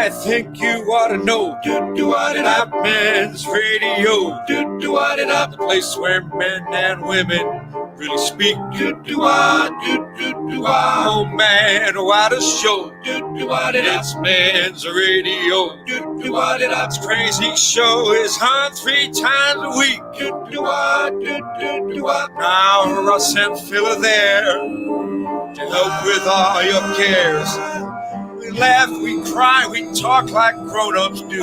I think you ought to know about Men's Radio. The place where men and women really speak. Oh man, what a show. It's Men's Radio. This crazy show is on 3 times a week. Now Russ and Phil are there to help with all your cares. We laugh, we cry, we talk like grown-ups do.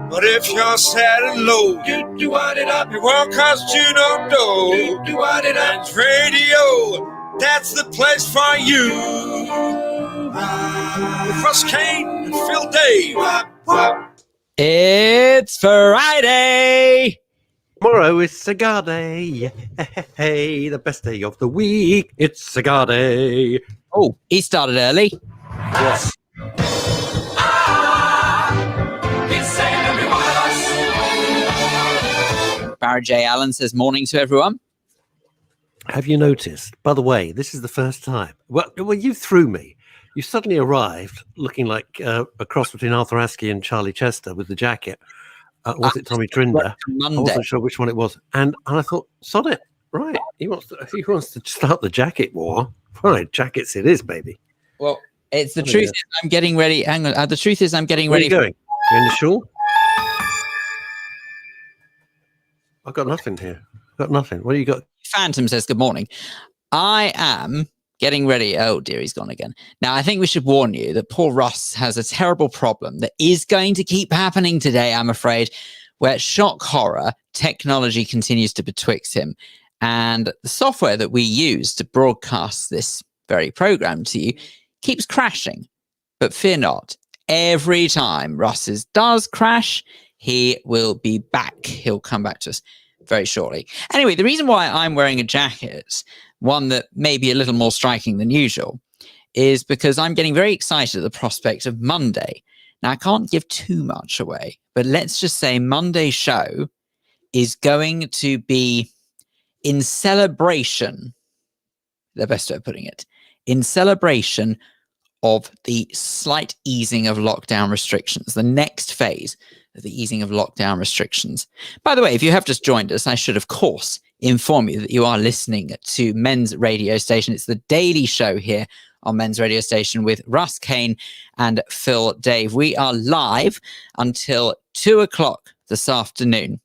But if you're sad and low, it won't cost you no dough. Men's Radio, that's the place for you. With Russ Kane and Phil Dave. It's Friday. Tomorrow is cigar day. Hey, the best day of the week. It's cigar day. Oh, he started early. Yes. Barry J. Allen says morning to everyone. Have you noticed? By the way, this is the first time. Well, you threw me. You suddenly arrived looking like a cross between Arthur Askey and Charlie Chester with the jacket. Was it Tommy Trinder? I wasn't sure which one it was. And I thought, sod it. Right. He wants to start the jacket war. Right. Jackets it is, baby. Well, it's the truth. I'm getting ready. Hang on. The truth is I'm getting ready. Where are you going? You're in the shawl? I've got nothing here. Got nothing. What do you got? Phantom says good morning. I am getting ready. Oh dear, he's gone again. Now, I think we should warn you that poor Russ has a terrible problem that is going to keep happening today, I'm afraid, where shock horror technology continues to betwixt him. And the software that we use to broadcast this very program to you keeps crashing. But fear not. Every time Russ's does crash, he will be back. He'll come back to us very shortly. Anyway, the reason why I'm wearing a jacket, one that may be a little more striking than usual, is because I'm getting very excited at the prospect of Monday. Now, I can't give too much away, but let's just say Monday's show is going to be in celebration, the best way of putting it, in celebration of the slight easing of lockdown restrictions, the next phase of the easing of lockdown restrictions. By the way, if you have just joined us, I should, of course, inform you that you are listening to Men's Radio Station. It's the daily show here on Men's Radio Station with Russ Kane and Phil Dave. We are live until 2 o'clock this afternoon.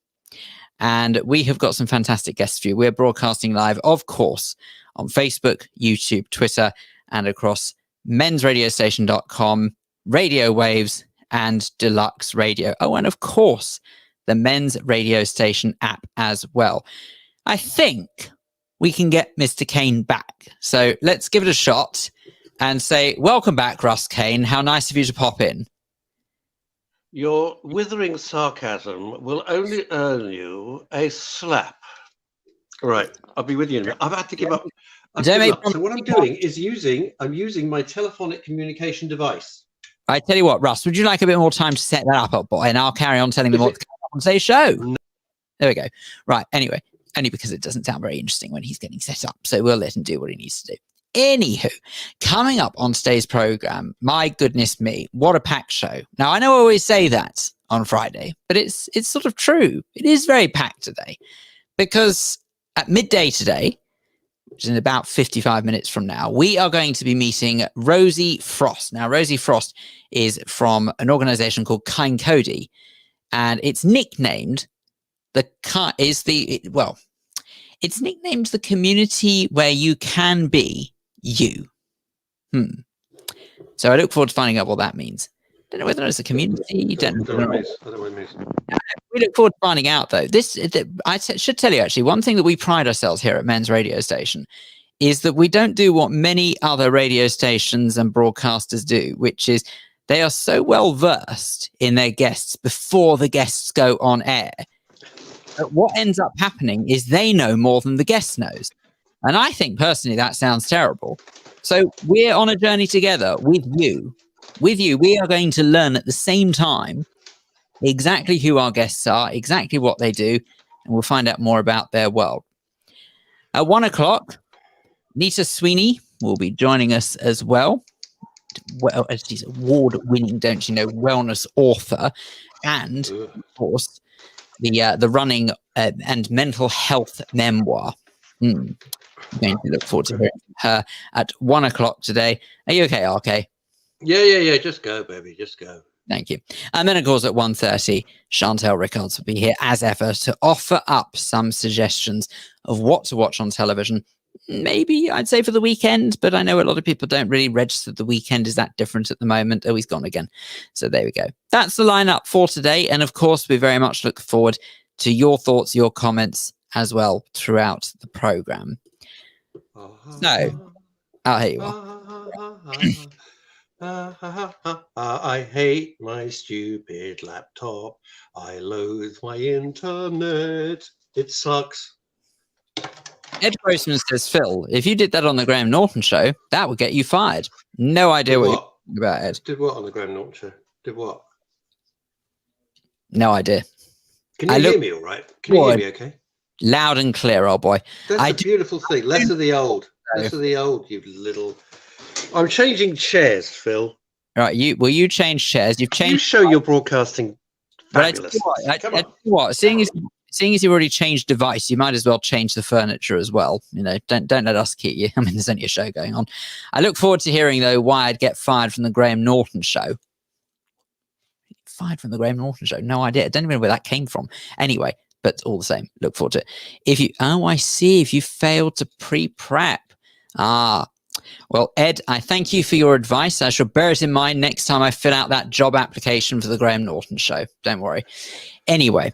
And we have got some fantastic guests for you. We're broadcasting live, of course, on Facebook, YouTube, Twitter, and across mensradiostation.com, radio waves, and deluxe radio. Oh, and of course, the Men's Radio Station app as well. I think we can get Mr. Kane back. So let's give it a shot and say, welcome back, Russ Kane. How nice of you to pop in. Your withering sarcasm will only earn you a slap. All right, I'll be with you in a minute. I've had to give up. So what I'm doing is I'm using my telephonic communication device. I tell you what, Russ, would you like a bit more time to set that up, boy? And I'll carry on telling them what's going on today's show. No. There we go. Right. Anyway, only because it doesn't sound very interesting when he's getting set up. So we'll let him do what he needs to do. Anywho, coming up on today's program, my goodness me, what a packed show. Now, I know I always say that on Friday, but it's sort of true. It is very packed today because at midday today, which is in about 55 minutes from now, we are going to be meeting Rosie Frost. Now, Rosie Frost is from an organization called Kane, and it's nicknamed it's nicknamed the community where you can be you. So I look forward to finding out what that means. Don't know whether it's a community. Don't know what it means. We look forward to finding out, though. I should tell you, actually, one thing that we pride ourselves here at Men's Radio Station is that we don't do what many other radio stations and broadcasters do, which is they are so well versed in their guests before the guests go on air. But what ends up happening is they know more than the guest knows. And I think personally that sounds terrible. So we're on a journey together with you. With you, we are going to learn at the same time exactly who our guests are, exactly what they do, and we'll find out more about their world. At 1 o'clock, Nita Sweeney will be joining us as well. well, she's award-winning, don't you know, wellness author, and of course the running and mental health memoir. I'm going to look forward to hearing from her at 1 o'clock today. Are you okay, RK? Yeah. Just go, baby. Just go. Thank you. And then, of course, at 1:30, Chantel Rickards will be here as ever to offer up some suggestions of what to watch on television. Maybe I'd say for the weekend, but I know a lot of people don't really register the weekend is that different at the moment. Oh, he's gone again. So there we go. That's the lineup for today. And of course, we very much look forward to your thoughts, your comments as well throughout the program. So, here you are. I hate my stupid laptop. I loathe my internet. It sucks. Ed Grossman says, Phil, if you did that on the Graham Norton show, that would get you fired. No idea what you're talking about, Ed. Did what on the Graham Norton show? Did what? No idea. Can you hear me all right? Can you hear me okay? Loud and clear, old boy. That's a beautiful thing. Less of the old. Less of the old, you little... I'm changing chairs, Phil. Right, you change chairs. You've changed... You show your broadcasting fabulous. I tell you what, seeing as you've already changed device, you might as well change the furniture as well. You know, don't let us keep you. I mean, there's only a show going on. I look forward to hearing, though, why I'd get fired from the Graham Norton show. Fired from the Graham Norton show? No idea. I don't even know where that came from. Anyway, but all the same, look forward to it. I see. If you failed to pre-prep. Well, Ed, I thank you for your advice. I shall bear it in mind next time I fill out that job application for the Graham Norton show. Don't worry. Anyway,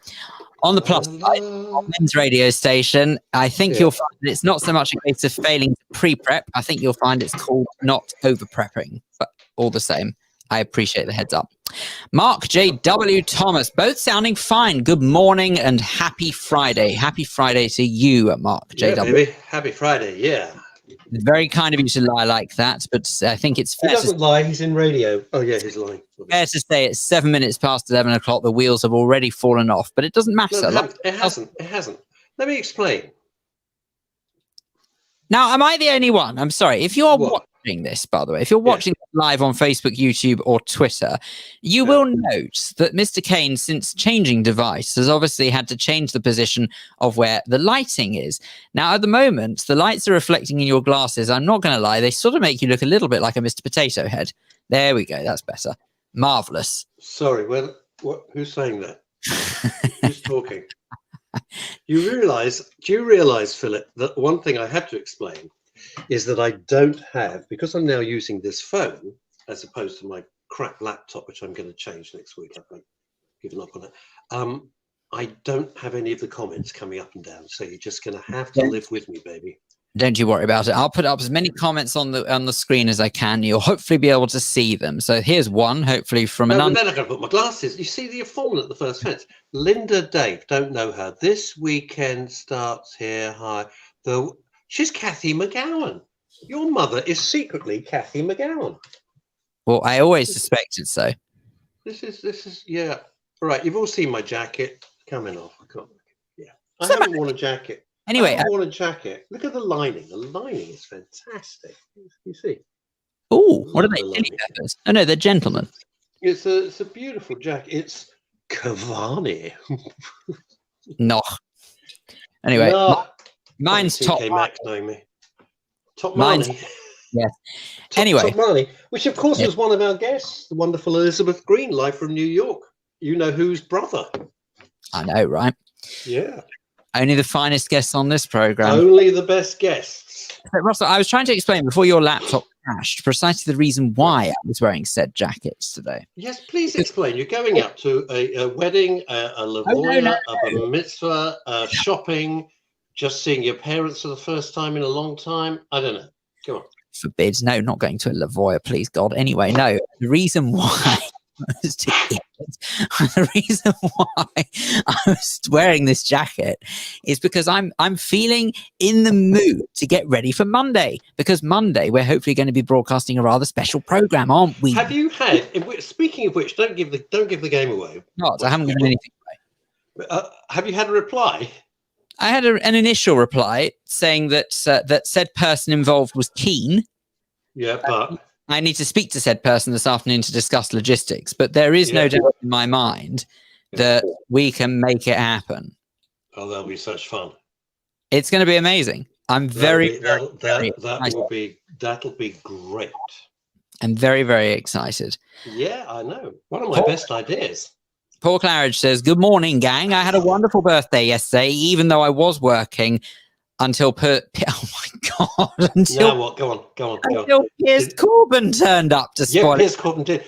on the plus side, on Men's radio station, I think you'll find that it's not so much a case of failing to pre-prep. I think you'll find it's called not over-prepping. But all the same, I appreciate the heads up. Mark J.W. Thomas, both sounding fine. Good morning and happy Friday. Happy Friday to you, Mark J.W. Baby. Happy Friday, yeah. Very kind of you to lie like that, but I think it's fair. He doesn't lie, he's in radio. Oh, yeah, he's lying. Fair to say it's 7 minutes past 11 o'clock. The wheels have already fallen off, but it doesn't matter. No, it hasn't. Let me explain. Now, am I the only one? I'm sorry. If you're watching this, by the way, if you're watching live on Facebook, YouTube, or Twitter, you will note that Mr. Kane, since changing device, has obviously had to change the position of where the lighting is. Now, at the moment, the lights are reflecting in your glasses. I'm not going to lie. They sort of make you look a little bit like a Mr. Potato Head. There we go. That's better. Marvelous. Sorry. Who's saying that? Who's talking? Do you realize, Philip, that one thing I had to explain is that I don't have, because I'm now using this phone as opposed to my crap laptop, which I'm going to change next week. I've given up on it. I don't have any of the comments coming up and down, so you're just going to have to live with me, baby. Don't you worry about it. I'll put up as many comments on the screen as I can. You'll hopefully be able to see them. So here's one, hopefully from then I've got to put my glasses. You see the fallen at the first fence. Linda Dave, don't know her. This weekend starts here. Hi. She's Kathy McGowan. Your mother is secretly Kathy McGowan. Well, I always suspected so. This is yeah. All right, you've all seen my jacket coming off. I haven't worn a jacket. Anyway, I want a jacket. Look at the lining. The lining is fantastic. You see? Oh, what are they? Chili peppers? Oh no, they're gentlemen. It's a beautiful jacket. It's Cavani. No. Anyway, no. Mine's Top Max knowing me. Top Money. Yes. Anyway, Top Money, which of course was one of our guests, the wonderful Elizabeth Green, live from New York. You know whose brother? I know, right? Yeah. Only the finest guests on this program. Only the best guests. But Russell, I was trying to explain before your laptop crashed precisely the reason why I was wearing said jackets today. Yes, please explain. You're going out to a wedding, a lavoya, a bar mitzvah, shopping, just seeing your parents for the first time in a long time. I don't know. Come on. Forbids. No, not going to a lavoya, please God. Anyway, no. The reason why was to eat. The reason why I was wearing this jacket is because I'm feeling in the mood to get ready for Monday. Because Monday we're hopefully going to be broadcasting a rather special program, aren't we? Have you had? Speaking of which, don't give the game away. Not. I haven't given anything away. Have you had a reply? I had an initial reply saying that that said person involved was keen. Yeah, but I need to speak to said person this afternoon to discuss logistics, but there is no doubt in my mind that we can make it happen. Oh, that'll be such fun. It's going to be amazing. I'm That'll be great. I'm very, very excited. Yeah, I know. One of my best ideas. Paul Claridge says, "Good morning, gang. I had a wonderful birthday yesterday, even though I was working until oh my God. Now what? Go on. Until Piers Corbyn turned up to spoil it. Piers Corbyn did.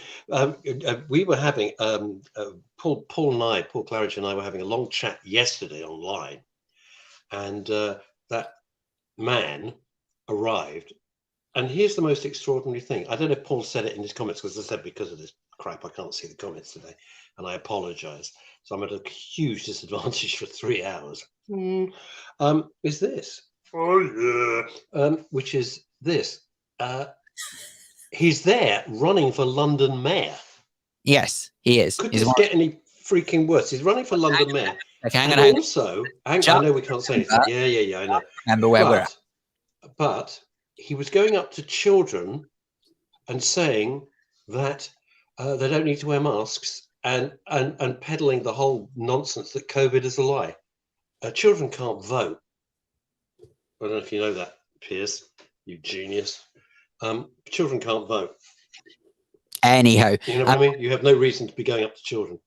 We were having, Paul Claridge and I were having a long chat yesterday online. And that man arrived. And here's the most extraordinary thing. I don't know if Paul said it in his comments, because I said because of this crap, I can't see the comments today. And I apologize. So I'm at a huge disadvantage for 3 hours. Is this? Oh, yeah. Which is this. He's there running for London mayor. Yes, he is. Could this get any freaking worse? He's running for London mayor. Okay, and also, I know we can't say anything. Yeah, I know. Remember where we're at. But he was going up to children and saying that they don't need to wear masks and peddling the whole nonsense that COVID is a lie. Children can't vote. I don't know if you know that, Piers, you genius. Children can't vote. Anyhow. You know what I mean? You have no reason to be going up to children.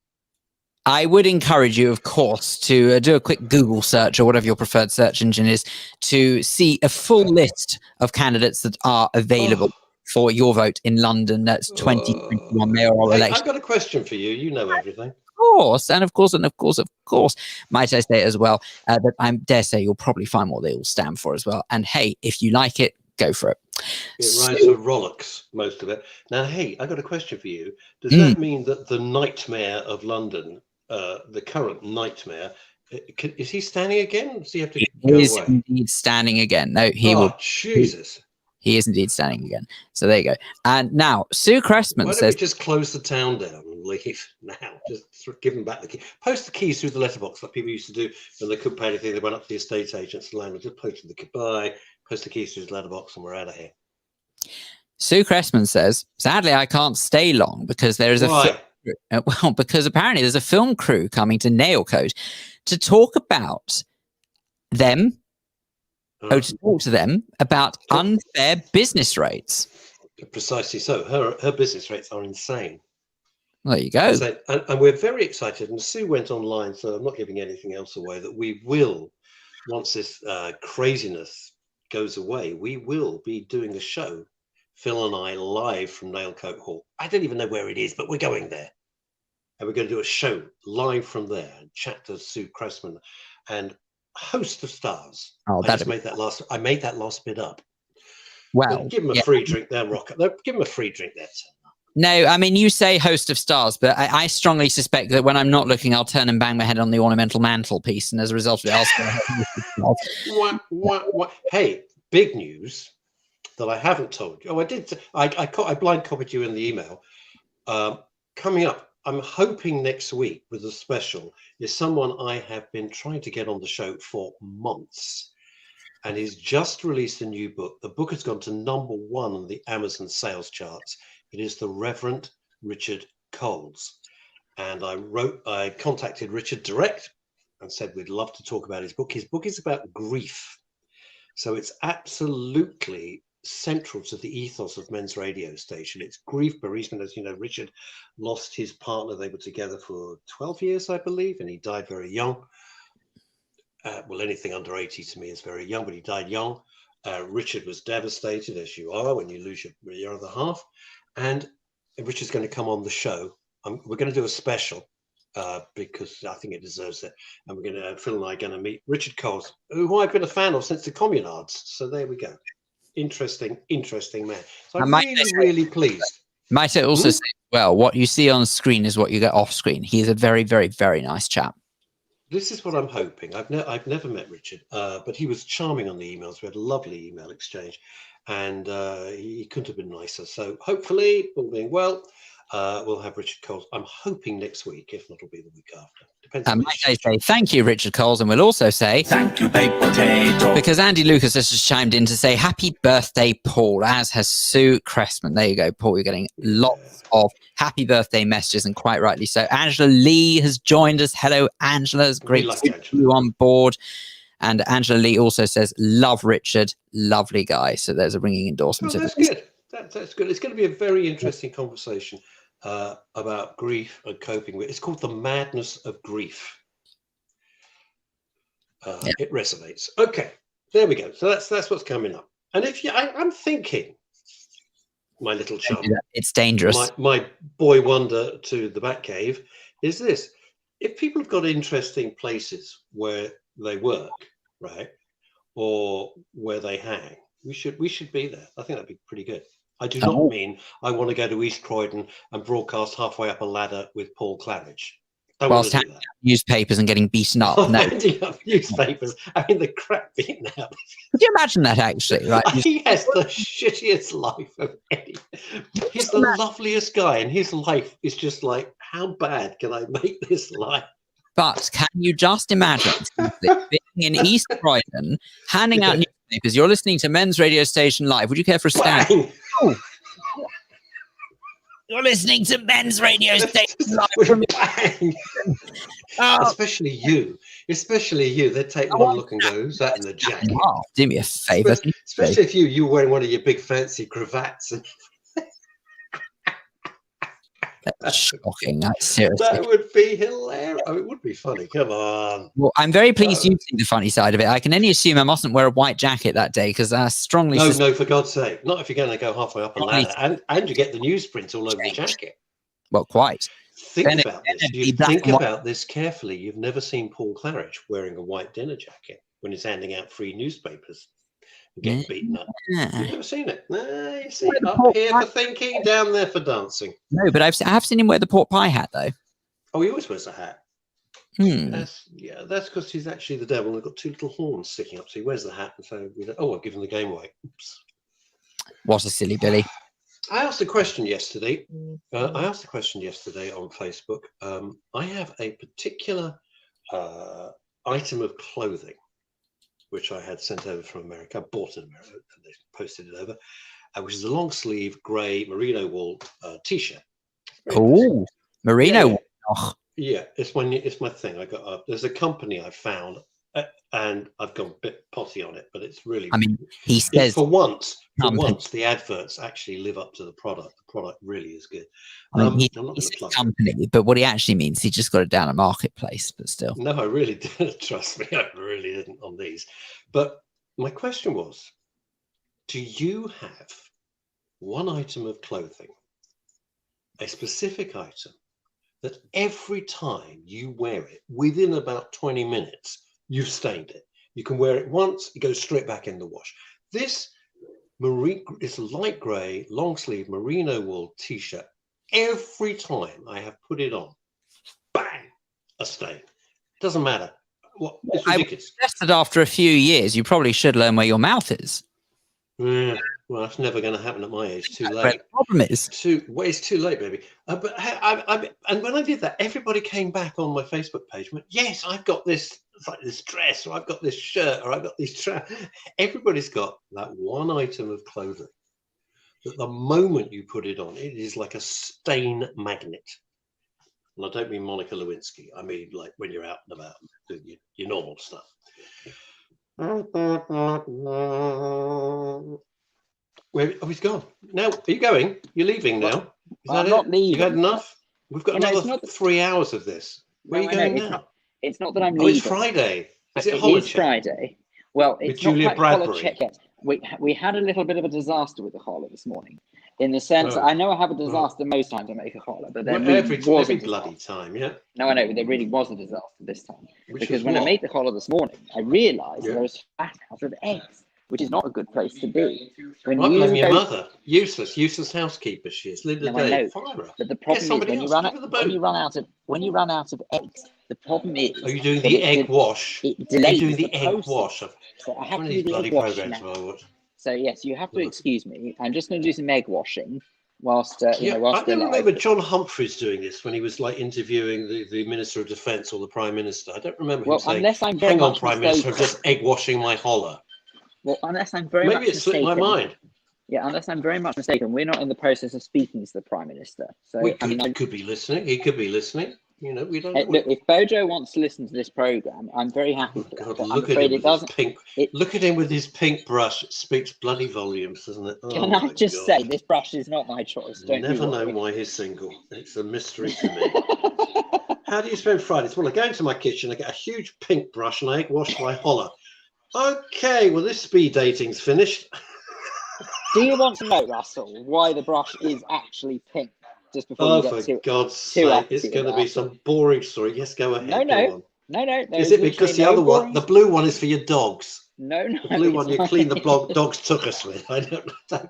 I would encourage you, of course, to do a quick Google search or whatever your preferred search engine is to see a full list of candidates that are available for your vote in London. That's 2021 mayoral election. I've got a question for you. You know everything. Of course, might I say as well that I dare say you'll probably find what they all stand for as well. And hey, if you like it, go for it. It rhymes with Rolex, most of it. Now, hey, I got a question for you. Does that mean that the nightmare of London, the current nightmare, is he standing again? Does he have to go away? He is indeed standing again. No, he will. Jesus. He is indeed standing again. So there you go. And now Sue Cressman says, "Why don't we just close the town down and leave now? Just sort of give them back the key. Post the keys through the letterbox like people used to do when they couldn't pay anything. They went up to the estate agents and landlords. Just post the keys through the letterbox, and we're out of here." Sue Cressman says, "Sadly, I can't stay long because there is because apparently there's a film crew coming to Nailcoat to talk about them." To talk to them about unfair business rates. Precisely so. Her business rates are insane. There you go. And we're very excited. And Sue went online, so I'm not giving anything else away, that we will, once this craziness goes away, we will be doing a show, Phil and I, live from Nailcoat Hall. I don't even know where it is, but we're going there. And we're going to do a show live from there and chat to Sue Cressman and host of stars. I made that last bit up. Well, give him a free drink there, Rocker. Give him a free drink there. No, I mean, you say host of stars, but I strongly suspect that when I'm not looking, I'll turn and bang my head on the ornamental mantelpiece, and as a result of it, I'll Hey, big news that I haven't told you. Oh, I did. I blind copied you in the email. Coming up, I'm hoping next week with a special is someone I have been trying to get on the show for months, and he's just released a new book. The book has gone to #1 on the Amazon sales charts. It is the Reverend Richard Coles. And I contacted Richard direct and said we'd love to talk about his book. His book is about grief. So it's absolutely central to the ethos of Men's Radio Station. It's grief, bereavement. As you know, Richard lost his partner. They were together for 12 years, I believe, and he died very young. Well, anything under 80 to me is very young, but he died young. Richard was devastated, as you are when you lose your other half. And Richard's going to come on the show. We're going to do a special because I think it deserves it. And Phil and I are going to meet Richard Coles, who I've been a fan of since the Communards. So there we go. Interesting man. So I'm really pleased. Might I also say, well, what you see on screen is what you get off screen. He is a very, very, very nice chap. This is what I'm hoping. I've never met Richard, but he was charming on the emails. We had a lovely email exchange, and he couldn't have been nicer. So hopefully, all being well, We'll have Richard Coles. I'm hoping next week. If not, it'll be the week after. Depends. And might I say thank you, Richard Coles, and we'll also say Thank you, Baked Potato. because Andy Lucas has just chimed in to say happy birthday, Paul, as has Sue Cressman. There you go, Paul. You're getting lots of happy birthday messages, and quite rightly so. Angela Lee has joined us. Hello, Angela. It's great to see you on board. And Angela Lee also says, love Richard, lovely guy. So there's a ringing endorsement. Oh, that's good. That's good. It's going to be a very interesting conversation about grief and coping with. It's called The Madness of Grief. It resonates. Okay, there we go. So that's what's coming up. And if I'm thinking, my little chum, it's dangerous. My boy wonder to the Batcave is this: if people have got interesting places where they work, right, or where they hang, we should be there. I think that'd be pretty good. I do not mean I want to go to East Croydon and broadcast halfway up a ladder with Paul Claridge. Whilst handing out newspapers and getting beaten up. No. Handing up newspapers. I mean, the crap beaten out. Could you imagine that, actually? Right? He has the shittiest life of any. He's the loveliest guy, and his life is just like, how bad can I make this life? But can you just imagine being in East Croydon, handing out newspapers? You're listening to Men's Radio Station Live. Would you care for a stand? Oh. You're listening to Men's Radio Station Live. Especially you. They take one look and go, who's that in the jacket? Oh, do me a favour. Especially if you're wearing one of your big fancy cravats. That's shocking. That's seriously. That would be hilarious. I mean, it would be funny. Come on. Well, I'm very pleased you see the funny side of it. I can only assume I mustn't wear a white jacket that day because I strongly. No, for God's sake. Not if you're going to go halfway up a ladder and you get the newsprint all over the jacket. Well, quite. Think about this carefully. You've never seen Paul Claridge wearing a white dinner jacket when he's handing out free newspapers. Get beaten up. You've never seen it. No, you see, up here for thinking, down there for dancing. No, but I have seen him wear the pork pie hat, though. Oh, he always wears a hat. That's because he's actually the devil. And they've got two little horns sticking up, so he wears the hat. And so, I've given the game away. Oops. What a silly Billy. I asked a question yesterday. On Facebook. I have a particular item of clothing which I had sent over from America. I bought it in America and they posted it over, which is a long sleeve grey merino wool t-shirt. Oh, merino wool. Oh. Yeah, it's my thing. I got there's a company I found, and I've gone a bit potty on it, but it's really. I mean, he says for once, the adverts actually live up to the product. The product really is good. I mean, he's a company, but what he actually means, he just got it down a marketplace, but still. No, I really didn't. Trust me, I really didn't on these. But my question was, do you have one item of clothing, a specific item, that every time you wear it, within about 20 minutes, you've stained it? You can wear it once, it goes straight back in the wash. This light grey, long sleeve merino wool t-shirt, every time I have put it on, bang, a stain. Doesn't matter. What? It's ridiculous. I suggested after a few years, you probably should learn where your mouth is. Yeah, well, that's never going to happen at my age. Too late. But the problem is, it's too late, baby. But and when I did that, everybody came back on my Facebook page and went, "Yes, I've got this, like this dress, or I've got this shirt, or I've got these trousers." Everybody's got that one item of clothing that the moment you put it on, it is like a stain magnet. And I don't mean Monica Lewinsky. I mean like when you're out and about doing your normal stuff. Where? Oh, he's gone. Now, are you going? You're leaving now? Is that not leaving. You've had enough? We've got another 3 hours of this. Where are you going now? It's not that I'm leaving. Oh, it's Friday. Is it It holiday? is Friday. Well, it's With not Julia quite Bradbury. holiday check yet. We had a little bit of a disaster with the collar this morning. In the sense, I know I have a disaster most times I make a collar, but then every bloody time, yeah. No, I know, but there really was a disaster this time. Because when I made the collar this morning, I realised there was fat out of eggs, which is not a good place to be. When you blame your mother. Useless housekeeper she is. Linda Day, fire her. But the problem is when you run out of eggs, the problem is. Are you doing the egg wash? It delays Are you doing the egg wash? So I have One to of these do the bloody egg wash programs now. I watch. So yes, you have to excuse me. I'm just going to do some egg washing, whilst I whilst we're don't live. remember John Humphreys doing this when he was like interviewing the Minister of Defence or the Prime Minister. I don't remember him saying, unless I'm very "Hang on, much Prime Minister, I'm mistaken. just egg washing my holler." Well, unless I'm very Maybe much it slipped mistaken. my mind. Yeah, unless I'm very much mistaken, we're not in the process of speaking to the Prime Minister. So We could be listening. He could be listening. We don't know. look, if Bojo wants to listen to this program, I'm very happy for God, that. But I'm look at afraid him it with his doesn't. pink. Look at him with his pink brush. It speaks bloody volumes, doesn't it? Can I just say, this brush is not my choice. Don't Never you know worry. why he's single. It's a mystery to me. How do you spend Fridays? Well, I go into my kitchen, I get a huge pink brush, and I egg wash my holler. Okay, well, this speed dating's finished. Do you want to know, Russell, why the brush is actually pink? Just before you get for God's too sake, it's uppity going to about be it. some boring story. Yes, go ahead. Go on. No. Is it because the other one, the blue one, is for your dogs? No. The blue one you clean the dogs took us with. I don't know.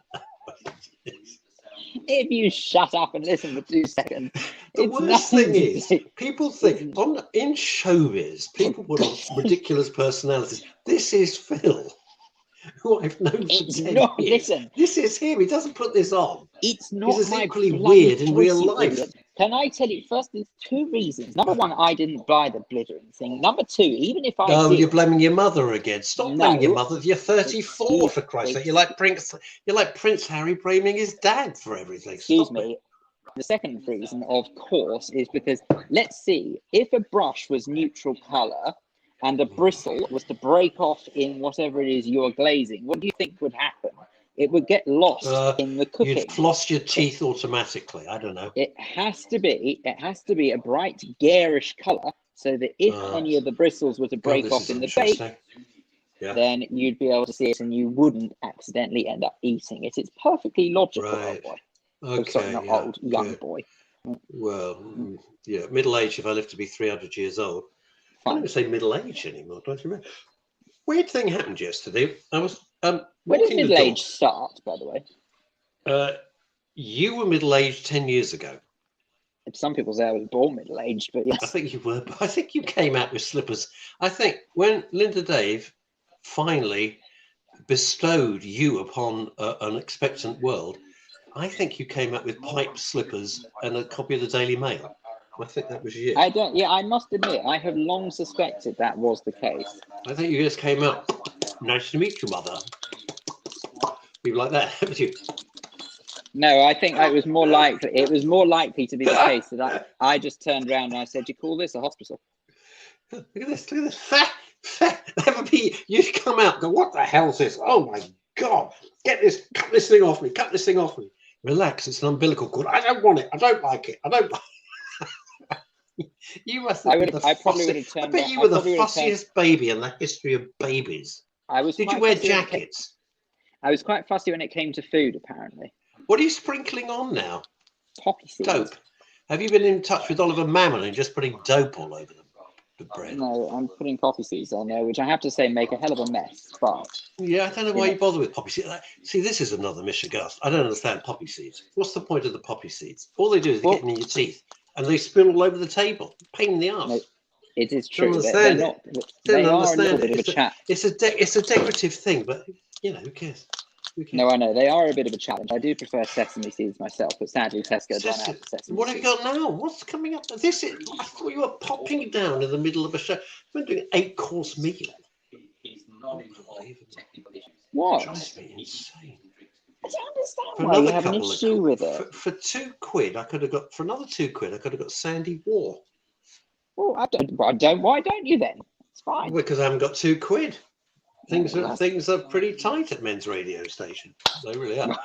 If you shut up and listen for 2 seconds. The worst thing is, people think in showbiz, people put on ridiculous personalities. This is Phil, who I've known for 10 years. Listen, this is him. He doesn't put this on. It's not He's my equally bloody weird in real choice, you life. idiot. Can I tell you, first, there's 2 reasons. Number 1, I didn't buy the blithering thing. Number 2, even if I did, you're blaming your mother again. Stop blaming your mother. You're 34, for Christ's sake. You're like Prince Harry blaming his dad for everything. Excuse me. The second reason, of course, is because, let's see, if a brush was neutral colour and a bristle was to break off in whatever it is you're glazing, what do you think would happen? It would get lost in the cooking. You'd floss your teeth automatically. I don't know. It has to be a bright garish colour, so that if any of the bristles were to break off in the bake, then you'd be able to see it and you wouldn't accidentally end up eating it. It's perfectly logical, old boy. Okay, sorry, not old, young boy. Well, yeah, middle age. If I live to be 300 years old, I don't even say middle age anymore. Don't you remember? Weird thing happened yesterday. I was when did middle age start, by the way? You were middle aged 10 years ago. Some people say I was born middle aged, but yes. I think you were. But I think you came out with slippers. I think when Linda Dave finally bestowed you upon an expectant world, I think you came out with pipe slippers and a copy of the Daily Mail. I think that was you. I must admit, I have long suspected that was the case. I think you just came out. Nice to meet you, mother. People like that, haven't you? No, I think it was more likely. It was more likely to be the case that I just turned around and I said, "You call this a hospital?" Look at this! Look at this! Never be. You come out. And go. What the hell's this? Oh my God! Get this! Cut this thing off me! Cut this thing off me! Relax. It's an umbilical cord. I don't want it. I don't like it. I don't. You must have been I bet you were the fussiest baby in the history of babies. Did you wear jackets? I was quite fussy when it came to food, apparently. What are you sprinkling on now? Poppy seeds. Dope. Have you been in touch with Oliver Mammon and just putting dope all over the bread? No, I'm putting poppy seeds on there, which I have to say make a hell of a mess. But yeah, I don't know why you bother with poppy seeds. See, this is another Michigast. I don't understand poppy seeds. What's the point of the poppy seeds? All they do is they get in your teeth and they spill all over the table. Pain in the arse. No, it is true. Don't understand it. They are a little bit of a chat. It's a decorative thing, but who cares? No, I know they are a bit of a challenge. I do prefer sesame seeds myself, but sadly Tesco don't have sesame. What have you got now? What's coming up? I thought you were popping down in the middle of a show. We're doing an 8-course meal. What? Drives me insane. I don't understand why you have an issue with it. For £2, I could have got. For another £2, I could have got Sandy War. Oh, I don't. Why don't you then? It's fine. Because I haven't got £2. Things are pretty tight at men's radio station. They really are.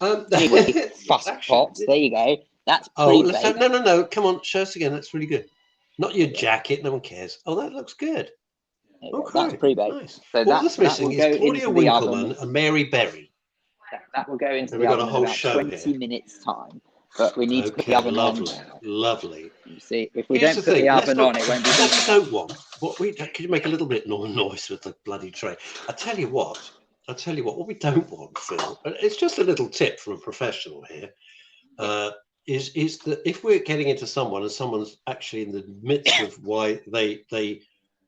Anyway, fuss pots. There you go. That's pre-baked. No. Come on, show us again. That's really good. Not your jacket. No one cares. Oh, that looks good. Okay. That's pre-baked. Nice. So that's missing is Claudia Winkleman and Mary Berry. That will go into the oven in about 20 minutes time. But we need to put the oven on. Lovely. You see, if we don't put the oven on, it won't be done. What we don't want. Can you make a little bit more noise with the bloody tray? I tell you what. What we don't want, Phil. It's just a little tip from a professional here. Is that if we're getting into someone and someone's actually in the midst of why they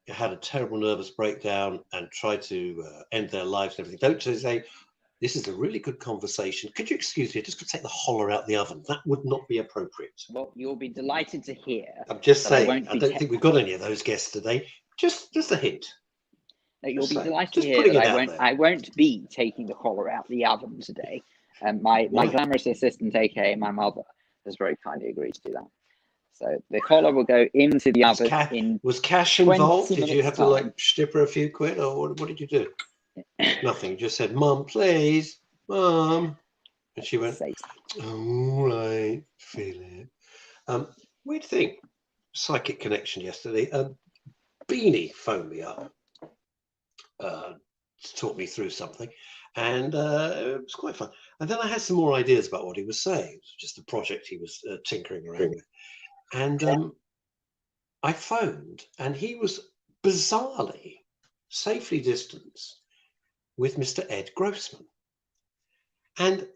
had a terrible nervous breakdown and tried to end their lives and everything, don't just say, This is a really good conversation. Could you excuse me? Just to take the holler out the oven. That would not be appropriate. Well, you'll be delighted to hear. I'm just that saying. I don't think we've got any of those guests today. Just a hint. No, you'll Just be saying. delighted Just to hear putting that it out there. I won't be taking the collar out the oven today. My glamorous assistant, aka my mother, has very kindly agreed to do that. So the collar will go into the oven Was cash involved? Did you have to like strip her a few quid, or what did you do? Nothing. You just said, "Mum, please, Mum," and she went, "All right, feel it." Weird thing, psychic connection yesterday. Beanie phoned me up to talk me through something, and it was quite fun. And then I had some more ideas about what he was saying. It was just a project he was tinkering around with. And I phoned, and he was bizarrely safely distanced with Mr. Ed Grossman. And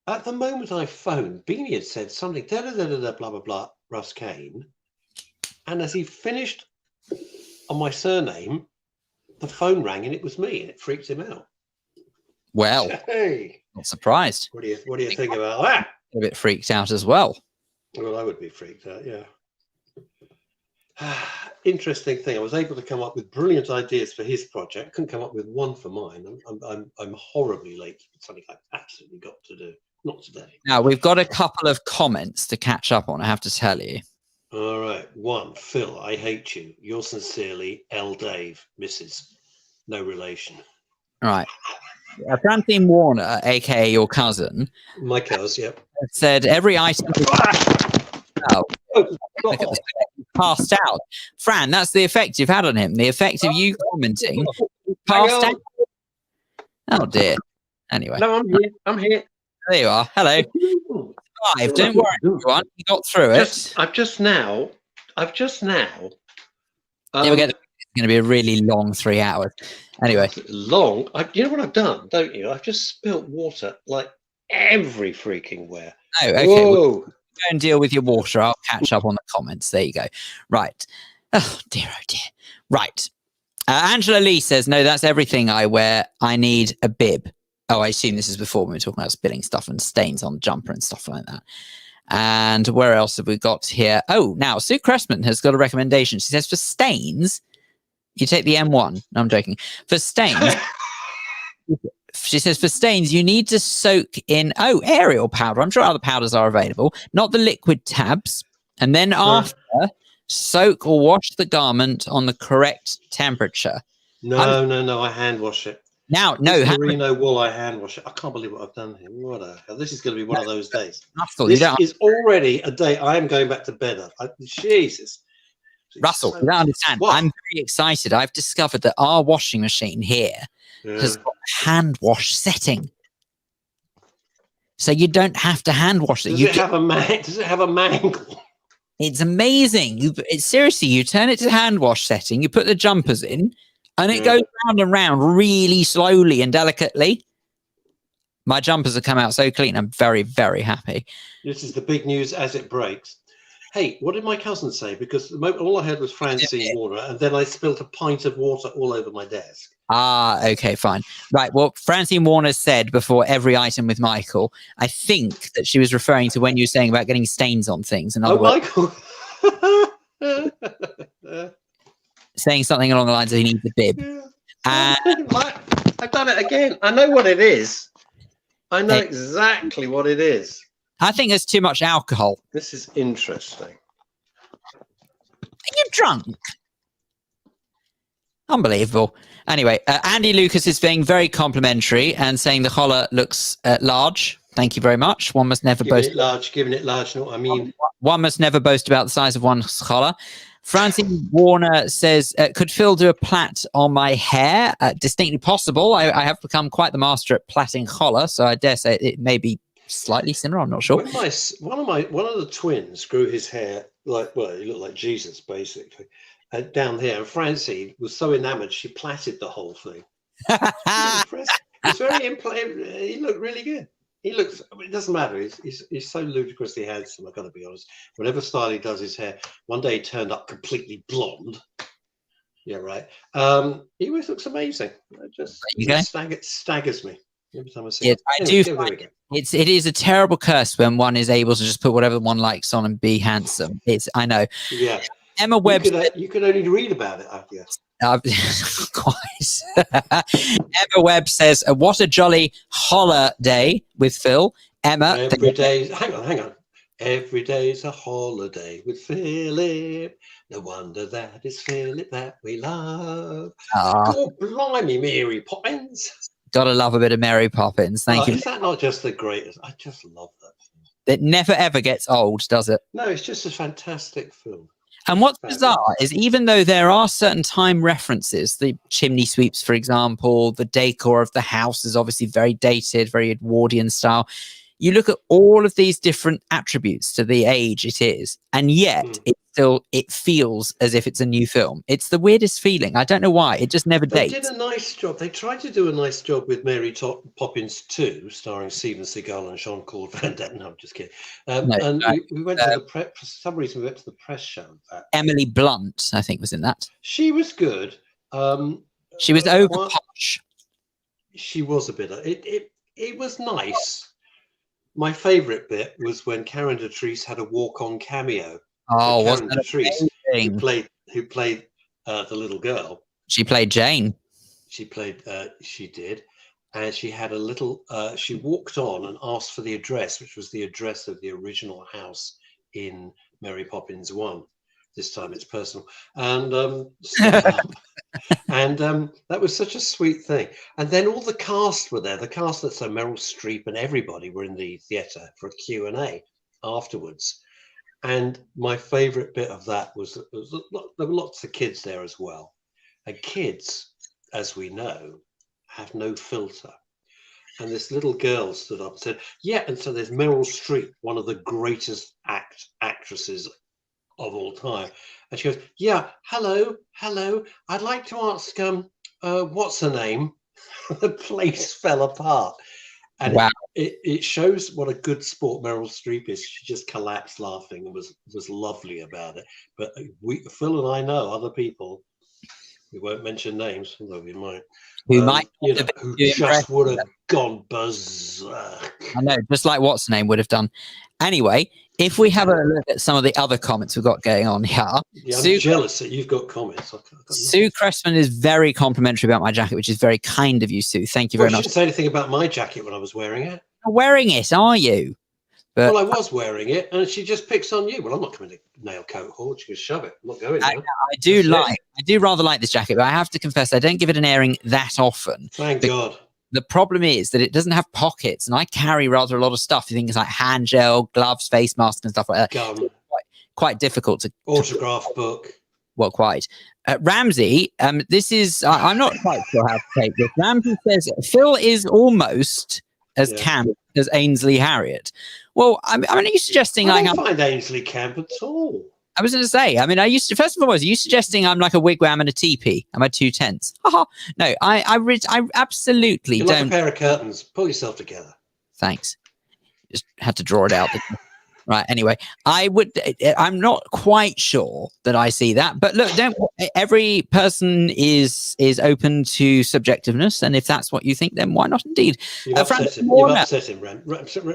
at the moment I phoned, Beanie had said something, blah, blah, blah, Russ Kane. And as he finished on my surname, the phone rang and it was me, and it freaked him out. Well, hey, not surprised. What do you think about that? A bit freaked out as well. Well, I would be freaked out, yeah. Interesting thing. I was able to come up with brilliant ideas for his project. Couldn't come up with one for mine. I'm horribly late. It's something I've absolutely got to do. Not today. Now we've got a couple of comments to catch up on. I have to tell you. All right. One, Phil, I hate you. Yours sincerely, L. Dave, Mrs. No relation. All right. Francine Warner, aka your cousin, my cousin, yep, said every item. Passed out. Fran, that's the effect you've had on him. The effect of you commenting. Passed out. Oh dear. Anyway. No, I'm here. There you are. Hello. Five. Don't worry, everyone. You got through it. I've just now. There we go. It's going to be a really long 3 hours. Anyway. Long. You know what I've done, don't you? I've just spilt water like every freaking where. Oh, okay. Whoa. Go and deal with your water. I'll catch up on the comments. There you go. Right. Oh dear. Right. Angela Lee says, no, that's everything I wear. I need a bib. Oh, I assume this is before we were talking about spilling stuff and stains on the jumper and stuff like that. And where else have we got here? Oh, now Sue Cressman has got a recommendation. She says for stains, you take the M1. No, I'm joking. For stains, she says for stains, you need to soak in, Ariel powder. I'm sure other powders are available, not the liquid tabs. And then after, soak or wash the garment on the correct temperature. No, I hand wash it. Now, merino wool, I hand wash it. I can't believe what I've done here. What the hell? This is going to be one of those days. Russell, this is already a day I am going back to bed. Jesus. Russell, you don't understand. What? I'm very excited. I've discovered that our washing machine here has got a hand wash setting. So you don't have to hand wash it. Does it have a mangle? It's amazing. Seriously, you turn it to hand wash setting, you put the jumpers in, and it goes round and round really slowly and delicately. My jumpers have come out so clean. I'm very, very happy. This is the big news as it breaks. Hey, what did my cousin say? Because the moment, all I heard was Francine Warner, and then I spilt a pint of water all over my desk. Ah, okay, fine. Right, well, Francine Warner said before every item with Michael, I think that she was referring to when you were saying about getting stains on things. In other words, Michael. saying something along the lines of he needs a bib. I've done it again. I know what it is. I know exactly what it is. I think there's too much alcohol. This is interesting. Are you drunk? Unbelievable. Anyway, Andy Lucas is being very complimentary and saying the collar looks large. Thank you very much. One must never boast. Giving it large. Know what I mean? One must never boast about the size of one's collar. Francine Warner says, could Phil do a plait on my hair? Distinctly possible. I have become quite the master at plaiting collar, so I dare say it may be slightly similar. I'm not sure. When one of the twins grew his hair he looked like Jesus, basically, down here. And Francine was so enamored, she plaited the whole thing. It's very impressive. He looked really good. He looks, it doesn't matter. He's so ludicrously handsome, I've got to be honest. Whatever style he does his hair, one day he turned up completely blonde. Yeah, right. He always looks amazing. It staggers me. Every time I see it. I Anyway, do there we find go. it is a terrible curse when one is able to just put whatever one likes on and be handsome. I know. Yeah. Emma Webb You could only read about it, I guess. quite. Emma Webb says, "What a jolly holiday with Phil." Emma, Every day. Hang on. Every day's a holiday with Philip. No wonder that it's Philip that we love. God blimey, Mary Poppins. gotta love a bit of Mary Poppins. Thank you. Is that not just the greatest? I just love that film. It never ever gets old, does it? No, it's just a fantastic film. And what's bizarre is even though there are certain time references, the chimney sweeps, for example, the decor of the house is obviously very dated, very Edwardian style. You look at all of these different attributes to the age it is, and yet it feels as if it's a new film. It's the weirdest feeling. I don't know why. It just never dates. They did a nice job. They tried to do a nice job with Mary Poppins 2, starring Steven Seagal and Jean-Claude Van Damme. No, I'm just kidding. We went to the press. For some reason, we went to the press show. Emily Blunt, I think, was in that. She was good. She was over posh. She was a bit. It was nice. My favourite bit was when Karen Detrice had a walk-on cameo. Oh, Karen Detrice, who played the little girl. She played Jane. She did, and she had a little. She walked on and asked for the address, which was the address of the original house in Mary Poppins 1. This time it's personal, and that was such a sweet thing. And then all the cast were there. The cast, that's Meryl Streep and everybody were in the theatre for a Q&A afterwards. And my favourite bit of that was there were lots of kids there as well. And kids, as we know, have no filter. And this little girl stood up and said, "Yeah." And so there's Meryl Streep, one of the greatest actresses of all time, and she goes, "Yeah, hello, I'd like to ask what's her name?" The place fell apart, and wow. It shows what a good sport Meryl Streep is. She just collapsed laughing and was lovely about it. But Phil and I know other people, we won't mention names, although we might, who just would have gone berserk. I know, just like what's her name would have done. Anyway, if we have a look at some of the other comments we've got going on here. Yeah, I'm jealous that you've got comments. Sue Cressman is very complimentary about my jacket, which is very kind of you, Sue. Thank you very much. You didn't say anything about my jacket when I was wearing it. You're wearing it, are you? But, well, I was wearing it, and she just picks on you. Well, I'm not coming to nail coat hall. She can shove it. I'm not going there. I do rather like this jacket, but I have to confess I don't give it an airing that often. Thank God. The problem is that it doesn't have pockets, and I carry rather a lot of stuff. You think it's like hand gel, gloves, face masks, and stuff like that. Gum. Quite difficult to autograph book. Well, quite. Ramsey, this is I'm not quite sure how to take this. Ramsey says Phil is almost as camp as Ainsley Harriott. Well, I mean, are you suggesting I don't find Ainsley camp at all? I was going to say, I mean, first of all, are you suggesting I'm like a wigwam and a teepee? Am I 2 tents? No, I absolutely You're don't. Like a pair of curtains. Pull yourself together. Thanks. Just had to draw it out. Right. Anyway, I'm not quite sure that I see that, but look, every person is open to subjectiveness. And if that's what you think, then why not indeed? You've upset him. You've upset him, Ram.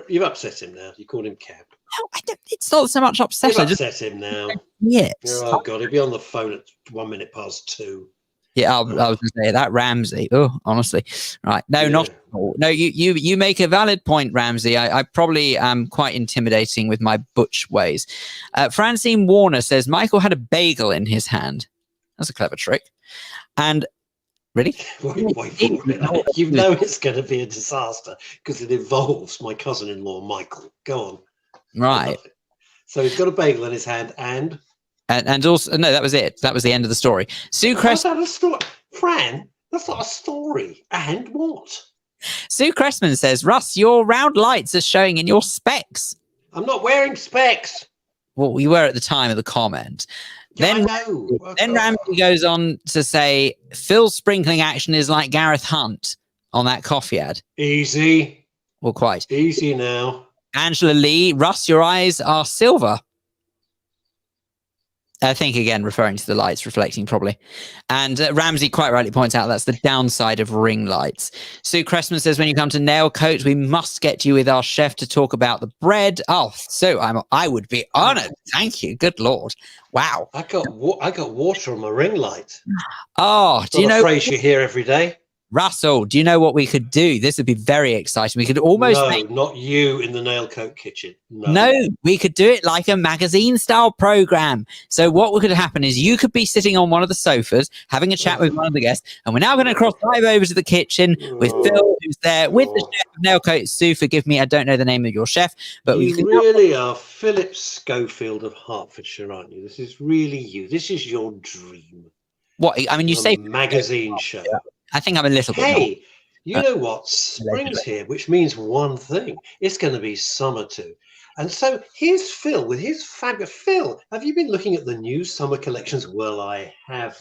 You've upset him now. You called him camp. No, it's not so much upset. You've upset him now. Yes. Oh God, he'll be on the phone at 2:01. Yeah, I was going to say that Ramsey. Oh, honestly, right? No, not at all. No, you make a valid point, Ramsey. I probably am quite intimidating with my butch ways. Francine Warner says Michael had a bagel in his hand. That's a clever trick. And really, you know it's going to be a disaster because it involves my cousin-in-law Michael. Go on. Right. So he's got a bagel in his hand and also no, that was it. That was the end of the story. Sue Cressman. That's not a story, Fran. That's not a story. And what? Sue Cressman says, Russ, your round lights are showing in your specs. I'm not wearing specs. Well, we were at the time of the comment. Yeah, I know. Then Ramsey goes on to say, Phil's sprinkling action is like Gareth Hunt on that coffee ad. Easy. Well, quite. Easy now. Angela Lee, Russ, your eyes are silver. I think, again, referring to the lights reflecting probably. And Ramsey quite rightly points out that's the downside of ring lights. Sue Cressman says, when you come to Nail Coat, we must get you with our chef to talk about the bread. Oh, Sue, I would be honored. Thank you. Good Lord. Wow. I got water on my ring light. Oh, do you Not a know, phrase you hear every day. Russell, do you know what we could do? This would be very exciting. We could almost No, make... not you in the Nail Coat kitchen. No, we could do it like a magazine style program. So what could happen is you could be sitting on one of the sofas having a chat with one of the guests, and we're now going to dive over to the kitchen with Phil, who's there with the chef of Nail Coat. Sue, forgive me, I don't know the name of your chef, but you really are Philip Schofield of Hertfordshire, aren't you? This is really you. This is your dream. What? I mean, you say magazine show. I think I'm a little bit. Hey, you know what? Spring's here, which means one thing. It's going to be summer too. And so here's Phil with his fabulous... Phil, have you been looking at the new summer collections? Well, I have,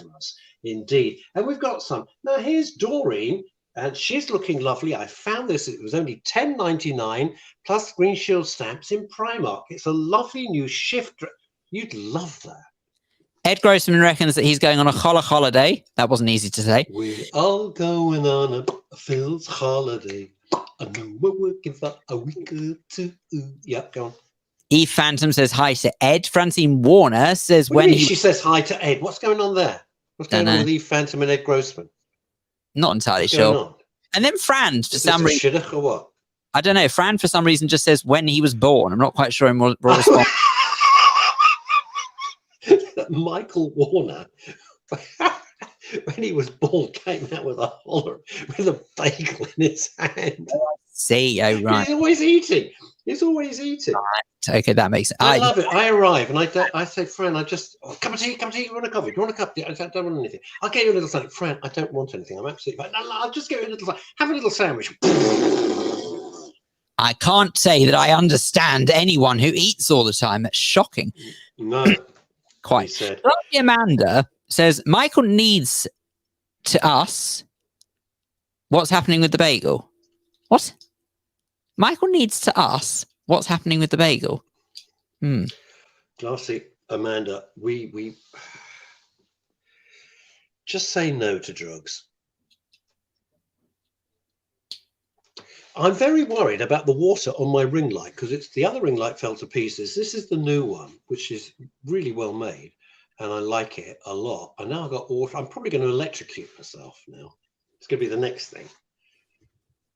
indeed. And we've got some. Now, here's Doreen, and she's looking lovely. I found this. It was only $10.99 plus Green Shield stamps in Primark. It's a lovely new shift. You'd love that. Ed Grossman reckons that he's going on a holiday. That wasn't easy to say. We're all going on a Phil's holiday. I know we're working for a week or two. Yep, go on. Eve Phantom says hi to Ed. Francine Warner says she says hi to Ed. What's going on there? What's going on with Eve Phantom and Ed Grossman? Not entirely sure. And then Fran, for some reason, or what? I don't know. Fran, for some reason, just says when he was born. I'm not quite sure in what response. Michael Warner, when he was born, came out with a bagel in his hand. See, oh right. He's always eating. Right. Okay, that makes sense. I love it. I arrive and I say, Fran, I just cup of tea. You want a coffee? Do you want a cup? I don't want anything. I'll get you a little something. Fran, I don't want anything. I'm absolutely fine. No, I'll just get you a little. Have a little sandwich. I can't say that I understand anyone who eats all the time. It's shocking. No. Quite. Lovely Amanda says Michael needs to us. What's happening with the bagel? What? Michael needs to us. What's happening with the bagel? Classy Amanda, we just say no to drugs. I'm very worried about the water on my ring light because it's the other ring light fell to pieces. This is the new one, which is really well made, and I like it a lot. And now I've got water. I'm probably going to electrocute myself now. It's going to be the next thing.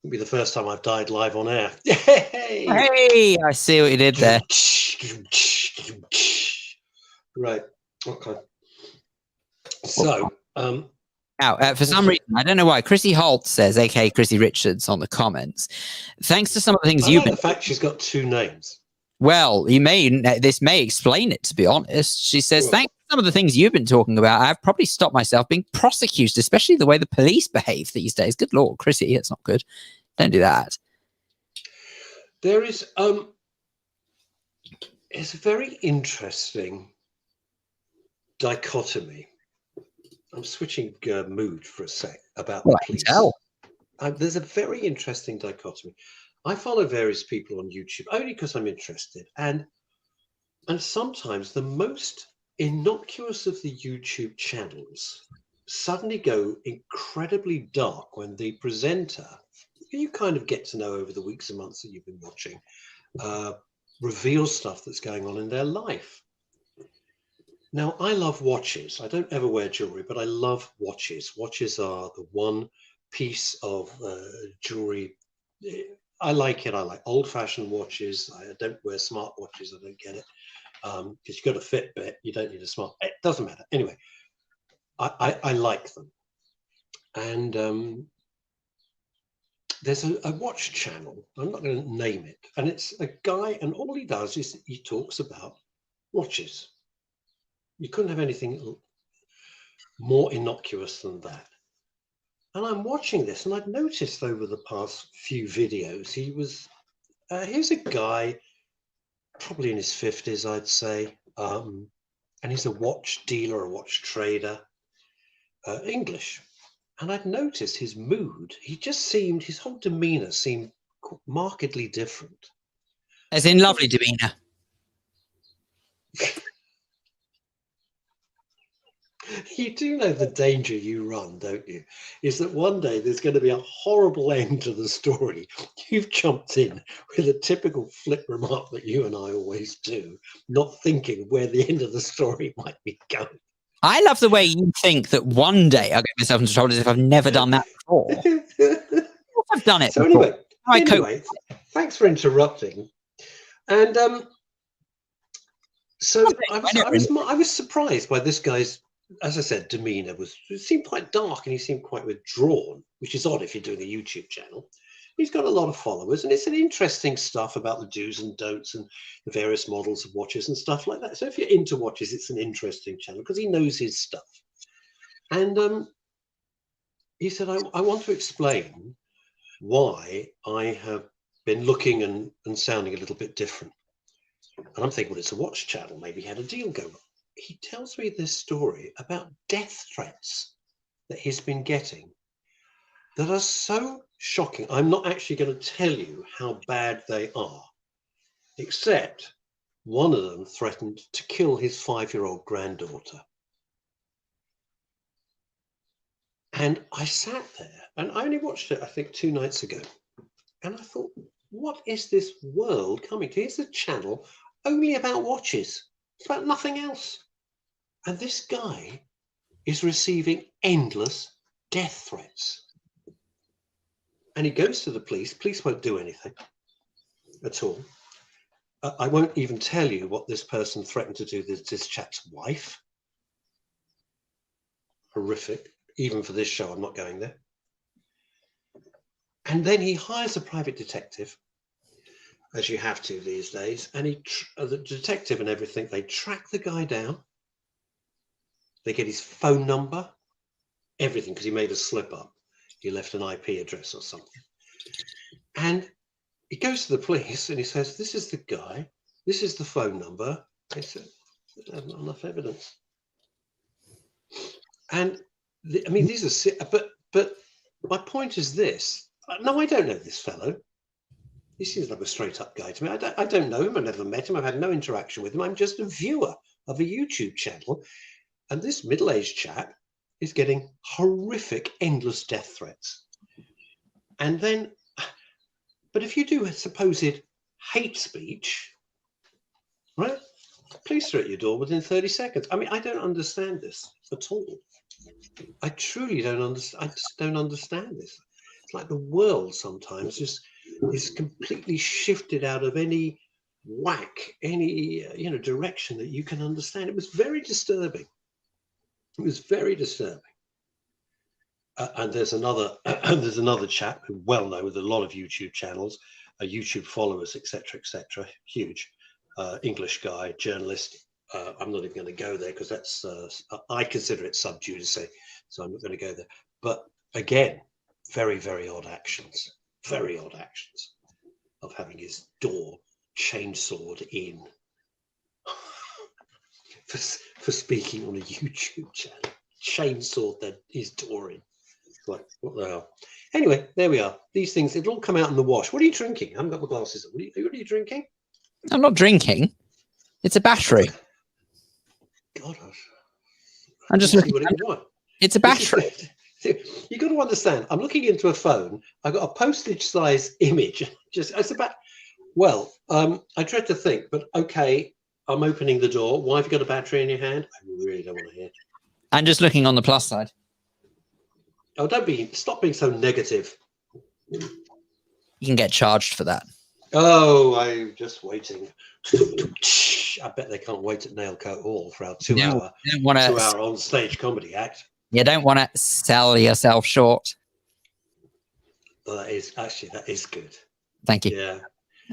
It'll be the first time I've died live on air. Hey, I see what you did there. Right. Okay. So, now, for some reason, I don't know why, Chrissy Holt says, aka Chrissy Richards, on the comments. Thanks to some of the things you've been. The fact she's got two names. Well, this may explain it, to be honest. She says, thanks to some of the things you've been talking about, I've probably stopped myself being prosecuted, especially the way the police behave these days. Good Lord, Chrissy, it's not good. Don't do that. There is, it's a very interesting dichotomy. I'm switching mood for a sec about the police. There's a very interesting dichotomy. I follow various people on YouTube only because I'm interested, and sometimes the most innocuous of the YouTube channels suddenly go incredibly dark when the presenter, who you kind of get to know over the weeks and months that you've been watching, reveals stuff that's going on in their life. Now, I love watches. I don't ever wear jewelry, but I love watches. Watches are the one piece of jewelry. I like it. I like old-fashioned watches. I don't wear smart watches. I don't get it. Because you've got a Fitbit. You don't need a smart. It doesn't matter. Anyway, I like them. And there's a watch channel. I'm not going to name it. And it's a guy, and all he does is he talks about watches. You couldn't have anything more innocuous than that. And I'm watching this, and I've noticed over the past few videos, he was, here's a guy, probably in his 50s, I'd say, and he's a watch dealer, a watch trader, English. And I'd noticed his mood, his whole demeanor seemed markedly different. As in lovely demeanor. You do know the danger you run, don't you? Is that one day there's going to be a horrible end to the story. You've jumped in with a typical flip remark that you and I always do, not thinking where the end of the story might be going. I love the way you think that one day I'll get myself into trouble as if I've never done that before. I've done it So before. anyway, thanks for interrupting. And so I was surprised by this guy's, as I said, demeanor it seemed quite dark and he seemed quite withdrawn, which is odd if you're doing a YouTube channel. He's got a lot of followers and it's an interesting stuff about the do's and don'ts and the various models of watches and stuff like that. So if you're into watches, it's an interesting channel because he knows his stuff. And he said, I want to explain why I have been looking and sounding a little bit different. And I'm thinking, well, it's a watch channel. Maybe he had a deal going on. He tells me this story about death threats that he's been getting that are so shocking. I'm not actually going to tell you how bad they are, except one of them threatened to kill his 5-year-old granddaughter. And I sat there and I only watched it, I think, 2 nights ago. And I thought, what is this world coming to? Here's a channel only about watches. It's about nothing else. And this guy is receiving endless death threats. And he goes to the police. Police won't do anything at all. I won't even tell you what this person threatened to do to this chap's wife. Horrific. Even for this show, I'm not going there. And then he hires a private detective, as you have to these days. And the detective and everything, they track the guy down. They get his phone number, everything, because he made a slip up. He left an IP address or something. And he goes to the police and he says, this is the guy, this is the phone number. They said, there's not enough evidence. And I mean, these are, but my point is this. No, I don't know this fellow. He seems like a straight up guy to me. I don't know him. I've never met him. I've had no interaction with him. I'm just a viewer of a YouTube channel. And this middle-aged chap is getting horrific, endless death threats. And then, but if you do a supposed hate speech, right? Police are at your door within 30 seconds. I mean, I don't understand this at all. I truly don't understand. I just don't understand this. It's like the world sometimes is completely shifted out of any whack, any direction that you can understand. It was very disturbing. It was very disturbing. And there's another chap who well known with a lot of YouTube channels, YouTube followers, etc., huge English guy, journalist. I'm not even going to go there because that's I consider it sub judice, so I'm not going to go there. But again, very, very odd actions of having his door chainsawed in for speaking on a YouTube channel. Chainsawed his door in. It's like, what the hell? Anyway, there we are. These things, it'll all come out in the wash. What are you drinking? I haven't got my glasses on. What are you drinking? I'm not drinking. It's a battery. God, I'm just looking. It's a battery. You got to understand. I'm looking into a phone. I've got a postage-size image. It's about. Well, I dread to think, but okay. I'm opening the door. Why have you got a battery in your hand? I really don't want to hear. I'm just looking on the plus side. Oh, stop being so negative. You can get charged for that. Oh, I'm just waiting. I bet they can't wait at Nailcoat Hall for our 2-hour on-stage comedy act. You don't want to sell yourself short. Well, that is good. Thank you. Yeah.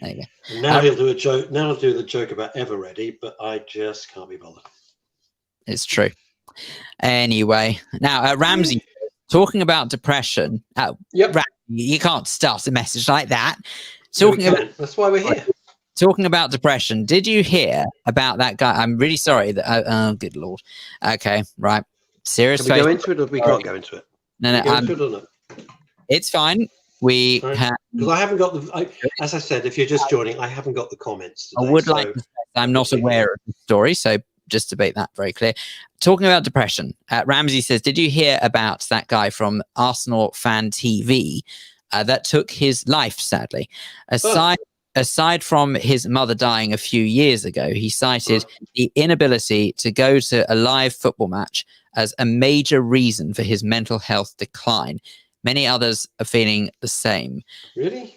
There you go. Now he'll do a joke. Now he'll do the joke about Everready, but I just can't be bothered. It's true. Anyway, now Ramsey, talking about depression. Yep. Ramsey, you can't start a message like that. That's why we're here. Talking about depression. Did you hear about that guy? I'm really sorry that. Oh, good Lord. Okay, right. Serious. Can we go into it, or we can't go into it? No. It's fine. Because I haven't got as I said, if you're just joining, I haven't got the comments today, I would like to say I'm not aware of the story, so just to make that very clear. Talking about depression, Ramsey says, did you hear about that guy from Arsenal Fan TV that took his life, sadly? Aside from his mother dying a few years ago, he cited the inability to go to a live football match as a major reason for his mental health decline. Many others are feeling the same. Really?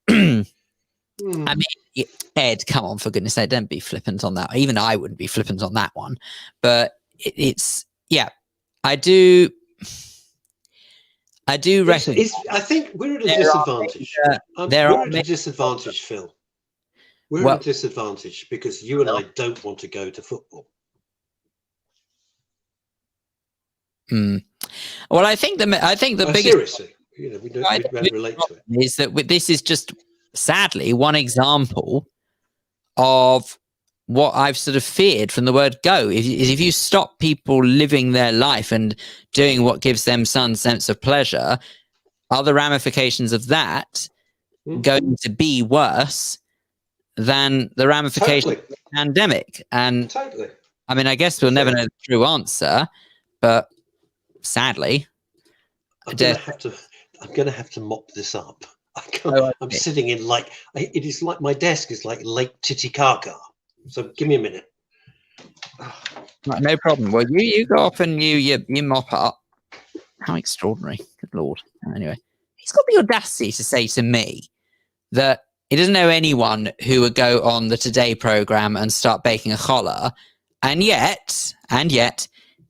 I mean, Ed, come on, for goodness sake, don't be flippant on that. Even I wouldn't be flippant on that one. But I do reckon. I think we're at a disadvantage. We're at a disadvantage, Phil. We're at a disadvantage because you and I don't want to go to football. Well, I think the biggest seriously, we don't relate to it. Is that this is just sadly one example of what I've sort of feared from the word go. If you stop people living their life and doing what gives them some sense of pleasure, are the ramifications of that going to be worse than the ramifications of the pandemic? And I mean, I guess we'll never know the true answer, but sadly, I'm going to have to mop this up. I'm sitting in it is like my desk is like Lake Titicaca. So give me a minute. Right, no problem. Well, you go up and you mop up. How extraordinary. Good Lord. Anyway, he's got the audacity to say to me that he doesn't know anyone who would go on the Today program and start baking a challah. And yet,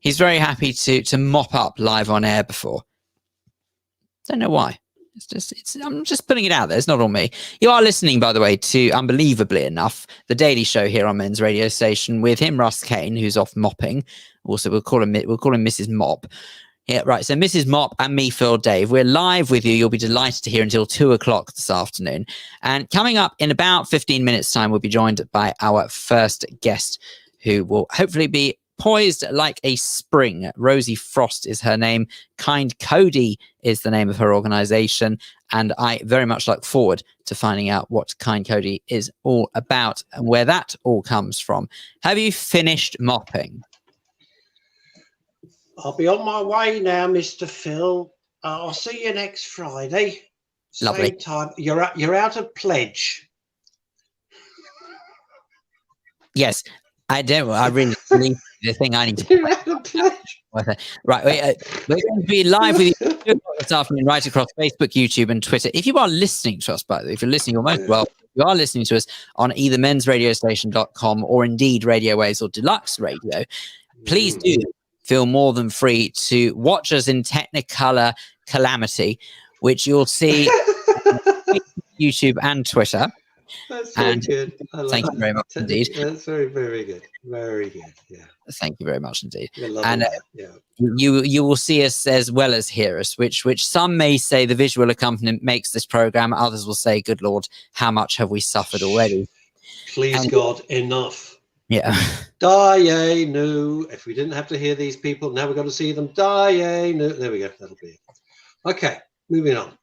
he's very happy to mop up live on air before. Don't know why. I'm just putting it out there. It's not all me. You are listening, by the way, to, unbelievably enough, The Daily Show here on Men's Radio Station with him, Russ Kane, who's off mopping. Also, we'll call him Mrs. Mop. Yeah, right. So Mrs. Mop and me, Phil Dave, we're live with you. You'll be delighted to hear until 2:00 this afternoon. And coming up in about 15 minutes' time, we'll be joined by our first guest, who will hopefully be poised like a spring. Rosie Frost is her name. Kind Cody is the name of her organization. And I very much look forward to finding out what Kind Cody is all about and where that all comes from. Have you finished mopping? I'll be on my way now, Mr. Phil. I'll see you next Friday. Lovely. Same time. You're out of pledge. Yes. I really believe the thing I need to right. We're going to be live with you this afternoon, right across Facebook, YouTube, and Twitter. If you are listening to us, by the way, if you're listening, you're most welcome. You are listening to us on either mensradiostation.com or indeed Radio Waves or Deluxe Radio. Please do feel more than free to watch us in Technicolor Calamity, which you'll see on YouTube and Twitter. That's very good. Thank you very much indeed. That's very, very good. Very good. Yeah. Thank you very much indeed. And you will see us as well as hear us, which some may say the visual accompaniment makes this program. Others will say, "Good Lord, how much have we suffered already?" Please God, enough. Yeah. Die, no. If we didn't have to hear these people, now we've got to see them. Die, no. There we go. That'll be it. Okay, moving on.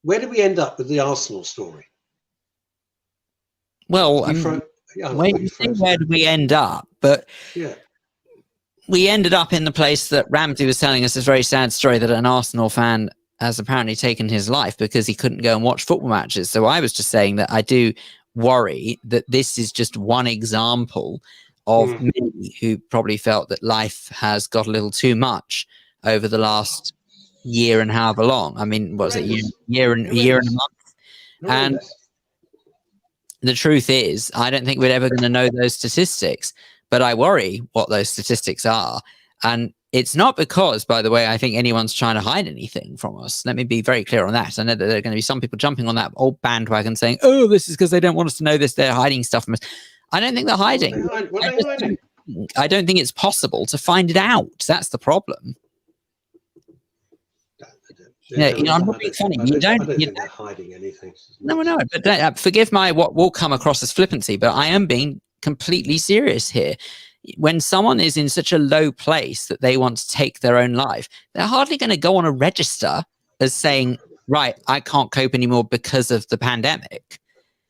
Where did we end up with the Arsenal story? Well, where did we end up? But we ended up in the place that Ramsey was telling us this very sad story that an Arsenal fan has apparently taken his life because he couldn't go and watch football matches. So I was just saying that I do worry that this is just one example of many who probably felt that life has got a little too much over the last year and however long. I mean, what was it, year and a month? And the truth is, I don't think we're ever going to know those statistics, but I worry what those statistics are. And it's not because, by the way, I think anyone's trying to hide anything from us. Let me be very clear on that. I know that there are going to be some people jumping on that old bandwagon saying, "Oh, this is because they don't want us to know this. They're hiding stuff from us." I don't think they're hiding. I don't think it's possible to find it out. That's the problem. I'm not being funny. You don't think they're hiding anything. No. But forgive what will come across as flippancy, but I am being completely serious here. When someone is in such a low place that they want to take their own life, they're hardly going to go on a register as saying, "Right, I can't cope anymore because of the pandemic."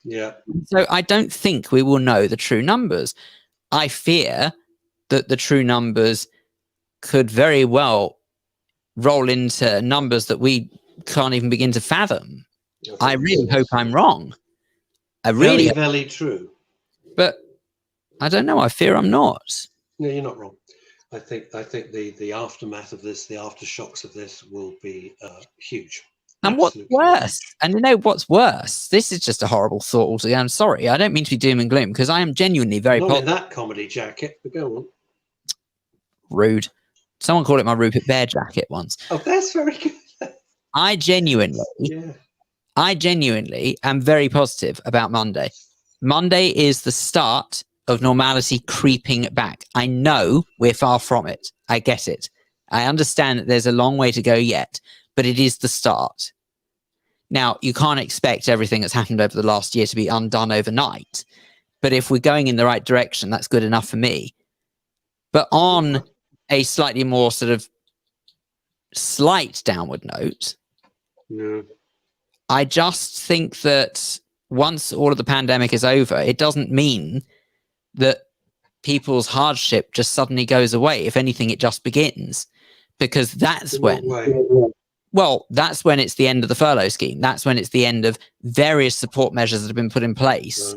Yeah. So I don't think we will know the true numbers. I fear that the true numbers could very well roll into numbers that we can't even begin to fathom. I really hope I'm wrong. I really, very true. but I don't know. I fear I'm not. No, you're not wrong. I think the aftermath of this, the aftershocks of this, will be huge. And what's Absolutely worse, huge. and you know what's worse? This is just a horrible thought altogether. I'm sorry. I don't mean to be doom and gloom because I am genuinely very Not in that comedy jacket, but go on. rude. Someone called it my Rupert Bear jacket once. Oh, that's very good. I genuinely Yeah. am very positive about Monday. Monday is the start of normality creeping back. I know we're far from it. I get it. I understand that there's a long way to go yet, but it is the start. Now, you can't expect everything that's happened over the last year to be undone overnight. But if we're going in the right direction, that's good enough for me. But on a slightly more sort of slight downward note, Yeah. I just think that once all of the pandemic is over, it doesn't mean that people's hardship just suddenly goes away. If anything, it just begins. Because that's when, well, that's when it's the end of the furlough scheme. That's when it's the end of various support measures that have been put in place.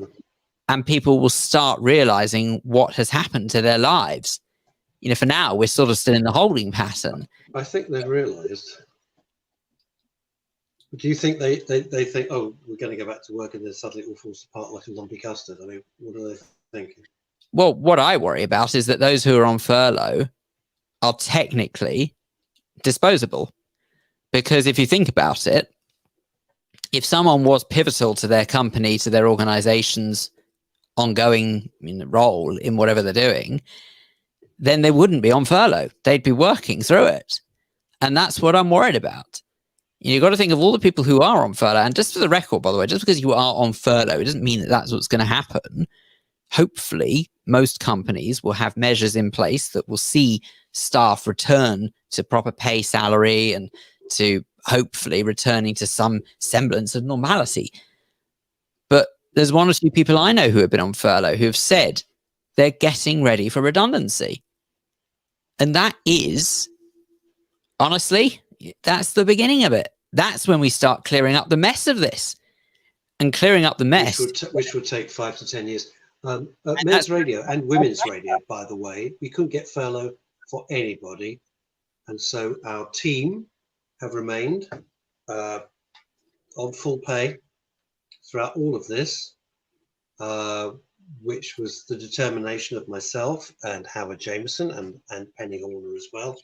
And people will start realizing what has happened to their lives. You know, for now, we're sort of still in the holding pattern. I think they've realised. Do you think they think, oh, we're going to go back to work and then suddenly it all falls apart like a lumpy custard? I mean, what are they thinking? Well, what I worry about is that those who are on furlough are technically disposable. Because if you think about it, if someone was pivotal to their company, to their organization's ongoing role in whatever they're doing, then they wouldn't be on furlough. They'd be working through it. And that's what I'm worried about. You've got to think of all the people who are on furlough. And just for the record, by the way, just because you are on furlough, it doesn't mean that that's what's going to happen. Hopefully, most companies will have measures in place that will see staff return to proper pay, salary, and to hopefully returning to some semblance of normality. But there's one or two people I know who have been on furlough who have said they're getting ready for redundancy. And that is, honestly, that's the beginning of it. That's when we start clearing up the mess of this. And clearing up the mess. Which would take 5 to 10 years. Men's radio and women's radio, by the way, we couldn't get furlough for anybody. And so our team have remained on full pay throughout all of this, which was the determination of myself and Howard Jameson and Penny Horner as well,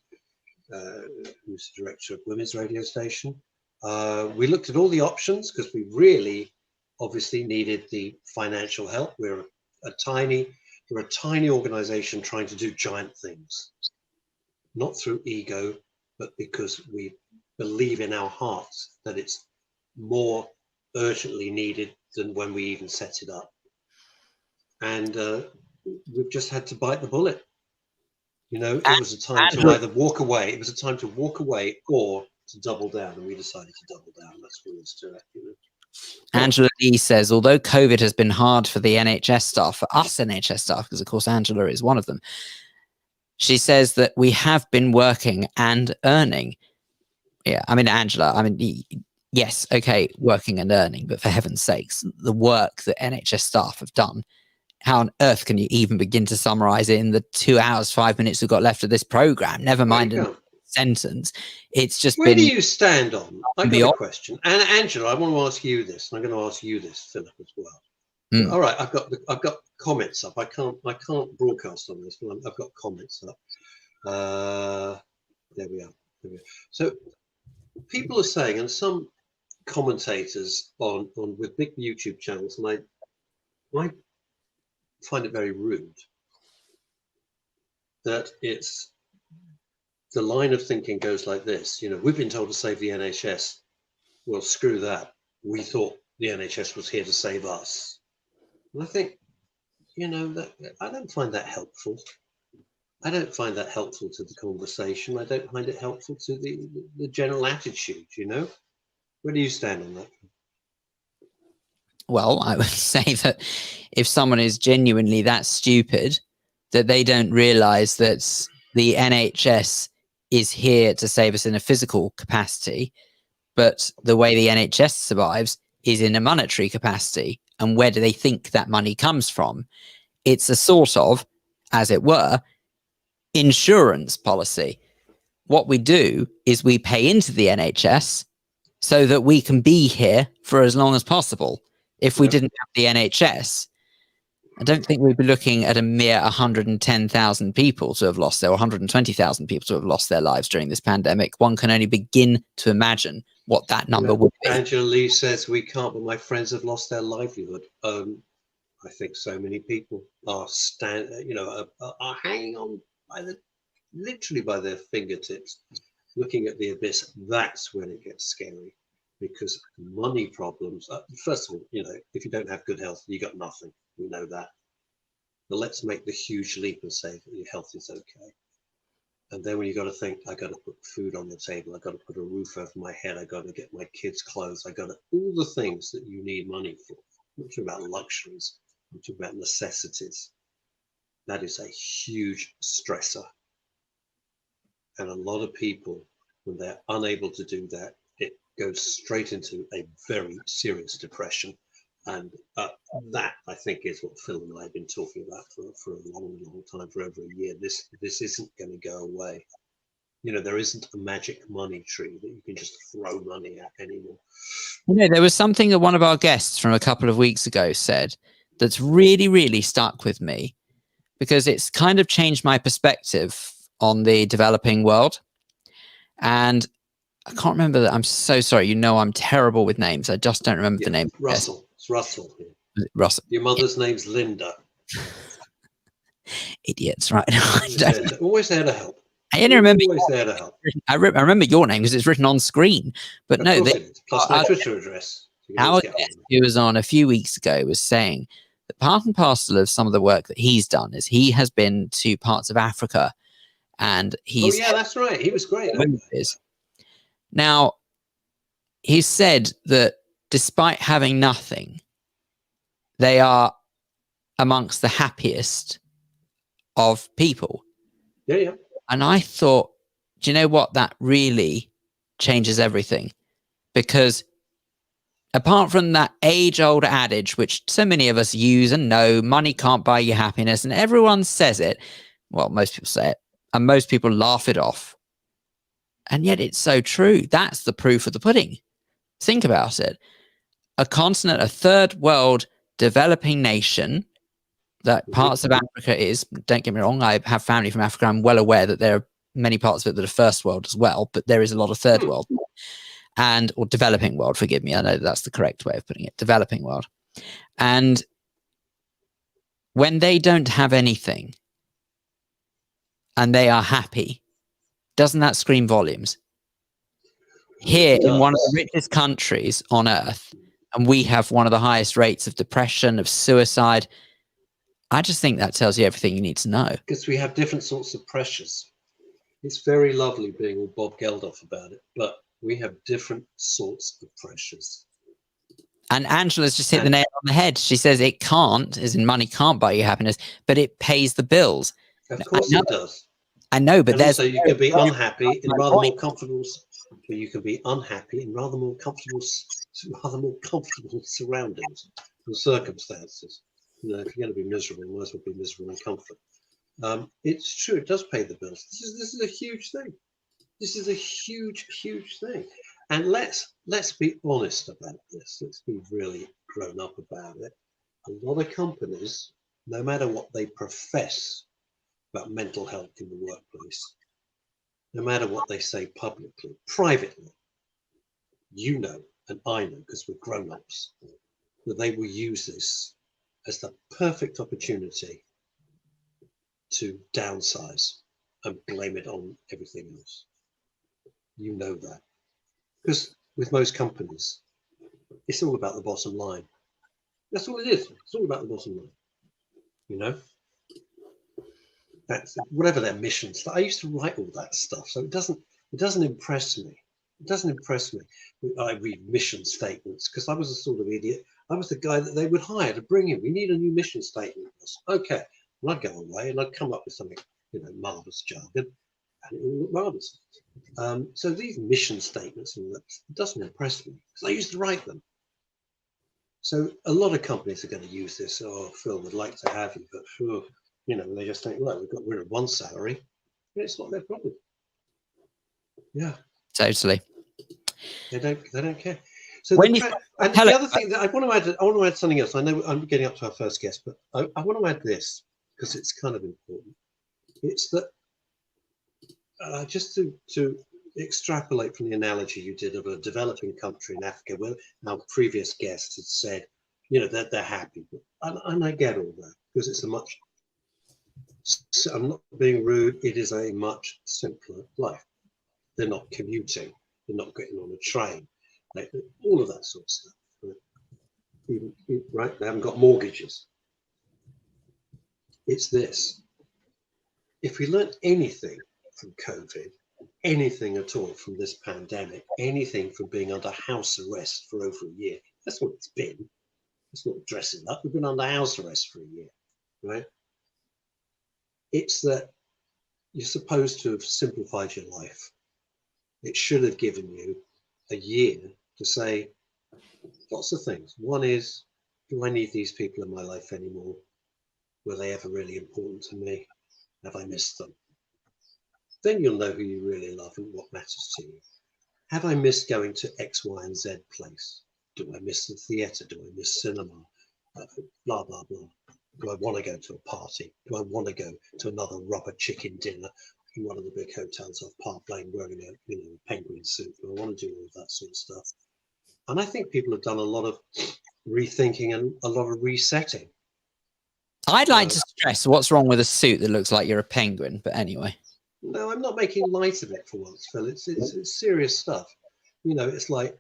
who's the director of Women's Radio Station. We looked at all the options because we really obviously needed the financial help. We're a tiny organization trying to do giant things, not through ego, but because we believe in our hearts that it's more urgently needed than when we even set it up. And we've just had to bite the bullet. You know, it was a time to either walk away. It was a time to walk away or to double down, and we decided to double down. That's what it's to it. You know? Angela Lee says, although COVID has been hard for the NHS staff, for us NHS staff, because of course Angela is one of them, she says that we have been working and earning. Yeah, I mean, Angela, I mean, yes, okay, working and earning, but for heaven's sakes, the work that NHS staff have done, how on earth can you even begin to summarize it in the 2 hours, 5 minutes we've got left of this program? Never mind a sentence. It's just Where do you stand on? I got a question. And Angela, I want to ask you this, and I'm going to ask you this, Philip, as well. All right, I've got comments up. I can't broadcast on this, but I've got comments up. There we are. So people are saying, and some commentators on with big YouTube channels, and I find it very rude that it's the line of thinking goes like this. You know, we've been told to save the NHS. Well, screw that. We thought the NHS was here to save us. And I think, you know, that I don't find that helpful. I don't find that helpful to the conversation. I don't find it helpful to the general attitude, you know? Where do you stand on that? Well, I would say that if someone is genuinely that stupid that they don't realize that the NHS is here to save us in a physical capacity, but the way the NHS survives is in a monetary capacity. And where do they think that money comes from? It's a sort of, as it were, insurance policy. What we do is we pay into the NHS so that we can be here for as long as possible. If we didn't have the NHS, I don't think we'd be looking at a mere 110,000 people to have lost their, 120,000 people to have lost their lives during this pandemic. One can only begin to imagine what that number would be. Angela Lee says we can't, but my friends have lost their livelihood. I think so many people are are hanging on by literally by their fingertips, looking at the abyss. That's when it gets scary, because money problems. First of all, if you don't have good health, you got nothing. We know that. But let's make the huge leap and say that your health is okay. And then when you got to think, I got to put food on the table, I got to put a roof over my head, I got to get my kids clothes, I got to all the things that you need money for. I'm not talking about luxuries. I'm talking about necessities. That is a huge stressor. And a lot of people, when they're unable to do that, it goes straight into a very serious depression. And that, I think, is what Phil and I have been talking about for a long, long time, for over a year. This isn't going to go away. There isn't a magic money tree that you can just throw money at anymore. There was something that one of our guests from a couple of weeks ago said that's really, really stuck with me, because it's kind of changed my perspective on the developing world. And I can't remember that. I'm so sorry. I'm terrible with names. I just don't remember the name. Russell. It's Russell. Russell. Your mother's name's Linda. Idiots, right? Always there to help. I only remember. Always there to help. I remember your name because it's written on screen. But no, plus my Twitter address. Our guest who was on a few weeks ago was saying that part and parcel of some of the work that he's done is he has been to parts of Africa, and he's. Oh yeah, that's right. He was great. Now, he said that despite having nothing, they are amongst the happiest of people. Yeah. And I thought, do you know what? That really changes everything. Because apart from that age-old adage, which so many of us use and know, money can't buy you happiness, and everyone says it. Well, most people say it, and most people laugh it off. And yet it's so true. That's the proof of the pudding. Think about it. A continent, a third world developing nation that parts of Africa is, don't get me wrong, I have family from Africa. I'm well aware that there are many parts of it that are first world as well, but there is a lot of third world or developing world, forgive me. I know that's the correct way of putting it, developing world. And when they don't have anything and they are happy, doesn't that scream volumes? Here in one of the richest countries on earth, and we have one of the highest rates of depression, of suicide. I just think that tells you everything you need to know. Because we have different sorts of pressures. It's very lovely being all Bob Geldof about it, but we have different sorts of pressures. And Angela's just hit the nail on the head. She says it can't, as in money can't buy you happiness, but it pays the bills. Of course it does. I know, but also you can be unhappy in rather more comfortable. You can be unhappy in rather more comfortable surroundings and circumstances. If you're going to be miserable, you might as well be miserable in comfort. It's true; it does pay the bills. This is a huge thing. This is a huge, huge thing. And let's be honest about this. Let's be really grown up about it. A lot of companies, no matter what they profess about mental health in the workplace, no matter what they say publicly, privately, and I know because we're grown-ups, that they will use this as the perfect opportunity to downsize and blame it on everything else. You know that. Because with most companies, it's all about the bottom line. That's all it is. It's all about the bottom line. That's whatever their missions. I used to write all that stuff, so it doesn't impress me. It doesn't impress me. I read mission statements because I was a sort of idiot. I was the guy that they would hire to bring in. We need a new mission statement. Okay. And I'd go away and I'd come up with something, marvelous jargon, and it would look marvelous. So these mission statements, and that doesn't impress me because I used to write them. So a lot of companies are going to use this. Oh, Phil would like to have you, but they just think, well, we've got rid of one salary. It's not their problem. Yeah, Totally. They don't care. So Hello. the other thing that I want to add something else. I know I'm getting up to our first guest, but I want to add this because it's kind of important. It's that just to extrapolate from the analogy you did of a developing country in Africa, where our previous guests had said, that they're happy, and I get all that because it's a much. I'm not being rude. It is a much simpler life. They're not commuting. They're not getting on a train. All of that sort of stuff. Right? They haven't got mortgages. It's this. If we learned anything from COVID, anything at all from this pandemic, anything from being under house arrest for over a year, that's what it's been. It's not dressing up. We've been under house arrest for a year, right? It's that you're supposed to have simplified your life. It should have given you a year to say lots of things. One is, do I need these people in my life anymore? Were they ever really important to me? Have I missed them? Then you'll know who you really love and what matters to you. Have I missed going to X, Y, and Z place? Do I miss the theatre? Do I miss cinema? Blah, blah, blah. Do I want to go to a party? Do I want to go to another rubber chicken dinner in one of the big hotels off Park Lane wearing a penguin suit? Do I want to do all of that sort of stuff? And I think people have done a lot of rethinking and a lot of resetting. I'd like to stress what's wrong with a suit that looks like you're a penguin, but anyway. No, I'm not making light of it for once, Phil. It's serious stuff. It's like,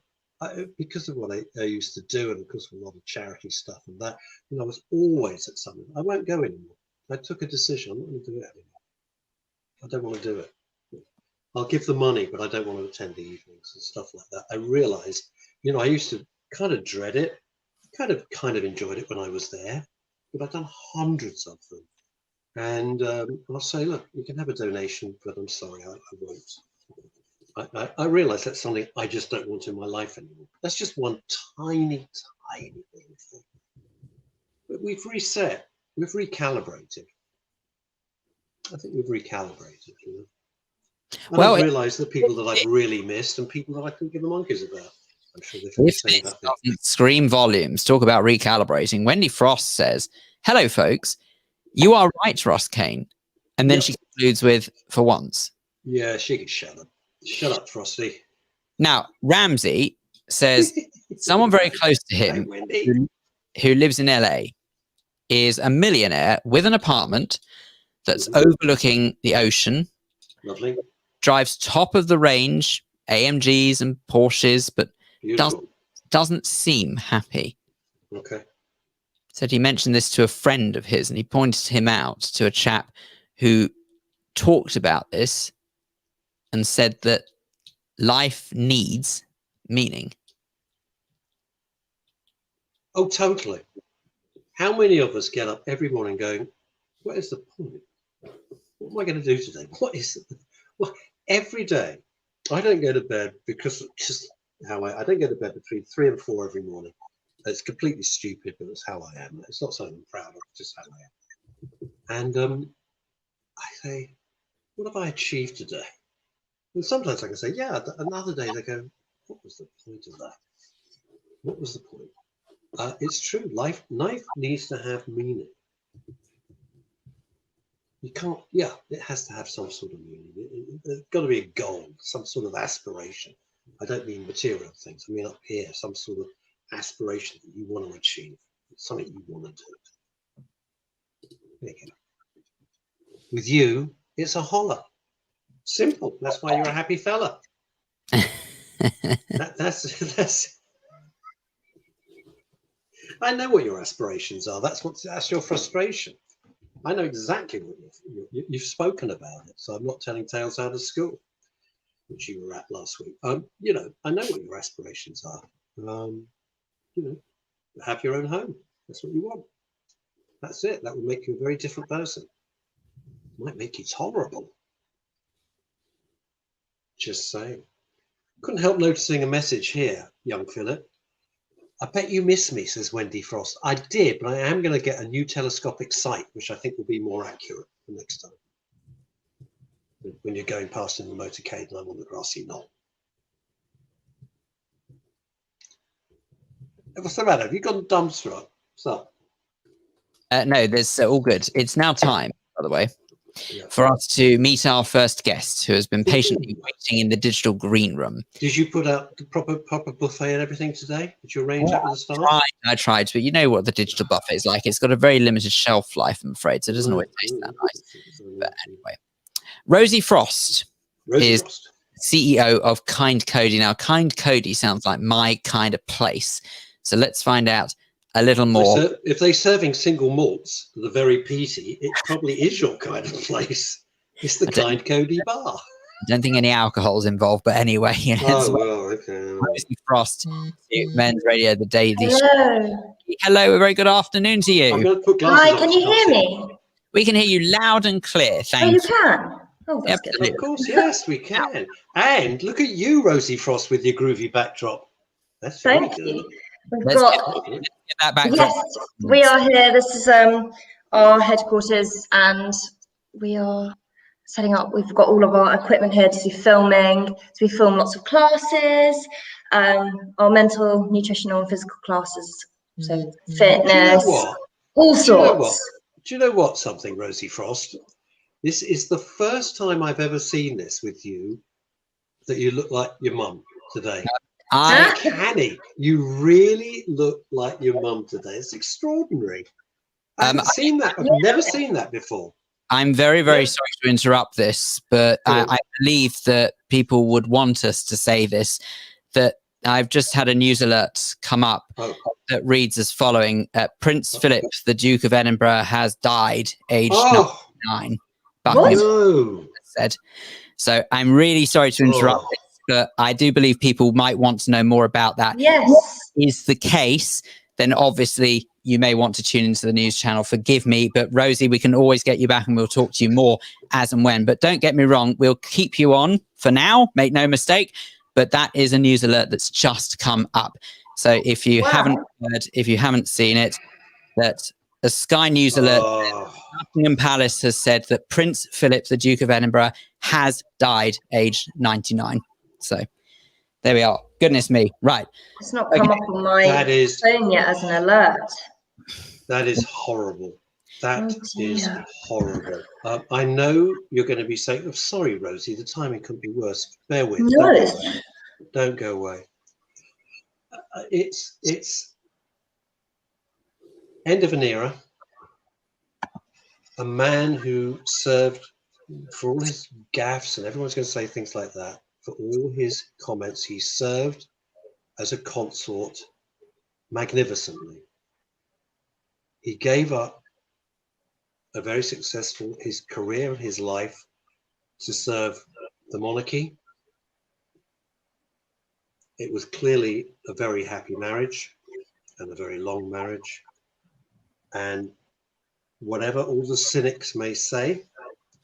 because of what I used to do and because of a lot of charity stuff and that, I was always at something. I won't go anymore. I took a decision. I'm not going to do it anymore. I don't want to do it. I'll give the money, but I don't want to attend the evenings and stuff like that. I realized, I used to kind of dread it, kind of enjoyed it when I was there, but I've done hundreds of them. And I'll say, look, you can have a donation, but I'm sorry, I won't. I realize that's something I just don't want in my life anymore. That's just one tiny, tiny little thing. But we've reset, we've recalibrated. I think we've recalibrated, And I've realized the people that I've really missed and people that I couldn't give the monkeys about. I'm sure they feel the same about me. Scream volumes. Talk about recalibrating. Wendy Frost says, hello, folks. You are right, Ross Kane. And then she concludes with, for once. Yeah, she can shut up. Shut up, Frosty. Now, Ramsey says someone very close to him who lives in LA is a millionaire with an apartment that's overlooking the ocean. Lovely. Drives top of the range AMGs and Porsches, but doesn't seem happy. Okay. Said he mentioned this to a friend of his and he pointed him out to a chap who talked about this and said that life needs meaning. Oh, totally. How many of us get up every morning going, what is the point? What am I going to do today? What is it? Well, every day I don't go to bed because just how I don't go to bed between 3 and 4 every morning. It's completely stupid, but it's how I am. It's not something I'm proud of, it's just how I am. And I say, what have I achieved today? And sometimes I can say, yeah, another day they go, what was the point of that? What was the point? It's true, life needs to have meaning. You can't, it has to have some sort of meaning. There's got to be a goal, some sort of aspiration. I don't mean material things, I mean up here, some sort of aspiration that you want to achieve, something you want to do. There you go. With you, it's a holler. Simple. That's why you're a happy fella. That's. I know what your aspirations are. That's your frustration. I know exactly what you've spoken about it. So I'm not telling tales out of school, which you were at last week. I know what your aspirations are. have your own home. That's what you want. That's it. That would make you a very different person. Might make you tolerable. Just saying. Couldn't help noticing a message here, young Philip. I bet you miss me, says Wendy Frost. I did, but I am going to get a new telescopic sight, which I think will be more accurate the next time. When you're going past in the motorcade and I'm on the grassy knoll. What's the matter? Have you got a dumpster up? What's up? No, there's all good. It's now time, by the way, Yeah. for us to meet our first guest, who has been patiently waiting in the digital green room. Did you put out the proper buffet and everything today? Did you arrange that with the staff? I tried, but you know what the digital buffet is like. It's got a very limited shelf life, I'm afraid, so it doesn't always taste that nice. But anyway, Rosie Frost is CEO of Kind Cody. Now, Kind Cody sounds like my kind of place. So let's find out a little more. If they're serving single malts that are very peaty, it probably is your kind of place. It's the Kind Cody bar. I don't think any alcohol is involved, but anyway. Okay. Rosie Frost, Men's Radio, the Daily Hello. Show. Hello, a very good afternoon to I'm you. going to put glasses Hi, on can so you can't hear see. me? We can hear you loud and clear. Oh, Thank you you. can? Oh, that's good. Absolutely. Of course, yes, we can. And look at you, Rosie Frost, with your groovy backdrop. That's very Thank good. you. We've Let's got, get that backdrop. yes, we are here. This is our headquarters, and we are setting up. We've got all of our equipment here to do filming. So we film lots of classes, our mental, nutritional, and physical classes. So fitness, all sorts. Do you know what, something, Rosie Frost? This is the first time I've ever seen this with you, that you look like your mum today. Uncanny. You really look like your mum today. It's extraordinary. I haven't seen that. I've never seen that before. I'm very, very sorry to interrupt this, but I believe that people would want us to say this, that I've just had a news alert come up that reads as following. Prince Philip, the Duke of Edinburgh, has died aged 99. Buckingham said. So I'm really sorry to interrupt this, but I do believe people might want to know more about that. Yes. If is the case, then obviously you may want to tune into the news channel. Forgive me, but Rosie, we can always get you back and we'll talk to you more as and when. But don't get me wrong, we'll keep you on for now, make no mistake. But that is a news alert that's just come up. So if you haven't heard, if you haven't seen it, that a Sky News alert, Buckingham Palace has said that Prince Philip, the Duke of Edinburgh, has died aged 99. So there we are. Goodness me. Right. It's not come up on my phone yet as an alert. That is horrible. That is horrible. I know you're going to be saying, sorry, Rosie, the timing couldn't be worse. Bear with. No. Don't go away. It's end of an era. A man who served, for all his gaffes, and everyone's going to say things like that, for all his comments, he served as a consort magnificently. He gave up a very successful, his career and his life to serve the monarchy. It was clearly a very happy marriage and a very long marriage. And whatever all the cynics may say,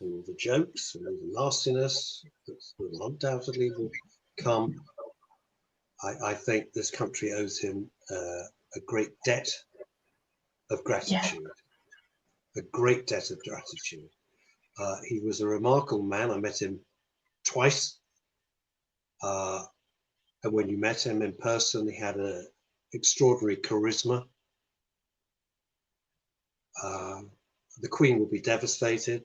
and all the jokes and all the nastiness that undoubtedly will come, I think this country owes him a great debt of gratitude. A great debt of gratitude. He was a remarkable man. I met him twice. And when you met him in person, he had an extraordinary charisma. The Queen will be devastated,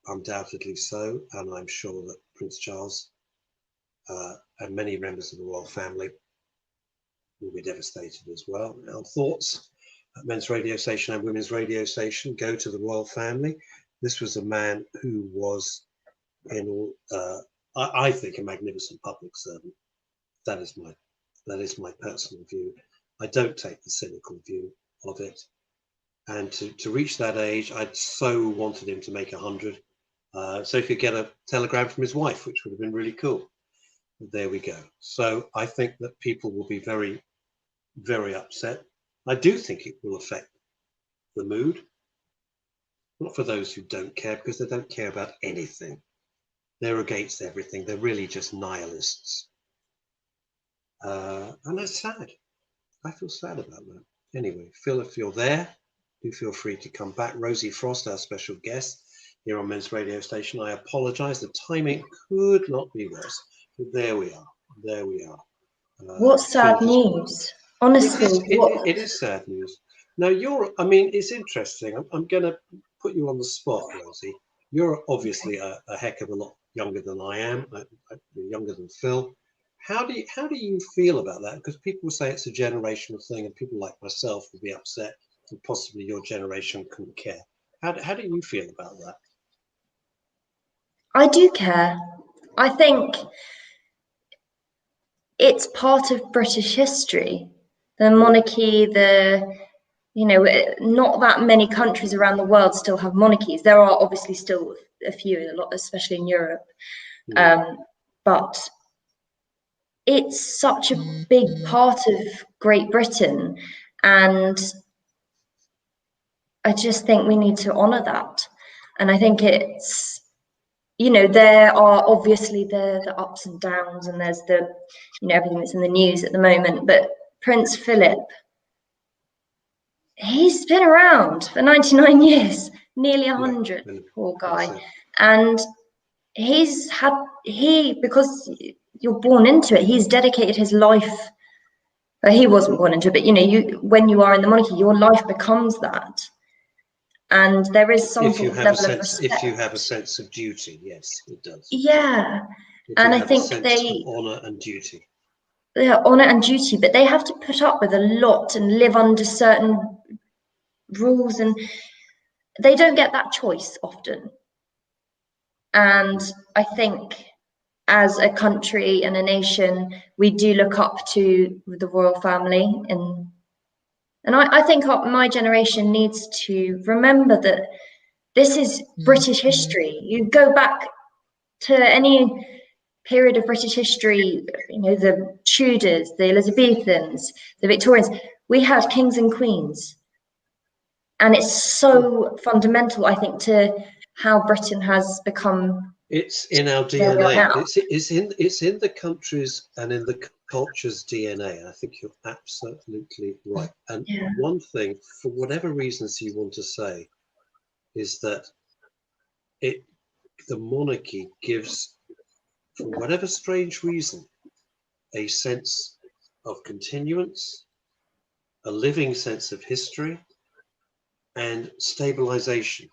undoubtedly so, and I'm sure that Prince Charles and many members of the royal family will be devastated as well. Our thoughts at Men's Radio Station and Women's Radio Station go to the royal family. This was a man who was, in all, I think, a magnificent public servant. That is my personal view. I don't take the cynical view of it. And to reach that age, I so wanted him to make 100. So he could get a telegram from his wife, which would have been really cool. There we go. So I think that people will be very very upset. I do think it will affect the mood. Not for those who don't care, because they don't care about anything. They're against everything. They're really just nihilists. And that's sad. I feel sad about that. Anyway, Phil, if you're there, do feel free to come back. Rosie Frost, our special guest here on Men's Radio Station. I apologise. The timing could not be worse. But there we are. There we are. What sad news. Honestly, it is sad news. Now, it's interesting. I'm going to put you on the spot, Rosie. You're obviously a heck of a lot younger than I am. You're younger than Phil. How do you feel about that? Because people say it's a generational thing, and people like myself will be upset, and possibly your generation couldn't care. How do you feel about that? I do care. I think it's part of British history. The monarchy, not that many countries around the world still have monarchies. There are obviously still a few, especially in Europe. But it's such a big part of Great Britain, and I just think we need to honour that. And I think it's, there are obviously the ups and downs, and there's everything that's in the news at the moment. But Prince Philip, he's been around for 99 years, nearly 100, poor guy. And because you're born into it, he's dedicated his life. He wasn't born into it, but when you are in the monarchy, your life becomes that. And there is some sort of level of respect. If you have a sense of duty, yes, it does. Yeah. And I think honour and duty. Yeah, honour and duty, but they have to put up with a lot and live under certain rules, and they don't get that choice often. And I think as a country and a nation, we do look up to the royal family, and I think my generation needs to remember that this is British history. You go back to any period of British history, the Tudors, the Elizabethans, the Victorians, we had kings and queens. And it's so fundamental, I think, to how Britain has become. It's in our DNA. It's in the country's and in the culture's DNA. I think you're absolutely right. And one thing, for whatever reasons you want to say, is that the monarchy gives, for whatever strange reason, a sense of continuance, a living sense of history, and stabilization.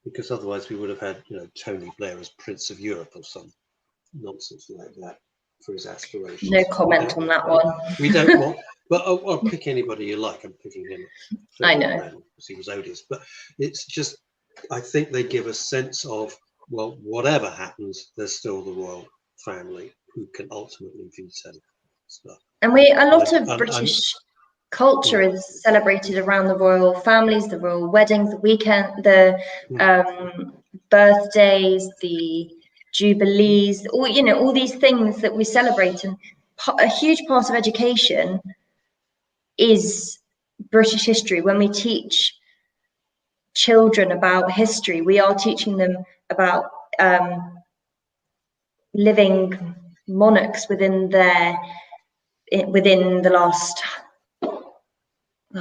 Because otherwise we would have had, Tony Blair as Prince of Europe or some nonsense like that for his aspirations. No comment on that one. We don't want, but I'll pick anybody you like. I'm picking him. I know. Because he was odious. But it's just, I think they give a sense of, well, whatever happens, there's still the royal family who can ultimately veto stuff. And a lot of British culture is celebrated around the royal families, the royal weddings, the weekend, the birthdays, the jubilees, all these things that we celebrate. And a huge part of education is British history. When we teach children about history, we are teaching them about living monarchs within the last.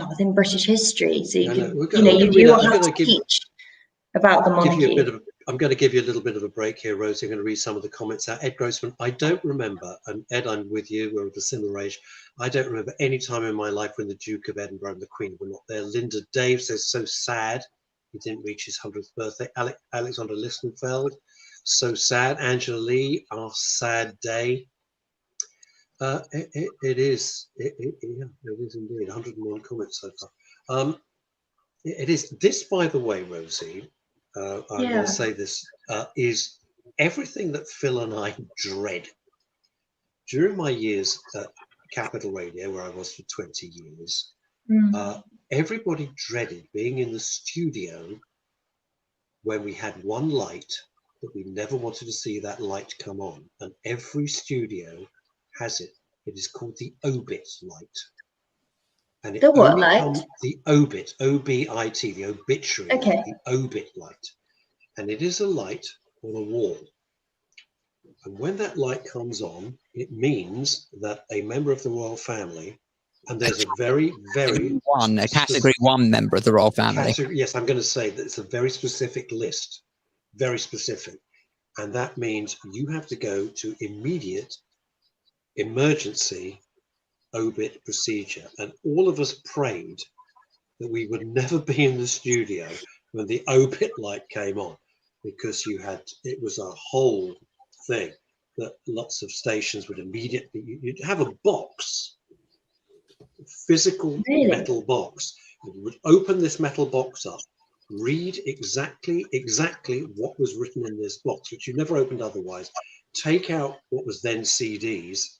Within British history, so you have to teach about the monarchy. I'm going to give you a little bit of a break here, Rosie. I'm going to read some of the comments out. Ed Grossman, I don't remember, and Ed, I'm with you, we're of a similar age. I don't remember any time in my life when the Duke of Edinburgh and the Queen were not there. Linda Dave says, so sad he didn't reach his 100th birthday. Alexander Listenfeld, so sad. Angela Lee, our sad day. It is indeed 101 comments so far. It is this, by the way, Rosie. I will say this is everything that Phil and I dread. During my years at Capital Radio, where I was for 20 years, everybody dreaded being in the studio when we had one light, but we never wanted to see that light come on. And every studio has it It is called the obit light. And it The what only light? comes the obit, O-B-I-T, the obituary, Okay. the obit light. And it is a light on a wall. And when that light comes on, it means that a member of the royal family, and there's a very, very a category 1 member of the royal family. yes, I'm going to say that it's a very specific list, very specific. And that means you have to go to immediate emergency obit procedure. And all of us prayed that we would never be in the studio when the obit light came on, because it was a whole thing that lots of stations would immediately, you'd have a box, physical metal box, and you would open this metal box up, read exactly what was written in this box, which you never opened otherwise, take out what was then CDs,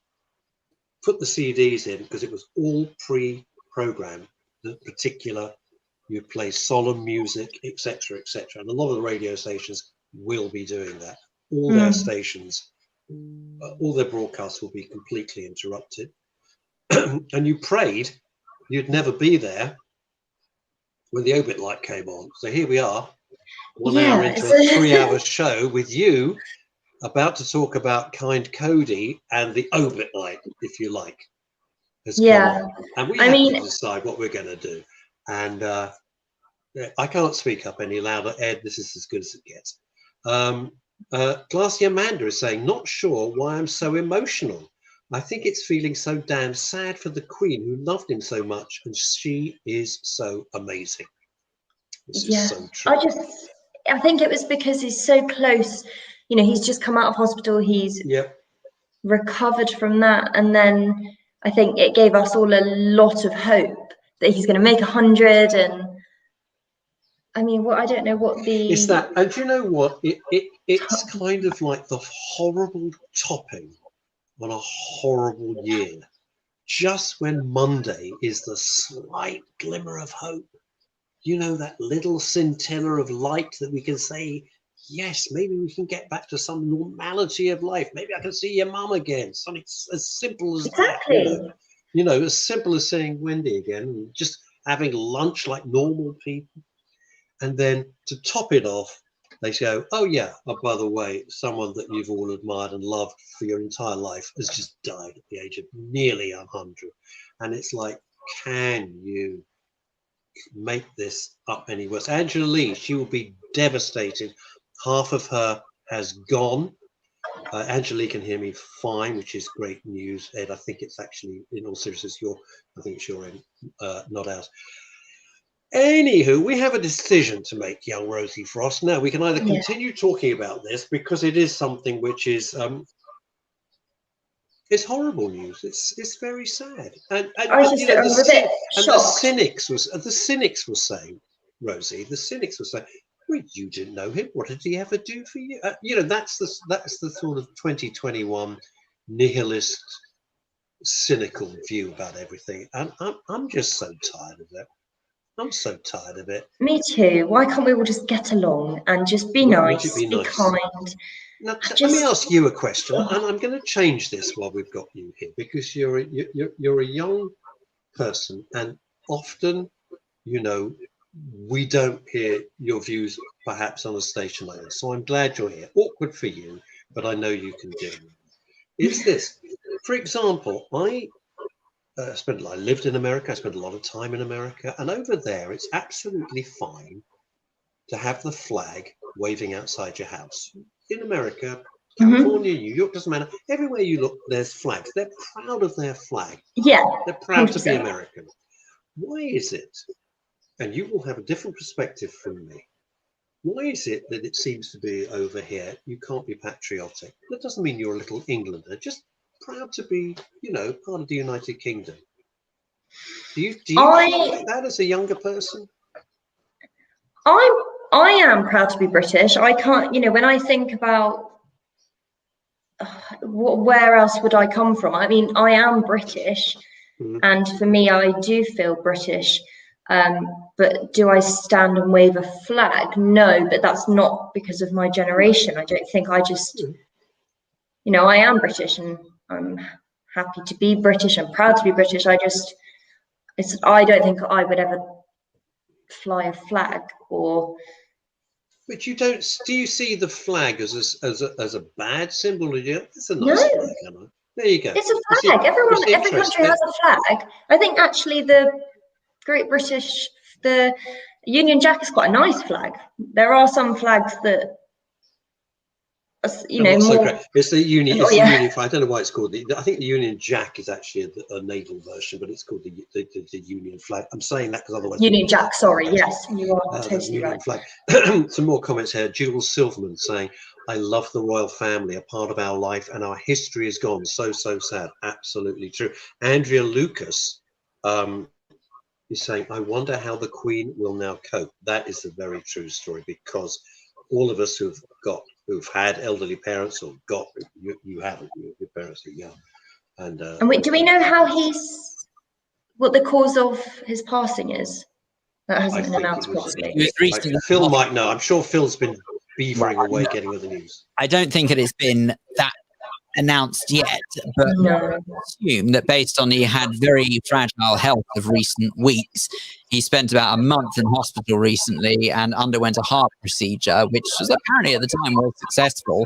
put the CDs in, because it was all pre-programmed, the particular, you play solemn music, etc., etc. And a lot of the radio stations will be doing that. All their stations, all their broadcasts will be completely interrupted. And you prayed you'd never be there when the obit light came on. So here we are, 1 hour into a 3-hour show with you about to talk about Kind Cody, and the obit light, if you like, has come on. And we have to decide what we're going to do. And I can't speak up any louder, Ed. This is as good as it gets. Glassy Amanda is saying, not sure why I'm so emotional. I think it's feeling so damn sad for the Queen, who loved him so much, and she is so amazing. This is so true. I think it was because he's so close. You know, he's just come out of hospital. He's recovered from that, and then I think it gave us all a lot of hope that he's going to make 100. And I mean, I don't know what the... It's that, and do you know what? It's kind of like the horrible topping on a horrible year. Just when Monday is the slight glimmer of hope, you know, that little scintilla of light that we can say, yes, maybe we can get back to some normality of life. Maybe I can see your mum again. Something as simple as that. You know, as simple as seeing Wendy again, and just having lunch like normal people. And then to top it off, they go, oh yeah, by the way, someone that you've all admired and loved for your entire life has just died at the age of nearly 100. And it's like, can you make this up any worse? Angela Lee, she will be devastated. Half of her has gone. Angela Lee can hear me fine, which is great news, Ed. I think it's actually, in all seriousness, I think it's your end, not ours. Anywho, we have a decision to make, young Rosie Frost. Now, we can either continue talking about this, because it is something which is it's horrible news. It's very sad. And the cynics were saying, Rosie, the cynics were saying, well, you didn't know him. What did he ever do for you? You know, that's the sort of 2021 nihilist, cynical view about everything. And I'm just so tired of it. I'm so tired of it. Me too. Why can't we all just get along and just be nice, be kind? Now, let me ask you a question, and I'm going to change this while we've got you here, because you're a young person, and often, you know, we don't hear your views perhaps on a station like this. So I'm glad you're here. Awkward for you, but I know you can deal with it. It's this. For example, I lived in America. I spent a lot of time in America, and over there, it's absolutely fine to have the flag waving outside your house. In America, California, New York, doesn't matter. Everywhere you look, there's flags. They're proud of their flag. Yeah, they're proud to be American. Why is it? And you will have a different perspective from me. Why is it that it seems to be over here? You can't be patriotic. That doesn't mean you're a little Englander. Just proud to be, you know, part of the United Kingdom. Do you feel like that as a younger person? I am proud to be British. I can't, you know, when I think about where else would I come from? I mean, I am British, and for me, I do feel British. But do I stand and wave a flag? No, but that's not because of my generation. I don't think. I just, you know, I am British, and I'm happy to be British and proud to be British. I don't think I would ever fly a flag or. But you don't. Do you see the flag as a bad symbol? It's a nice flag, isn't it? There you go. It's a flag. Every country has a flag. I think actually the Great British, the Union Jack is quite a nice flag. There are some flags that, more. So great. It's the Union. It's the Union flag. I don't know why it's called I think the Union Jack is actually a naval version, but it's called the Union flag. I'm saying that because otherwise. Union Jack. Sorry. Yes, you are totally Union right. Flag. Some more comments here. Jules Silverman saying, "I love the royal family, a part of our life, and our history is gone. So sad." Absolutely true. Andrea Lucas is saying, "I wonder how the Queen will now cope." That is a very true story, because all of us who've had elderly parents, or you haven't, your parents are young, and do we know what the cause of his passing is? That hasn't been announced properly. Phil might know. I'm sure Phil's been beavering away getting other news. I don't think it has been that announced yet, but I assume that based on he had very fragile health of recent weeks, he spent about a month in hospital recently and underwent a heart procedure, which was apparently at the time was successful.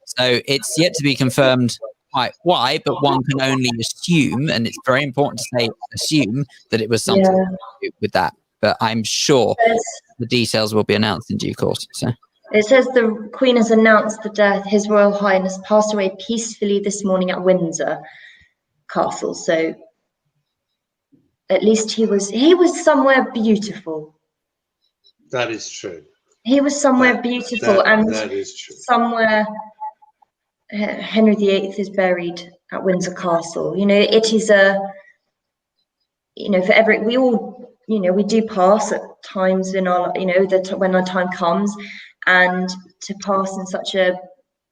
So it's yet to be confirmed quite why, but one can only assume, and it's very important to say assume, that it was something to do with that. But I'm sure the details will be announced in due course. So. It says the Queen has announced the death. His Royal Highness passed away peacefully this morning at Windsor Castle. So at least he was somewhere beautiful. That is true. He was somewhere beautiful, and that is true. Somewhere Henry VIII is buried at Windsor Castle. It is we do pass at times in our, when our time comes. And to pass in such a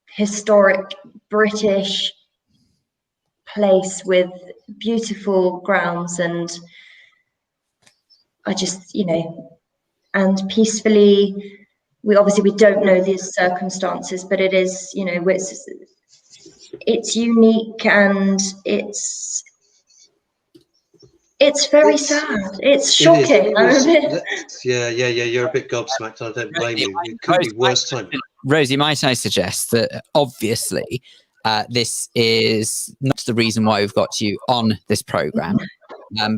historic British place with beautiful grounds, and I just, and peacefully, we don't know these circumstances, but it is, it's unique, and it's very sad. It's shocking. Yeah. You're a bit gobsmacked. I don't blame you. It could be worse time. Rosie, might I suggest that obviously this is not the reason why we've got you on this program,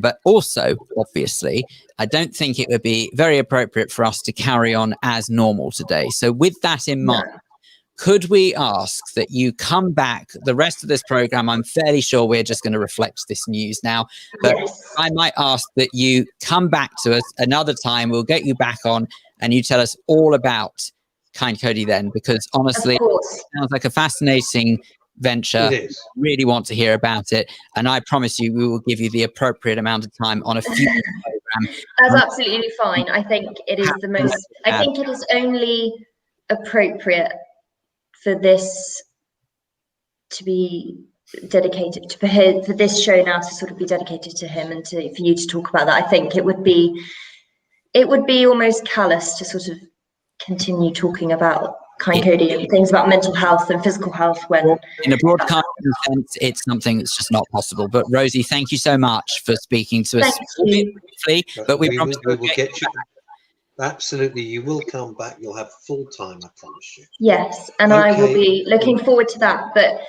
but also obviously I don't think it would be very appropriate for us to carry on as normal today. So with that in mind, could we ask that you come back the rest of this program? I'm fairly sure we're just going to reflect this news now, but I might ask that you come back to us another time. We'll get you back on and you tell us all about Kind Cody then, because honestly, it sounds like a fascinating venture. It is. Really want to hear about it. And I promise you, we will give you the appropriate amount of time on a future program. That's absolutely fine. I think it is I think it is only appropriate for this to be dedicated for this show now to sort of be dedicated to him, and for you to talk about that. I think it would be almost callous to sort of continue talking about Kind Cody and things about mental health and physical health when in a broadcasting sense it's something that's just not possible. But Rosie, thank you so much for speaking to us briefly, but we promise we will get you. Absolutely, you will come back. You'll have full time, I promise you. Yes, and I will be looking forward to that. But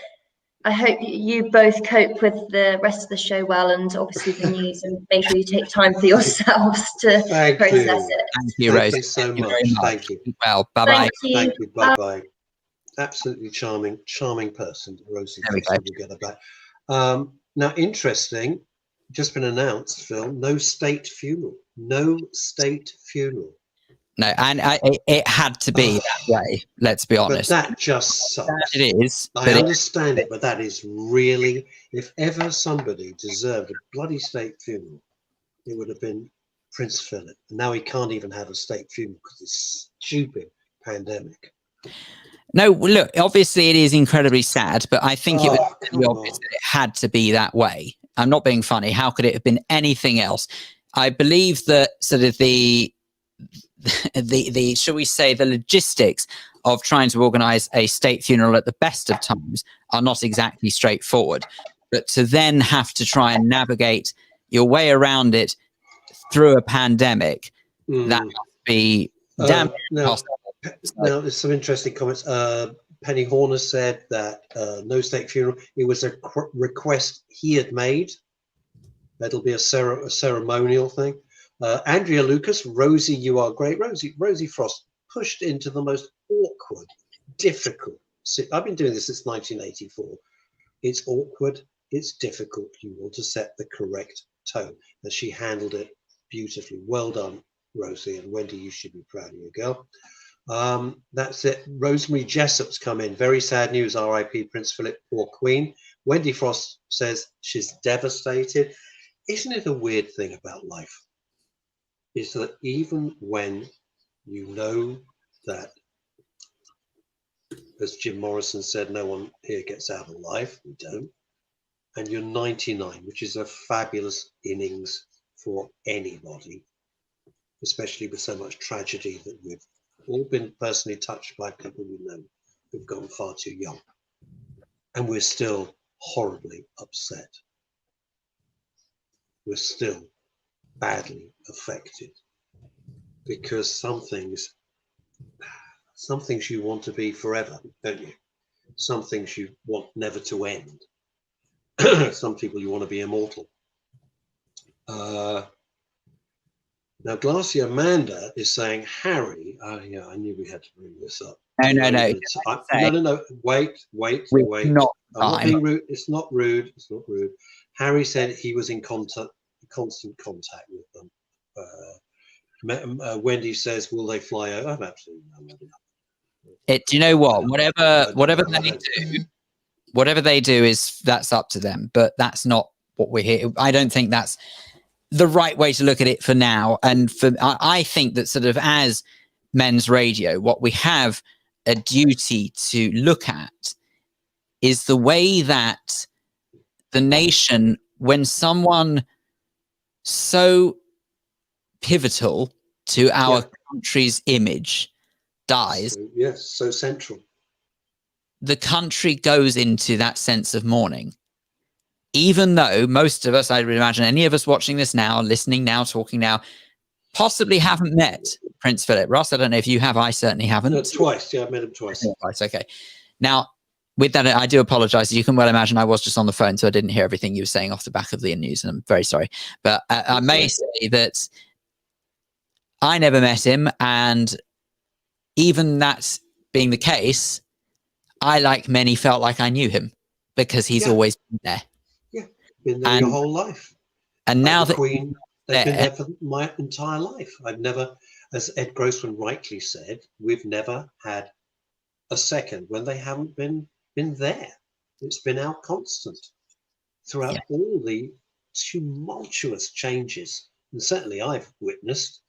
I hope you both cope with the rest of the show well, and obviously the news, and make sure you take time for yourselves to process it. Thank you, Rosie. Thank you so much. Thank you. Well, bye-bye. Thank you. Bye-bye. Absolutely charming person, Rosie. We'll get her back. Now, interesting, just been announced, Phil, no state funeral. No state funeral. No, and it had to be that way. Let's be honest. But that just sucks. It is. I understand it, but that is really, if ever somebody deserved a bloody state funeral, it would have been Prince Philip. And now he can't even have a state funeral because of this stupid pandemic. No, look, obviously it is incredibly sad, but I think it was really obvious that it had to be that way. I'm not being funny. How could it have been anything else? I believe that sort of the shall we say the logistics of trying to organize a state funeral at the best of times are not exactly straightforward. but to then have to try and navigate your way around it through a pandemic, that must be damn impossible. Now, there's some interesting comments. Penny Horner said that no state funeral. It was a request he had made. That'll be a ceremonial thing. Andrea Lucas, Rosie, you are great. Rosie Frost pushed into the most awkward, difficult. I've been doing this since 1984. It's awkward. It's difficult. You want to set the correct tone, and she handled it beautifully. Well done, Rosie, and Wendy. You should be proud of your girl. That's it. Rosemary Jessup's come in. Very sad news. R.I.P. Prince Philip, poor Queen. Wendy Frost says she's devastated. Isn't it a weird thing about life? Is that even when you know that, as Jim Morrison said, no one here gets out alive, we don't, and you're 99, which is a fabulous innings for anybody, especially with so much tragedy that we've all been personally touched by people we know who've gone far too young, and we're still horribly upset. We're still badly affected because some things you want to be forever, don't you? Some things you want never to end. Some people you want to be immortal. Now, Glassy Amanda is saying, Harry, yeah, I knew we had to bring this up. No. No. Wait. Not I'm not being rude. It's not rude. Harry said he was in constant contact with them. Wendy says, will they fly over? I'm absolutely no idea. Do you know what? Whatever they do is that's up to them, but that's not what we're here. I don't think that's the right way to look at it for now. And I think that sort of as men's radio, what we have a duty to look at is the way that the nation, when someone so pivotal to our country's image dies, so central, the country goes into that sense of mourning. Even though most of us, I would imagine any of us watching this now, listening now, talking now, possibly haven't met Prince Philip. Ross, I don't know if you have. I certainly haven't. Twice. Yeah, I've met him twice. Twice. Okay. Now, with that, I do apologize. You can well imagine I was just on the phone, so I didn't hear everything you were saying off the back of the news, and I'm very sorry. But I may say that I never met him, and even that being the case, I, like many, felt like I knew him because he's always been there. Yeah, been there your whole life. And like now the that Queen, they've been there for my entire life. I've never, as Ed Grossman rightly said, we've never had a second when they haven't been there. It's been our constant throughout all the tumultuous changes, and certainly I've witnessed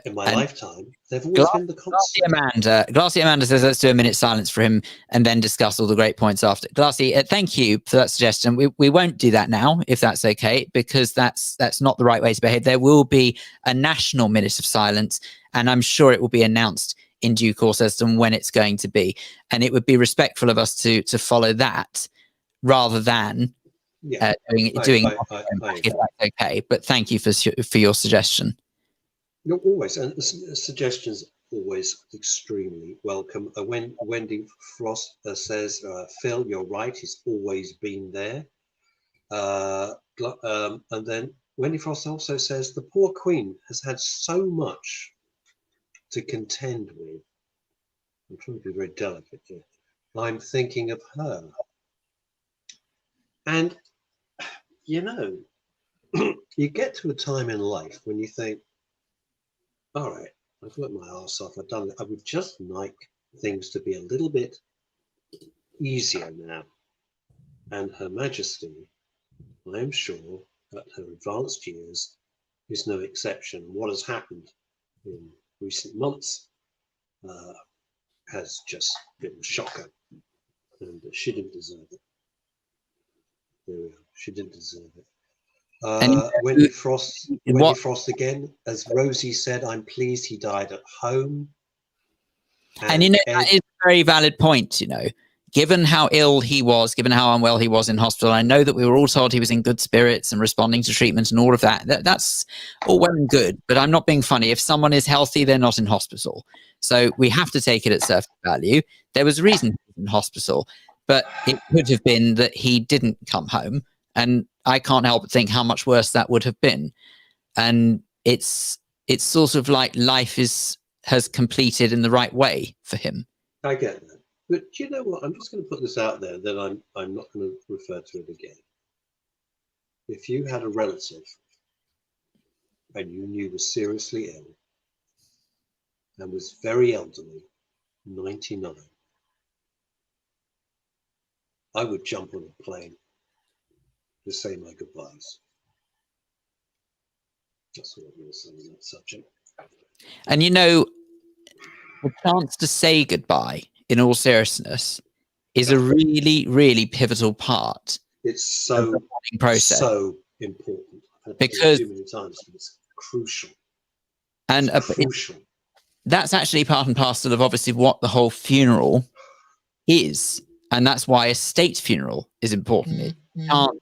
in my lifetime. They've always been the constant. Glassy Amanda says, let's do a minute silence for him and then discuss all the great points after. Glassy, thank you for that suggestion. We won't do that now, if that's okay, because that's not the right way to behave. There will be a national minute of silence, and I'm sure it will be announced in due course as to when it's going to be. And it would be respectful of us to follow that rather than doing it if that's okay. But thank you for your suggestion. You're always, and suggestions always extremely welcome. When Wendy Frost says, Phil, you're right, he's always been there. And then Wendy Frost also says, the poor Queen has had so much to contend with. I'm trying to be very delicate here. I'm thinking of her. And, you know, you get to a time in life when you think, all right, I've worked my arse off. I've done it. I would just like things to be a little bit easier now. And Her Majesty, I am sure, at her advanced years, is no exception. What has happened in recent months has just been a shocker. And she didn't deserve it. There we go. She didn't deserve it. Wendy Frost again, as Rosie said, I'm pleased he died at home. And you know, that is a very valid point, you know. given how ill he was, given how unwell he was in hospital, I know that we were all told he was in good spirits and responding to treatment and all of that. That's all well and good, but I'm not being funny. If someone is healthy, they're not in hospital. So we have to take it at surface value. There was a reason he was in hospital, but it could have been that he didn't come home. And I can't help but think how much worse that would have been. And it's sort of like life has completed in the right way for him. I get that. But do you know what? I'm just going to put this out there, then I'm not going to refer to it again. If you had a relative and you knew was seriously ill and was very elderly, 99, I would jump on a plane to say my goodbyes. That's what I'm going to say on that subject. And you know, the chance to say goodbye, in all seriousness, is a really, really pivotal part. It's of the so mourning process. so important. I've Because- too many times, but it's crucial. And Crucial. that's actually part and parcel of obviously what the whole funeral is. And that's why a state funeral is important. It's a chance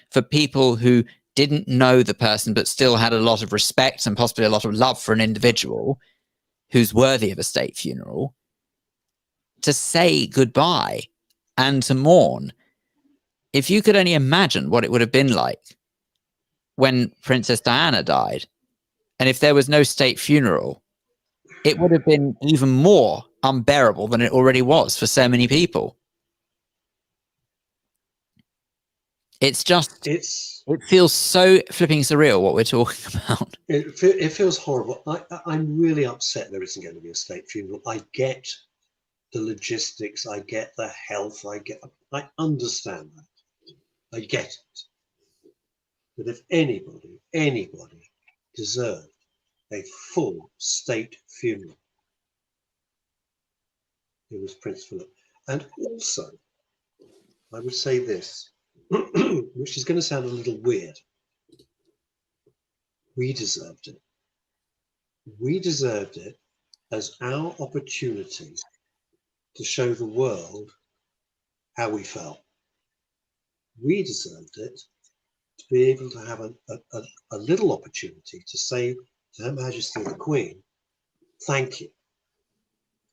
for people who didn't know the person but still had a lot of respect and possibly a lot of love for an individual who's worthy of a state funeral to say goodbye and to mourn. If you could only imagine what it would have been like when Princess Diana died, and if there was no state funeral, it would have been even more unbearable than it already was for so many people. It's just, it feels so flipping surreal what we're talking about. It feels horrible. I'm really upset there isn't going to be a state funeral. I get the logistics. I get the health. I understand that. I get it. But if anybody deserved a full state funeral, it was Prince Philip. And also, I would say this, which is going to sound a little weird. We deserved it. We deserved it as our opportunity to show the world how we felt. We deserved it to be able to have a little opportunity to say to Her Majesty the Queen, thank you.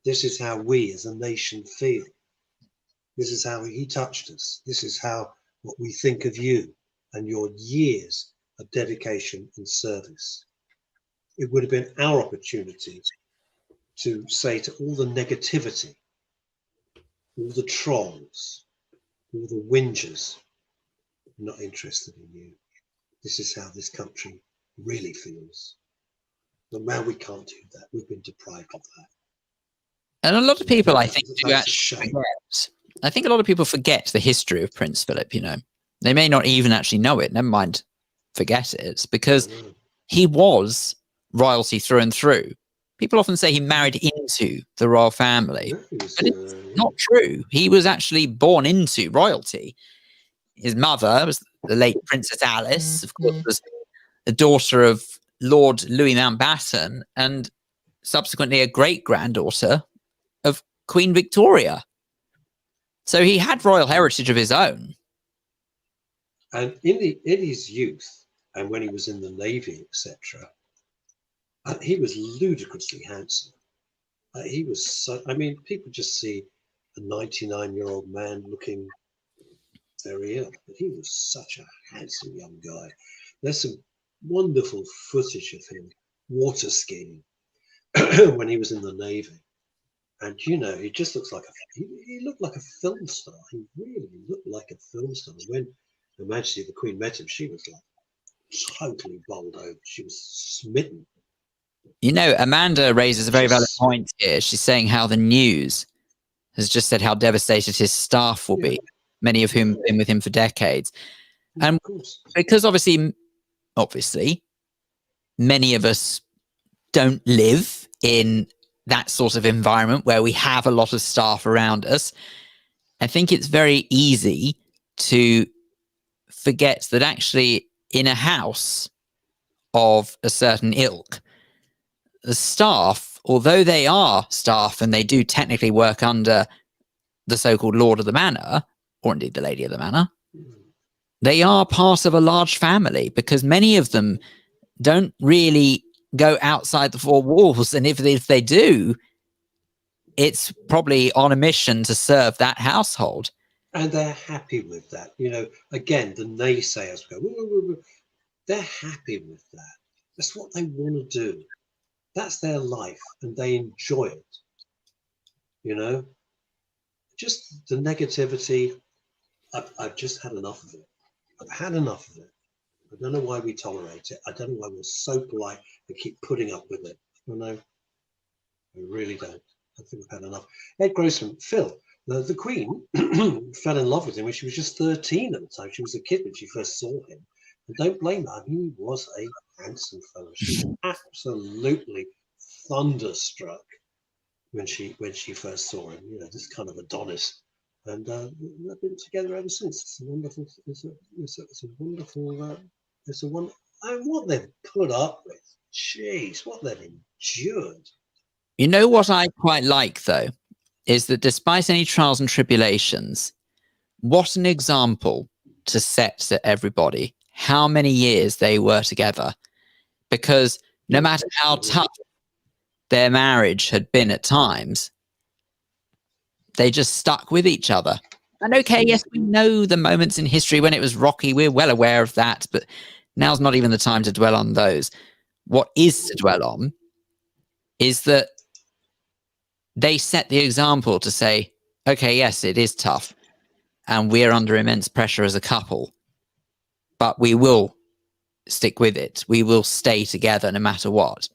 This is how we as a nation feel. This is how he touched us. This is how what we think of you and your years of dedication and service. It would have been our opportunity to say to all the negativity, all the trolls, all the whingers, I'm not interested in you. This is how this country really feels. But now we can't do that. We've been deprived of that. And a lot of people, I think, do That's a actually shame. forget. I think a lot of people forget the history of Prince Philip, you know. They may not even actually know it, never mind forget it, because he was royalty through and through. People often say he married into the royal family, but it's not true. He was actually born into royalty. His mother was the late Princess Alice, of course, was the daughter of Lord Louis Mountbatten, and subsequently a great-granddaughter of Queen Victoria. So he had royal heritage of his own. And in his youth, and when he was in the Navy, etc., he was ludicrously handsome. He was so, I mean, people just see a 99-year-old man looking very ill, but he was such a handsome young guy. There's some wonderful footage of him water skiing when he was in the Navy. And, you know, he just looks like he looked like a film star. He really looked like a film star. When Her Majesty the Queen met him, she was like totally bowled over. She was smitten. You know, Amanda raises a very valid point here. She's saying how the news has just said how devastated his staff will be, many of whom have been with him for decades. And because obviously, many of us don't live in that sort of environment where we have a lot of staff around us, I think it's very easy to forget that actually in a house of a certain ilk, the staff, although they are staff and they do technically work under the so-called Lord of the Manor, or indeed the Lady of the Manor, they are part of a large family, because many of them don't really go outside the four walls. And if they do, it's probably on a mission to serve that household. And they're happy with that. You know, again, the naysayers go, "Woo, woo, woo, woo." They're happy with that. That's what they want to do. That's their life, and they enjoy it. You know, just the negativity. I've just had enough of it. I've had enough of it. I don't know why we tolerate it. I don't know why we're so polite and keep putting up with it. You know, I really don't. I think I've had enough. Ed Grossman, Phil, the Queen fell in love with him when she was just 13 at the time. She was a kid when she first saw him. And don't blame her. I mean, he was a handsome fellow. She was absolutely thunderstruck when she first saw him. You know, this kind of Adonis. And they've been together ever since. It's a wonderful. And what they've put up with. Jeez, what they've endured. You know what I quite like, though, is that despite any trials and tribulations, what an example to set to everybody how many years they were together. Because no matter how tough their marriage had been at times, they just stuck with each other. And okay, yes, we know the moments in history when it was rocky. We're well aware of that, but now's not even the time to dwell on those. What is to dwell on is that they set the example to say, okay, yes, it is tough, and we're under immense pressure as a couple, but we will stick with it. We will stay together no matter what.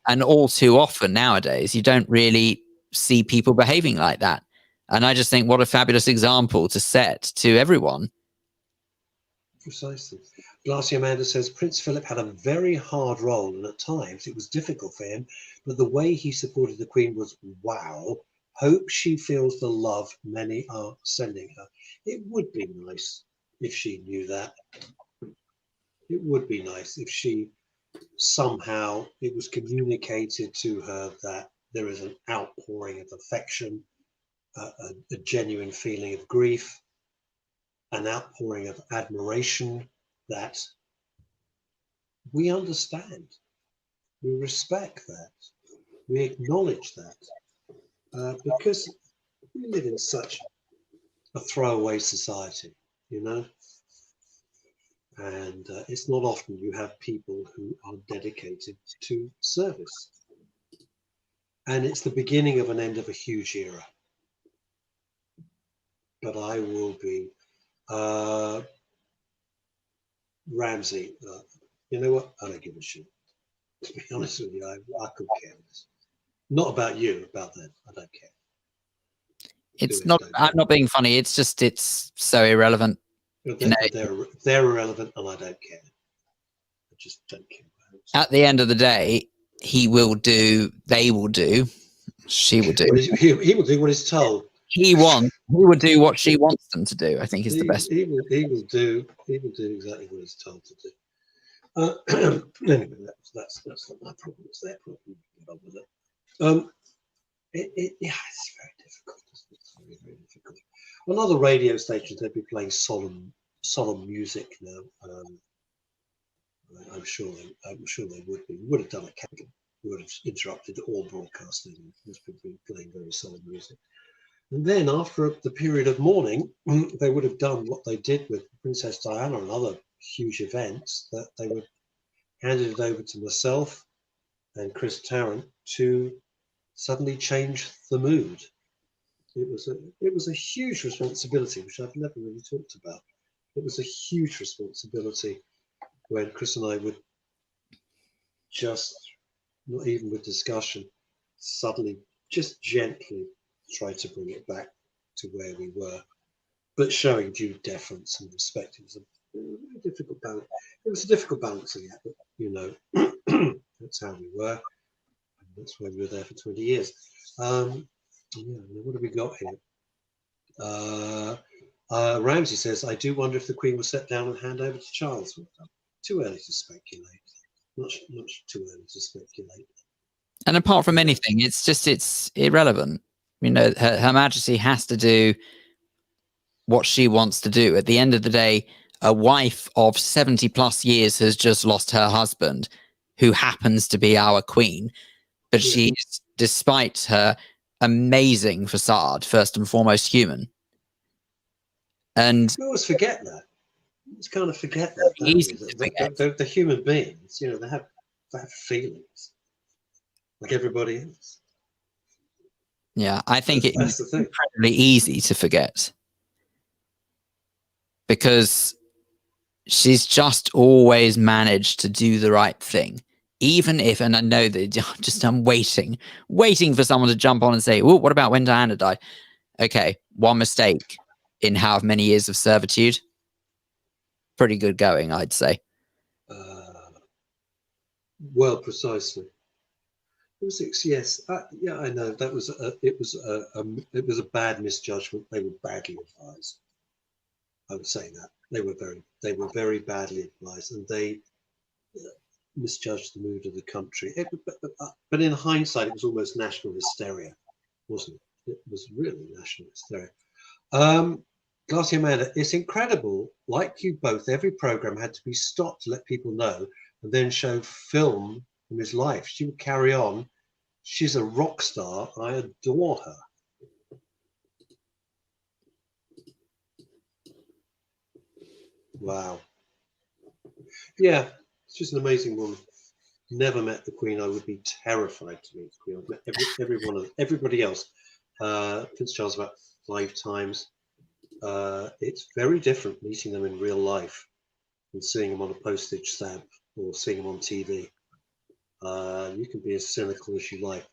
And all too often nowadays, you don't really see people behaving like that. And I just think what a fabulous example to set to everyone. Precisely. Glassy Amanda says Prince Philip had a very hard role, and at times it was difficult for him, but the way he supported the Queen was wow. Hope she feels the love many are sending her. It would be nice if she knew that. It would be nice if she somehow it was communicated to her that there is an outpouring of affection, a genuine feeling of grief, an outpouring of admiration that we understand, we respect that, we acknowledge that, because we live in such a throwaway society, you know, and it's not often you have people who are dedicated to service. And it's the beginning of an end of a huge era. But I will be Ramsey. You know what? I don't give a shit. To be honest with you, I could care less. Not about you, about them. I don't care. It's not. I'm not being funny. It's just. It's so irrelevant. They're irrelevant, and I don't care. I just don't care. At the end of the day, he will do. They will do. She will do. He will do what he's told. He will do what she wants them to do. I think is the best. He will do exactly what he's told to do. Anyway, that's not my problem. It's their problem. Get on with it. Yeah, it's very difficult. It's very, very difficult. On other radio stations, they'd be playing solemn music now. I'm sure they would be. We would have done a candle. We would have interrupted all broadcasting. Most people would be playing very solemn music. And then after the period of mourning, they would have done what they did with Princess Diana and other huge events, that they would hand it over to myself and Chris Tarrant to suddenly change the mood. It was a huge responsibility, which I've never really talked about. It was a huge responsibility when Chris and I would just, not even with discussion, suddenly just gently try to bring it back to where we were, but showing due deference and respect. It was a difficult balance. It was a difficult balancing act, but you know, that's how we were. And that's why we were there for 20 years. Yeah, what have we got here? Ramsey says, I do wonder if the Queen will sit down and hand over to Charles. Too early to speculate. Much too early to speculate. And apart from anything, it's irrelevant. You know, Her Majesty has to do what she wants to do. At the end of the day, a wife of 70 plus years has just lost her husband, who happens to be our queen. But she's, despite her amazing facade, first and foremost human. And we always forget that. Just kind of forget that, don't we? The human beings, you know, they have feelings like everybody else. Yeah, I think that's it's incredibly easy to forget, because she's just always managed to do the right thing. Even if, and I know that I'm waiting for someone to jump on and say, "Oh, what about when Diana died?" Okay, one mistake in how many years of servitude. Pretty good going, I'd say. Well, precisely. It was yes, yeah, I know that was it was a bad misjudgment. They were badly advised. I would say that they were very badly advised, and they misjudged the mood of the country. But in hindsight, it was almost national hysteria, wasn't it? It was really national hysteria. Glassy Amanda, it's incredible. Like you both, every program had to be stopped to let people know, and then show film from his life. She would carry on. She's a rock star. I adore her. Wow. Yeah, she's an amazing woman. Never met the Queen. I would be terrified to meet the Queen. I've met everybody else. Prince Charles about 5 times. It's very different meeting them in real life than seeing them on a postage stamp or seeing them on TV. You can be as cynical as you like,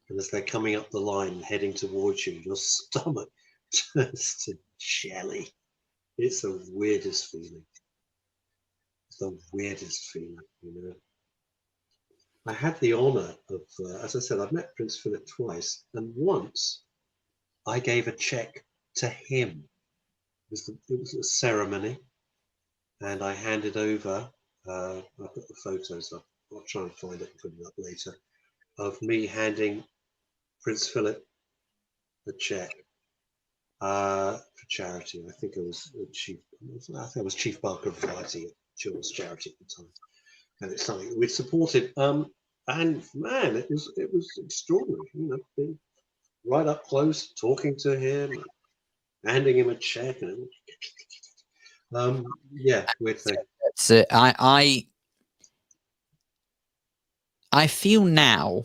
and as they're coming up the line and heading towards you, your stomach turns to jelly. It's the weirdest feeling. It's the weirdest feeling, you know. I had the honor of, as I said, I've met Prince Philip twice, and once I gave a check to him. It was a ceremony, and I handed over, I put the photos up, I'll try and find it and put it up later, of me handing Prince Philip a check for charity. I think I was Chief Barker of Variety at Children's Charity at the time, and it's something that we'd supported. And man, it was extraordinary, you know, being right up close, talking to him, handing him a check, and yeah, weird thing. So I feel now,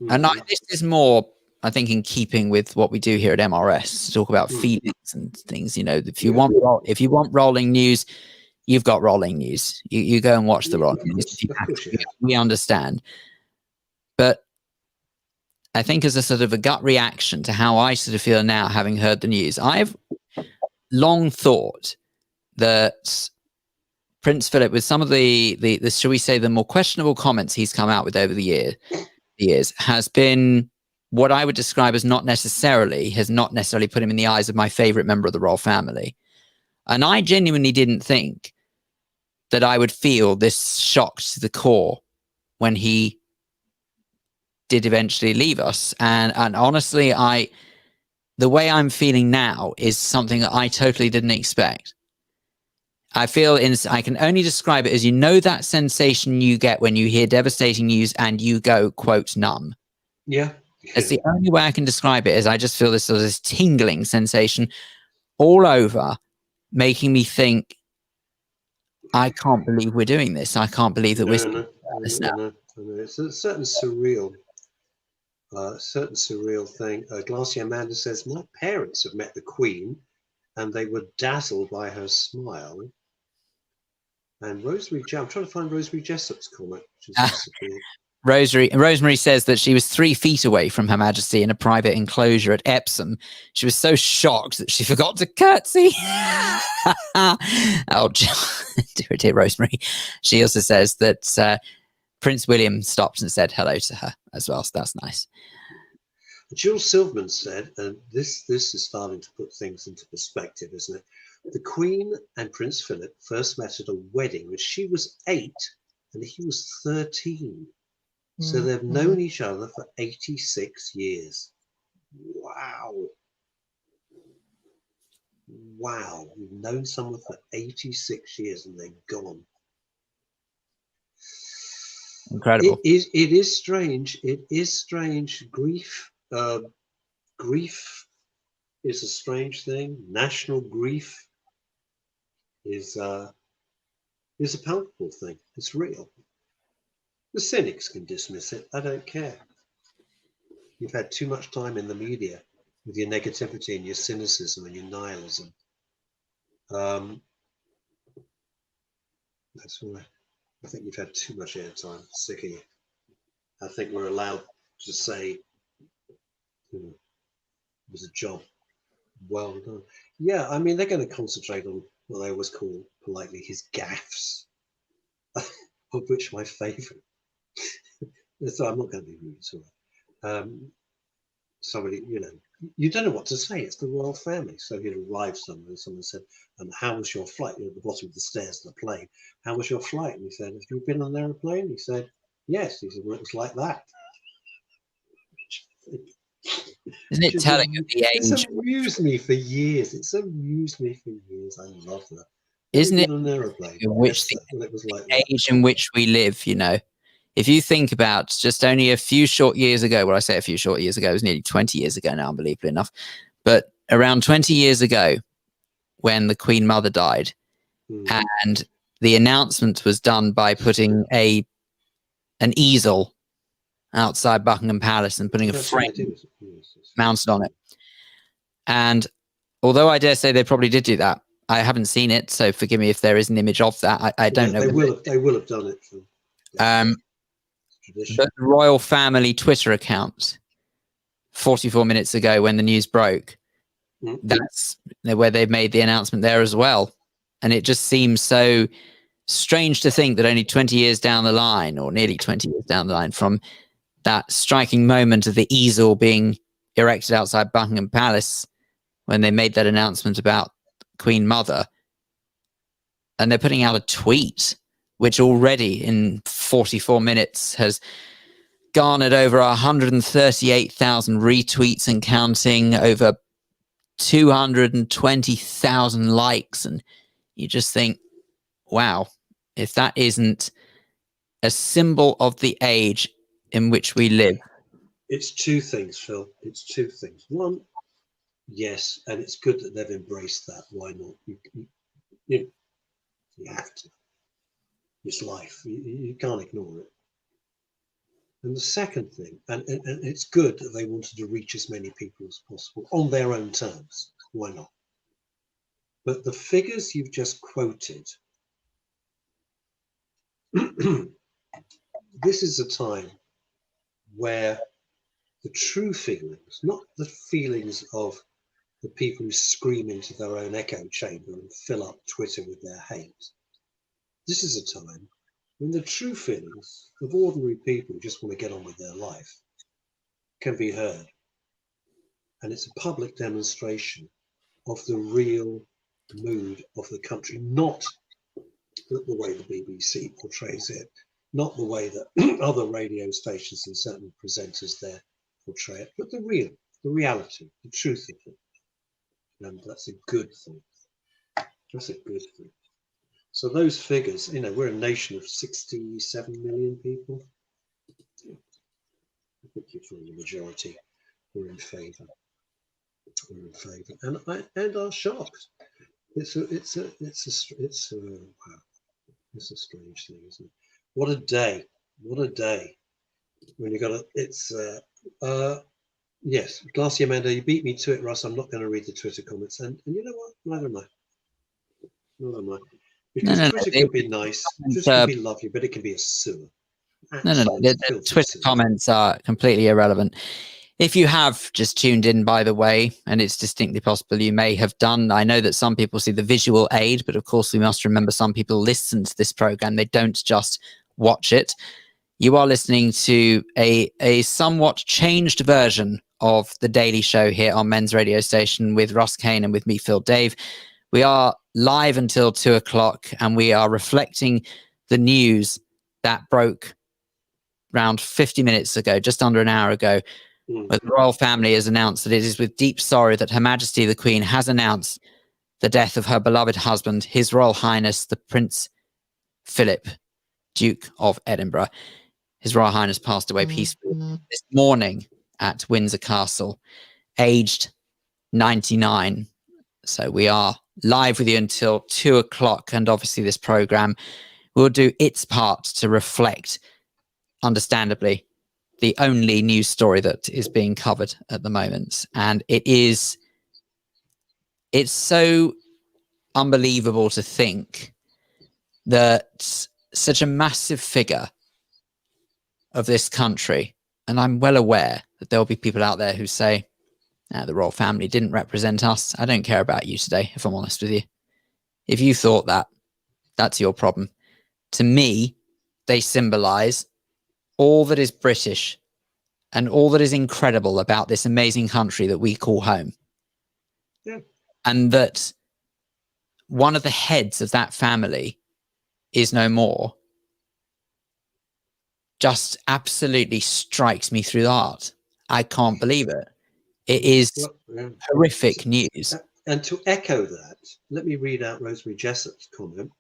and this is more, I think, in keeping with what we do here at MRS, to talk about feelings and things. You know, if you want rolling news, you've got rolling news. You go and watch the rolling news. We understand. But I think as a sort of a gut reaction to how I sort of feel now, having heard the news, I've long thought that Prince Philip, with some of the shall we say, the more questionable comments he's come out with over the years, has been what I would describe as has not necessarily put him in the eyes of my favorite member of the royal family. And I genuinely didn't think that I would feel this shocked to the core when he did eventually leave us. And honestly, the way I'm feeling now is something that I totally didn't expect. I feel I can only describe it as, you know, that sensation you get when you hear devastating news and you go, quote, numb. Yeah. It's the only way I can describe it, is I just feel this sort of this tingling sensation all over, making me think, I can't believe we're doing this. I can't believe that we're doing this now. It's a certain surreal thing. Glassy Amanda says, my parents have met the Queen and they were dazzled by her smile. And Rosemary, I'm trying to find Rosemary Jessup's comment. Rosemary says that she was 3 feet away from Her Majesty in a private enclosure at Epsom. She was so shocked that she forgot to curtsy. Oh, dear Rosemary. She also says that Prince William stopped and said hello to her as well, so that's nice. Jules Silverman said, and this is starting to put things into perspective, isn't it? The Queen and Prince Philip first met at a wedding when she was 8 and he was 13. So they've known each other for 86 years. Wow. We've known someone for 86 years and they're gone. Incredible. It is strange. It is strange. Grief is a strange thing. National grief is a palpable thing. It's real. The cynics can dismiss it. I don't care. You've had too much time in the media with your negativity and your cynicism and your nihilism. That's why I think you've had too much airtime. Sick of you. I think we're allowed to say, it was a job well done. Yeah, I mean, they're going to concentrate on what I always call politely his gaffes, of which my favourite. So I'm not going to be rude, sorry. Somebody, you don't know what to say. It's the royal family. So he'd arrived somewhere and someone said, how was your flight? You're at the bottom of the stairs of the plane. How was your flight? And he said, have you been on an aeroplane? He said, yes. He said, well, it was like that. Isn't it telling of the It's age? amused me for years. It's amused me for years. I love that. Isn't it on an aeroplane? in which Yes, the well, it was like that. age in which we live, if you think about just only a few short years ago, well, I say a few short years ago, it was nearly 20 years ago now, unbelievably enough, but around 20 years ago when the Queen Mother died, and the announcement was done by putting an easel outside Buckingham Palace and putting a frame mounted on it. And although I dare say they probably did do that, I haven't seen it, so forgive me if there is an image of that. I don't know. They will have done it. But the royal family Twitter account, 44 minutes ago when the news broke, that's where they made the announcement there as well. And it just seems so strange to think that only 20 years down the line, or nearly 20 years down the line, from that striking moment of the easel being erected outside Buckingham Palace, when they made that announcement about Queen Mother, and they're putting out a tweet which already in 44 minutes has garnered over 138,000 retweets and counting, over 220,000 likes. And you just think, wow, if that isn't a symbol of the age in which we live. It's two things, Phil. It's two things. One, yes, and it's good that they've embraced that. Why not? You have to. It's life. You can't ignore it. And the second thing, and it's good that they wanted to reach as many people as possible on their own terms. Why not? But the figures you've just quoted, this is a time where the true feelings, not the feelings of the people who scream into their own echo chamber and fill up Twitter with their hate. This is a time when the true feelings of ordinary people who just want to get on with their life can be heard. And it's a public demonstration of the real mood of the country, not the way the BBC portrays it, not the way that other radio stations and certain presenters there portray it, but the reality, the truth of it. And that's a good thing. That's a good thing. So those figures, we're a nation of 67 million people. I think you're from the majority. We're in favour. We're in favour, and are shocked. It's a strange thing, isn't it? What a day! What a day! When you got a, yes, Glassy Amanda, you beat me to it, Russ. I'm not going to read the Twitter comments, and you know what? Neither am I. Neither am I. Because Twitter can be nice, Twitter can be lovely, but it can be a sewer. No. The Twitter comments are completely irrelevant. If you have just tuned in, by the way, and it's distinctly possible you may have done, I know that some people see the visual aid, but of course we must remember some people listen to this program. They don't just watch it. You are listening to a somewhat changed version of The Daily Show here on Men's Radio Station with Russ Kane and with me, Phil Dave. We are live until 2:00, and we are reflecting the news that broke around 50 minutes ago, just under an hour ago, where the royal family has announced that it is with deep sorrow that Her Majesty the Queen has announced the death of her beloved husband, His Royal Highness the Prince Philip, Duke of Edinburgh. His Royal Highness passed away peacefully this morning at Windsor Castle, aged 99. So we are live with you until 2 o'clock. And obviously this program will do its part to reflect, understandably, the only news story that is being covered at the moment. And it's so unbelievable to think that such a massive figure of this country, and I'm well aware that there will be people out there who say, the royal family didn't represent us. I don't care about you today, if I'm honest with you. If you thought that, that's your problem. To me, they symbolize all that is British and all that is incredible about this amazing country that we call home. Yeah. And that one of the heads of that family is no more just absolutely strikes me through the heart. I can't believe it. It is horrific news. And to echo that, let me read out Rosemary Jessup's comment.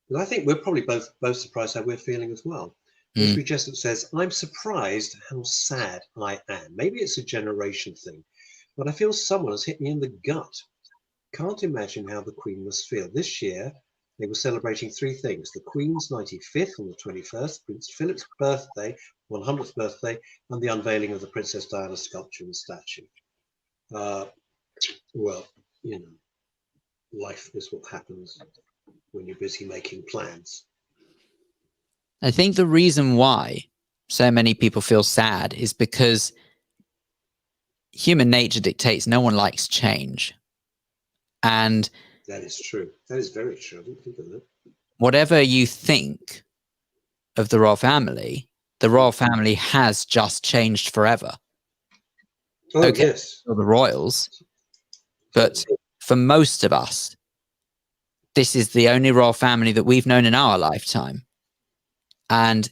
And I think we're probably both surprised how we're feeling as well. Rosemary Jessup says, I'm surprised how sad I am. Maybe it's a generation thing, but I feel someone has hit me in the gut. Can't imagine how the Queen must feel. This year, they were celebrating three things: the Queen's 95th on the 21st, Prince Philip's birthday, 100th birthday, and the unveiling of the Princess Diana sculpture and statue. Well, you know, life is what happens when you're busy making plans. I think the reason why so many people feel sad is because human nature dictates no one likes change. And that is true. That is very true. I didn't think of that. Whatever you think of the royal family has just changed forever. Oh, okay, yes. For the royals, but for most of us, this is the only royal family that we've known in our lifetime. And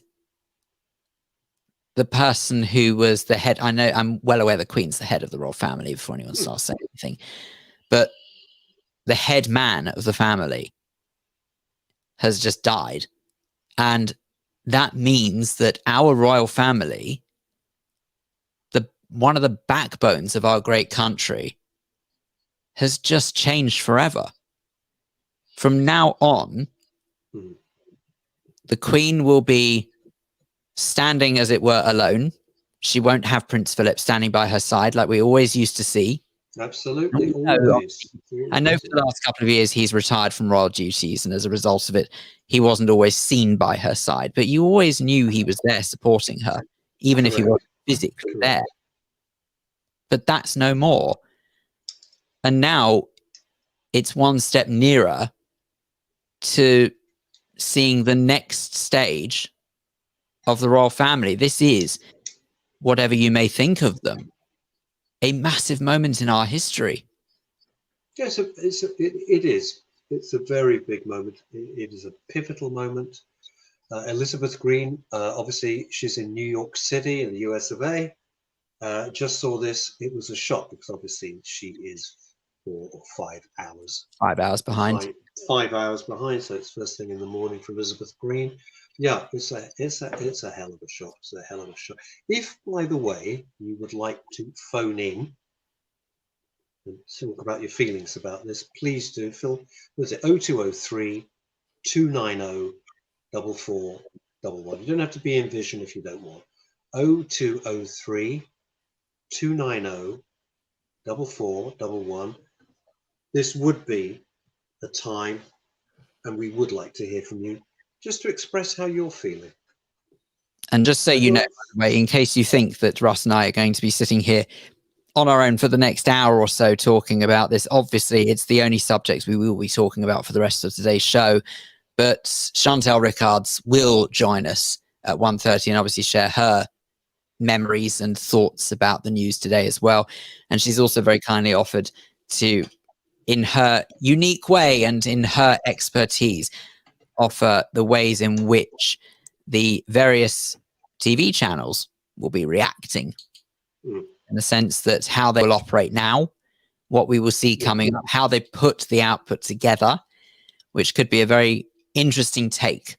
the person who was the head, I know, I'm well aware the Queen's the head of the royal family before anyone starts saying anything, but the head man of the family has just died. And that means that our royal family, one of the backbones of our great country, has just changed forever. From now on, the Queen will be standing, as it were, alone. She won't have Prince Philip standing by her side like we always used to see. Absolutely. Always. I know for the last couple of years he's retired from royal duties, and as a result of it, he wasn't always seen by her side, but you always knew he was there supporting her, even if he wasn't physically there. But that's no more. And now it's one step nearer to seeing the next stage of the royal family. This is, whatever you may think of them, a massive moment in our history. Yes, it is. It's a very big moment. It is a pivotal moment. Elizabeth Green, obviously, she's in New York City in the US of A. Just saw this. It was a shock because obviously she is 4 or 5 hours. 5 hours behind. 5 hours behind. So it's first thing in the morning for Elizabeth Green. Yeah, it's a hell of a shock. It's a hell of a shock. If, by the way, you would like to phone in and talk about your feelings about this, please do. Phil, was it 0203 290 4411? You don't have to be in vision if you don't want. 0203 290 4411. This would be the time, and we would like to hear from you, just to express how you're feeling. And just so you know, by the way, in case you think that Russ and I are going to be sitting here on our own for the next hour or so talking about this, obviously it's the only subjects we will be talking about for the rest of today's show. But Chantal Rickards will join us at 1:30 and obviously share her memories and thoughts about the news today as well. And she's also very kindly offered to, in her unique way and in her expertise, offer the ways in which the various TV channels will be reacting Mm. in the sense that how they will operate now, what we will see coming up, how they put the output together, which could be a very interesting take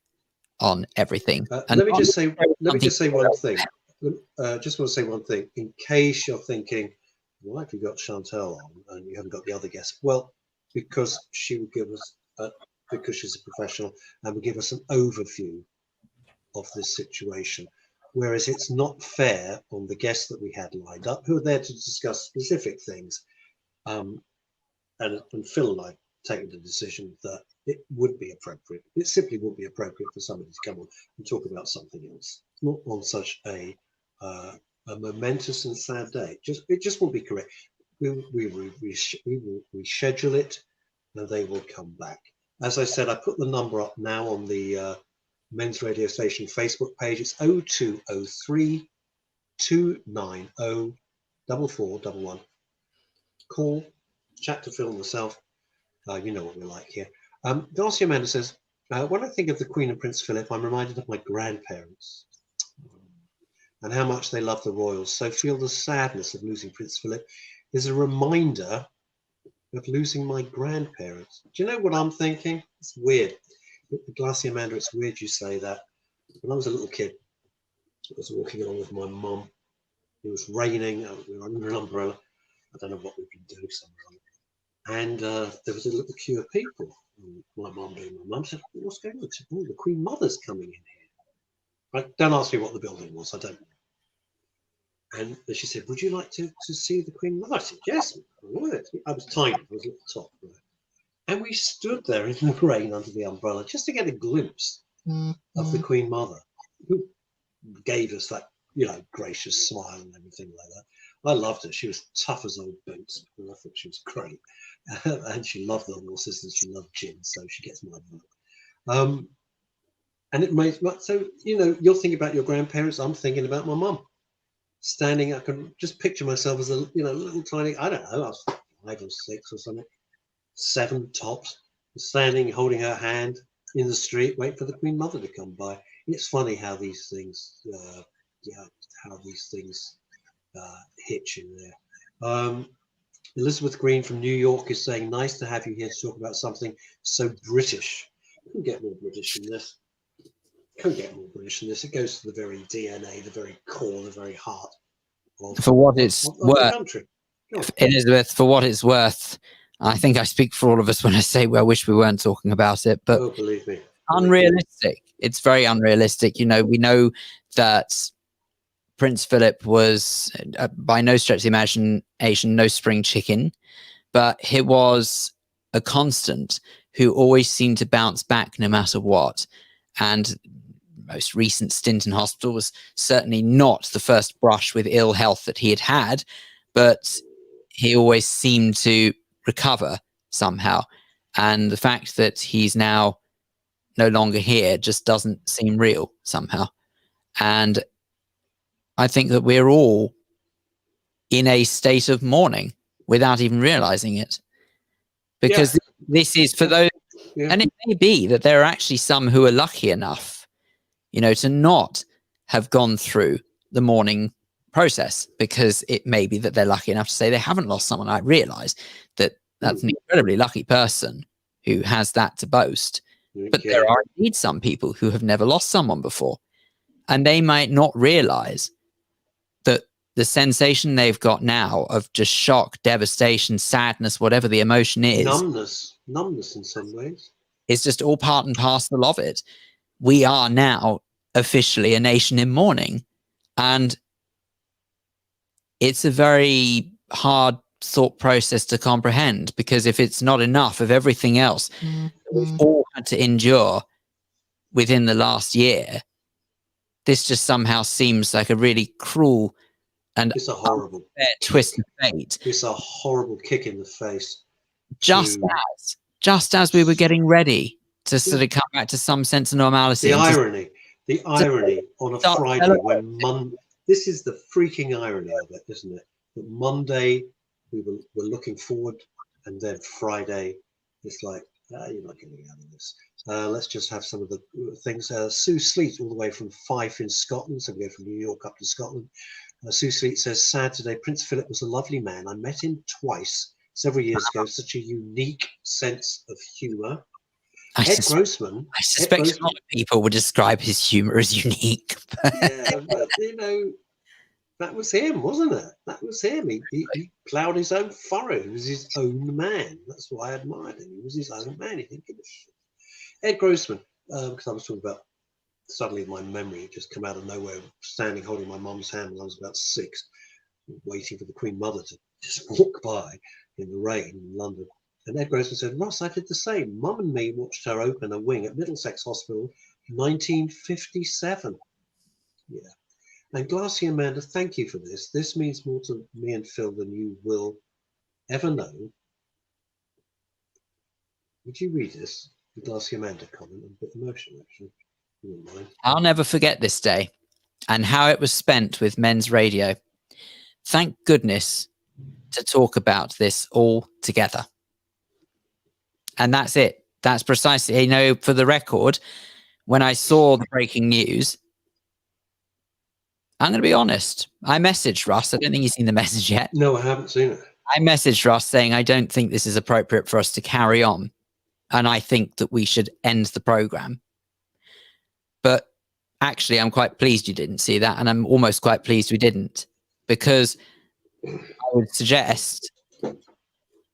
on everything. Let me just say one thing. Just want to say one thing. In case you're thinking, why have you got Chantal on and you haven't got the other guest? Well, because she will give us, because she's a professional, and will give us an overview of this situation. Whereas it's not fair on the guests that we had lined up, who are there to discuss specific things. And Phil and I taken the decision that it would be appropriate. It simply would be appropriate for somebody to come on and talk about something else, not on such a momentous and sad day. It just won't be correct. We will reschedule it, and they will come back. As I said, I put the number up now on the Men's Radio Station Facebook page. It's 0203 290 4411. Call, chat to Phil and myself. You know what we're like here. Darcy Amanda says, when I think of the Queen and Prince Philip, I'm reminded of my grandparents and how much they love the royals. So feel the sadness of losing Prince Philip is a reminder of losing my grandparents. Do you know what I'm thinking? It's weird. Glassy Amanda, it's weird you say that. When I was a little kid, I was walking along with my mum. It was raining. We were under an umbrella. I don't know what we've been doing somewhere. And there was a little queue of people. And my mum being my mum said, what's going on? She said, oh, the Queen Mother's coming in here. Right? Don't ask me what the building was. I don't know. And she said, would you like to see the Queen Mother? I said, yes. I was tiny. I was at the top. Right? And we stood there in the rain under the umbrella just to get a glimpse of the Queen Mother, who gave us that, gracious smile and everything like that. I loved her. She was tough as old boots. I thought she was great. And she loved the horses and she loved gin, so she gets my vote. And it made, so, you're thinking about your grandparents. I'm thinking about my mum. Standing, I can just picture myself as a, little tiny, I don't know, I was 5 or 6 or something. 7 tops, standing, holding her hand in the street, waiting for the Queen Mother to come by. It's funny how these things, hitch in there. Elizabeth Green from New York is saying, nice to have you here to talk about something so British. You can get more British than this. It goes to the very DNA, the very core, the very heart of the country. Elizabeth, for what it's worth, I think I speak for all of us when I say, I wish we weren't talking about it, but believe me. Unrealistic. It's very unrealistic. We know that Prince Philip was by no stretch of the imagination, no spring chicken, but he was a constant who always seemed to bounce back no matter what. And most recent stint in hospital was certainly not the first brush with ill health that he had, but he always seemed to recover somehow. And the fact that he's now no longer here just doesn't seem real somehow. And I think that we're all in a state of mourning without even realizing it. Because this is for those, and it may be that there are actually some who are lucky enough, to not have gone through the mourning process, because it may be that they're lucky enough to say they haven't lost someone. I realize that that's an incredibly lucky person who has that to boast. But there are indeed some people who have never lost someone before, and they might not realize that the sensation they've got now of just shock, devastation, sadness, whatever the emotion is, numbness in some ways, is just all part and parcel of it. We are now officially a nation in mourning, and it's a very hard thought process to comprehend, because if it's not enough of everything else we've all had to endure within the last year, this just somehow seems like a really cruel and it's a horrible twist of fate. It's a horrible kick in the face. Just as we were getting ready to sort of come back to some sense of normality. The irony on a Friday when this is the freaking irony of it, isn't it? That Monday we're looking forward, and then Friday it's like, You're not getting out of this. Let's just have some of the things. Sue Sleet, all the way from Fife in Scotland. So we go from New York up to Scotland. Sue Sleet says, sad today. Prince Philip was a lovely man. I met him twice several years ago. Such a unique sense of humour. I Ed suspect Grossman, a lot of people would describe his humour as unique. yeah, but you know, that was him, wasn't it? That was him. He ploughed his own furrow. He was his own man. That's why I admired him. He was his own man. He didn't give a shit. Ed Grossman, because I was talking about, suddenly my memory just come out of nowhere, standing holding my mum's hand when I was about 6, waiting for the Queen Mother to just walk by in the rain in London. And Ed Grossman said, Ross, I did the same. Mum and me watched her open a wing at Middlesex Hospital in 1957. Yeah. And Glassy Amanda, thank you for this. This means more to me and Phil than you will ever know. Would you read this? The Glassy Amanda comment. I'm a bit emotional, actually. You wouldn't mind. I'll never forget this day and how it was spent with men's radio. Thank goodness to talk about this all together. And that's it. That's precisely, you know, for the record, when I saw the breaking news, I'm going to be honest. I messaged Russ. I don't think he's seen the message yet. No, I haven't seen it. I messaged Russ saying, I don't think this is appropriate for us to carry on. And I think that we should end the program. But actually, I'm quite pleased you didn't see that. And I'm almost quite pleased we didn't. Because I would suggest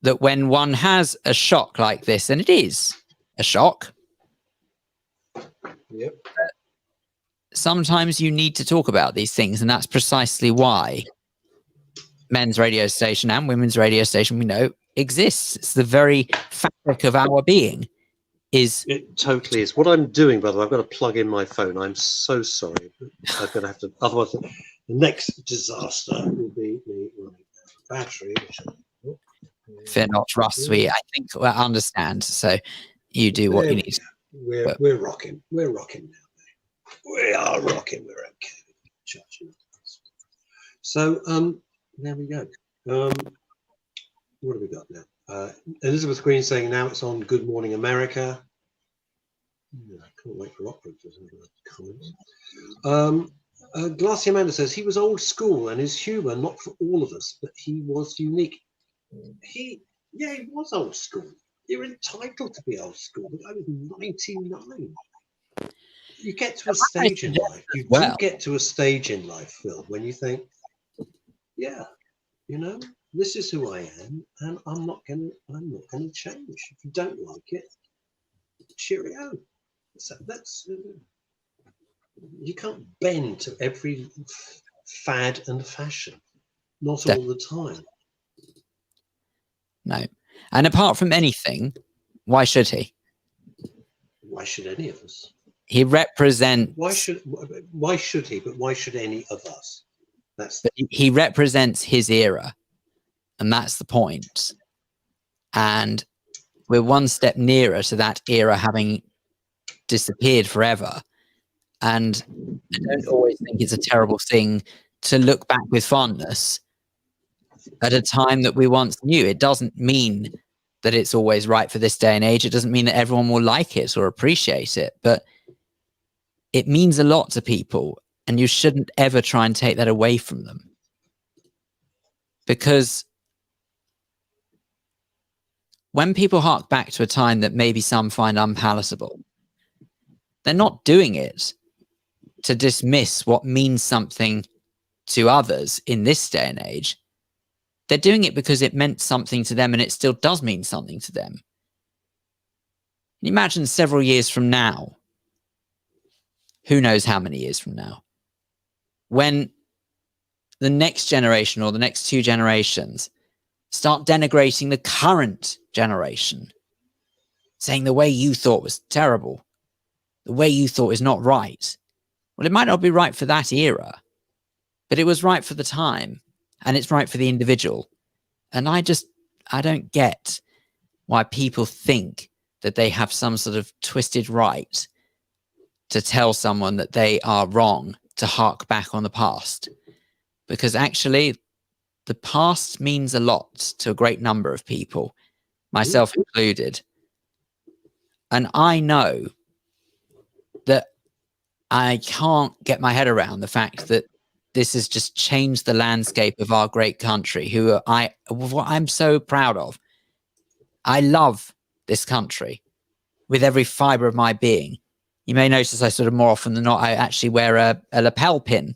that when one has a shock like this, and it is a shock, Yep. sometimes you need to talk about these things. And that's precisely why men's radio station and women's radio station, we know, exists. It's the very fabric of our being. It totally is. What I'm doing, by the way, I've got to plug in my phone. I'm so sorry. I'm going to have to, otherwise the next disaster will be me running out of battery. Fear not, Russ. I think I understand. So you do what you need. We're rocking. We're rocking now. We are rocking. We're okay. So there we go. What have we got now? Elizabeth Green saying now it's on Good Morning America. I can't wait for opera comments. Glassy Amanda says he was old school and his humour not for all of us, but he was unique. He was old school. You're entitled to be old school, but I was 99. You get to a stage in life. You do get to a stage in life, Phil, when you think, yeah, you know, this is who I am, and I'm not gonna change. If you don't like it, cheerio. So that's you can't bend to every fad and fashion, not all the time. No. And apart from anything, why should he? Why should any of us? He represents. Why should he? But why should any of us? He represents his era, and that's the point. And we're one step nearer to that era having disappeared forever. And I don't always think it's a terrible thing to look back with fondness at a time that we once knew. It doesn't mean that it's always right for this day and age. It doesn't mean that everyone will like it or appreciate it, but it means a lot to people, and you shouldn't ever try and take that away from them. Because when people hark back to a time that maybe some find unpalatable, they're not doing it to dismiss what means something to others in this day and age. They're doing it because it meant something to them, and it still does mean something to them. Can you imagine several years from now, who knows how many years from now, when the next generation or the next 2 generations start denigrating the current generation, saying the way you thought was terrible, the way you thought is not right. Well, it might not be right for that era, but it was right for the time, and it's right for the individual. And I don't get why people think that they have some sort of twisted right to tell someone that they are wrong to hark back on the past. Because actually, the past means a lot to a great number of people, myself included. And I know that I can't get my head around the fact that this has just changed the landscape of our great country, what I'm so proud of. I love this country with every fiber of my being. You may notice I sort of more often than not, I actually wear a lapel pin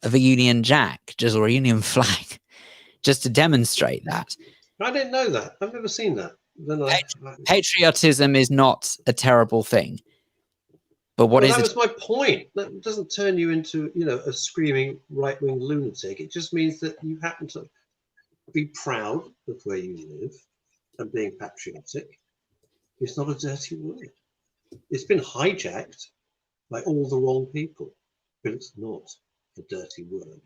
of a Union Jack, just or a Union flag, just to demonstrate that. I didn't know that. I've never seen that. Patriotism is not a terrible thing. But that was my point. That doesn't turn you into, a screaming right-wing lunatic. It just means that you happen to be proud of where you live, and being patriotic is not a dirty word. It's been hijacked by all the wrong people, but it's not a dirty word.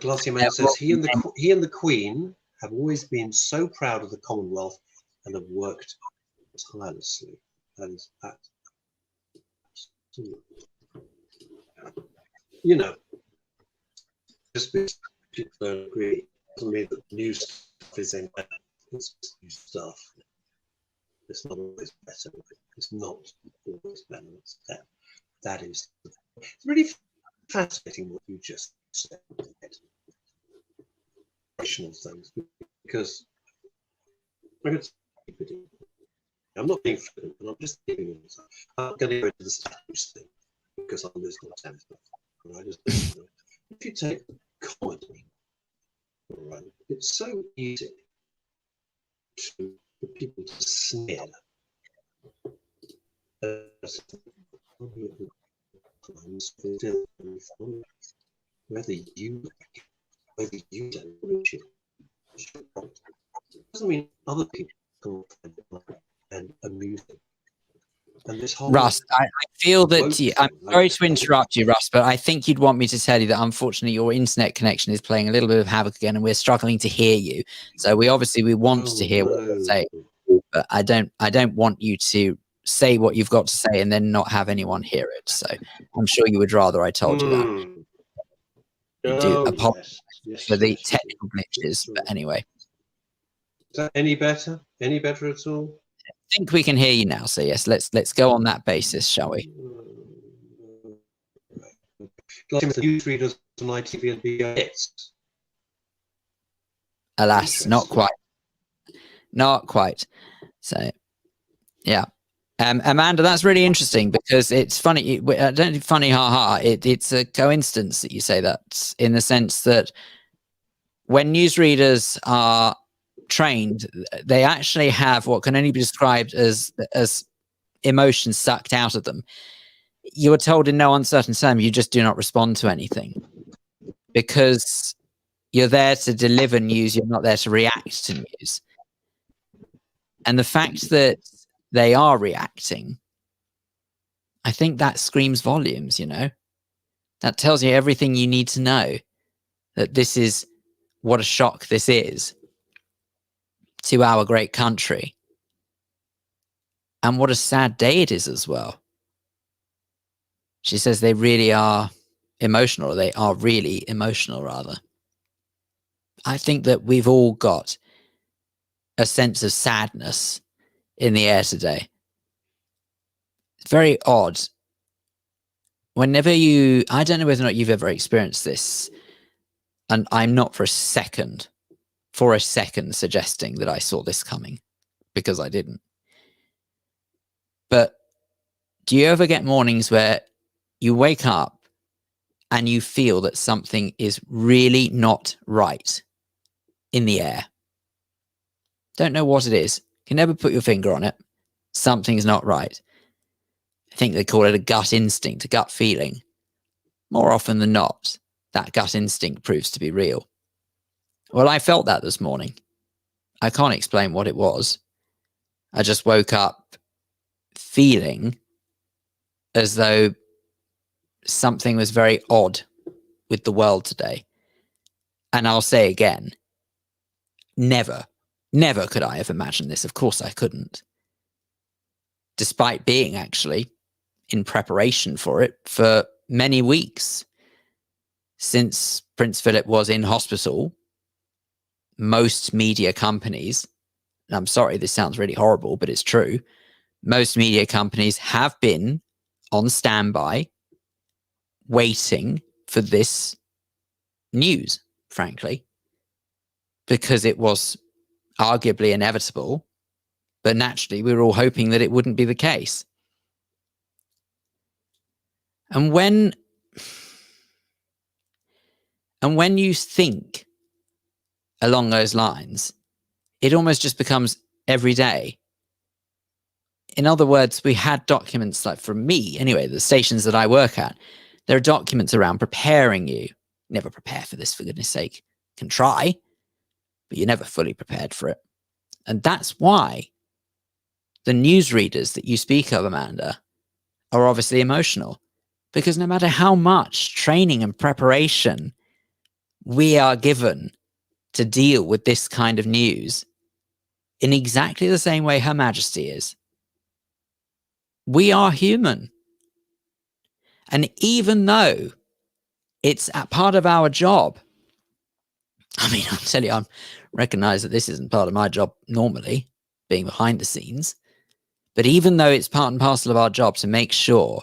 Glacier Man says he and the Queen have always been so proud of the Commonwealth and have worked tirelessly. That is that. Just because people don't agree doesn't mean that new stuff is in better. It's just new stuff. It's not always better. It's not always better. That is. It's really fascinating what you just said. Things, because I'm not being flippant, but I'm just giving you. I'm going to go to the statues thing because I'm losing my temper. If you take comedy, all right, it's so easy for people to sneer. Whether you don't, doesn't mean other people can't find it and amusing. And this whole Russ, I feel that I'm sorry to interrupt you, Russ, but I think you'd want me to tell you that unfortunately your internet connection is playing a little bit of havoc again, and we're struggling to hear you. So we want to hear what you're saying, but I don't want you to say what you've got to say and then not have anyone hear it. So I'm sure you would rather I told you that. I do apologize for the technical glitches, but anyway. Is that any better? Any better at all? I think we can hear you now. So yes, let's go on that basis, shall we? The newsreaders on ITV and BS. Alas, not quite. Not quite. So, yeah. Amanda, that's really interesting because it's funny. I don't think funny, it's a coincidence that you say that, in the sense that when newsreaders are trained, they actually have what can only be described as emotion sucked out of them. You are told in no uncertain terms, you just do not respond to anything because you're there to deliver news. You're not there to react to news. And the fact that they are reacting, I think that screams volumes, that tells you everything you need to know, that this is what a shock this is to our great country. And what a sad day it is as well. She says they really are emotional, or they are really emotional, rather. I think that we've all got a sense of sadness in the air today. It's very odd. Whenever I don't know whether or not you've ever experienced this, and I'm not for a second suggesting that I saw this coming, because I didn't. But do you ever get mornings where you wake up and you feel that something is really not right in the air? Don't know what it is. Can never put your finger on it. Something's not right. I think they call it a gut instinct, a gut feeling. More often than not, that gut instinct proves to be real. Well, I felt that this morning. I can't explain what it was. I just woke up feeling as though something was very odd with the world today. And I'll say again, never could I have imagined this. Of course I couldn't. Despite being actually in preparation for it for many weeks. Since Prince Philip was in hospital, most media companies and I'm sorry, this sounds really horrible, but it's true. Most media companies have been on standby waiting for this news, frankly, because it was arguably inevitable, but naturally we were all hoping that it wouldn't be the case. And when you think along those lines, it almost just becomes every day. In other words, we had documents, like from me anyway, the stations that I work at, there are documents around preparing you. Never prepare for this, for goodness sake. Can try, but you're never fully prepared for it. And that's why the newsreaders that you speak of, Amanda, are obviously emotional, because no matter how much training and preparation we are given to deal with this kind of news, in exactly the same way Her Majesty is, we are human. And even though it's a part of our job, I mean, I'll tell you, I recognize that this isn't part of my job normally, being behind the scenes, but even though it's part and parcel of our job to make sure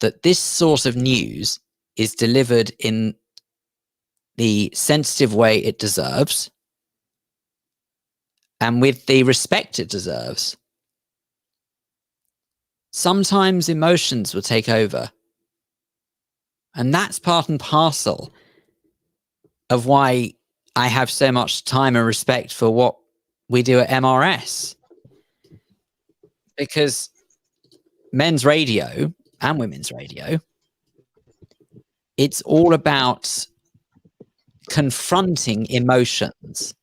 that this sort of news is delivered in the sensitive way it deserves and with the respect it deserves, sometimes emotions will take over. And that's part and parcel of why I have so much time and respect for what we do at MRS. Because men's radio and women's radio, it's all about confronting emotions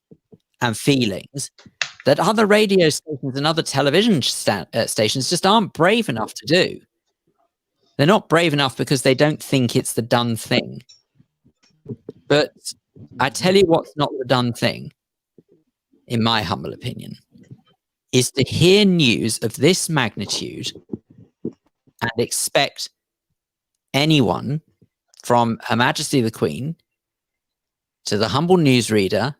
and feelings that other radio stations and other television stations just aren't brave enough to do. They're not brave enough because they don't think it's the done thing. But I tell you what's not the done thing, in my humble opinion, is to hear news of this magnitude and expect anyone from Her Majesty the Queen to the humble newsreader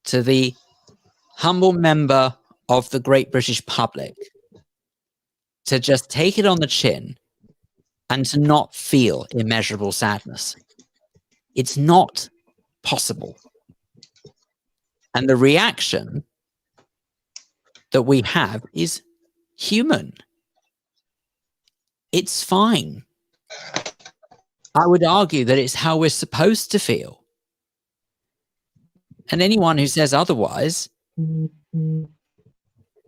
to the humble member of the great British public to just take it on the chin and to not feel immeasurable sadness. It's not possible. And the reaction that we have is human. It's fine. I would argue that it's how we're supposed to feel. And anyone who says otherwise, well,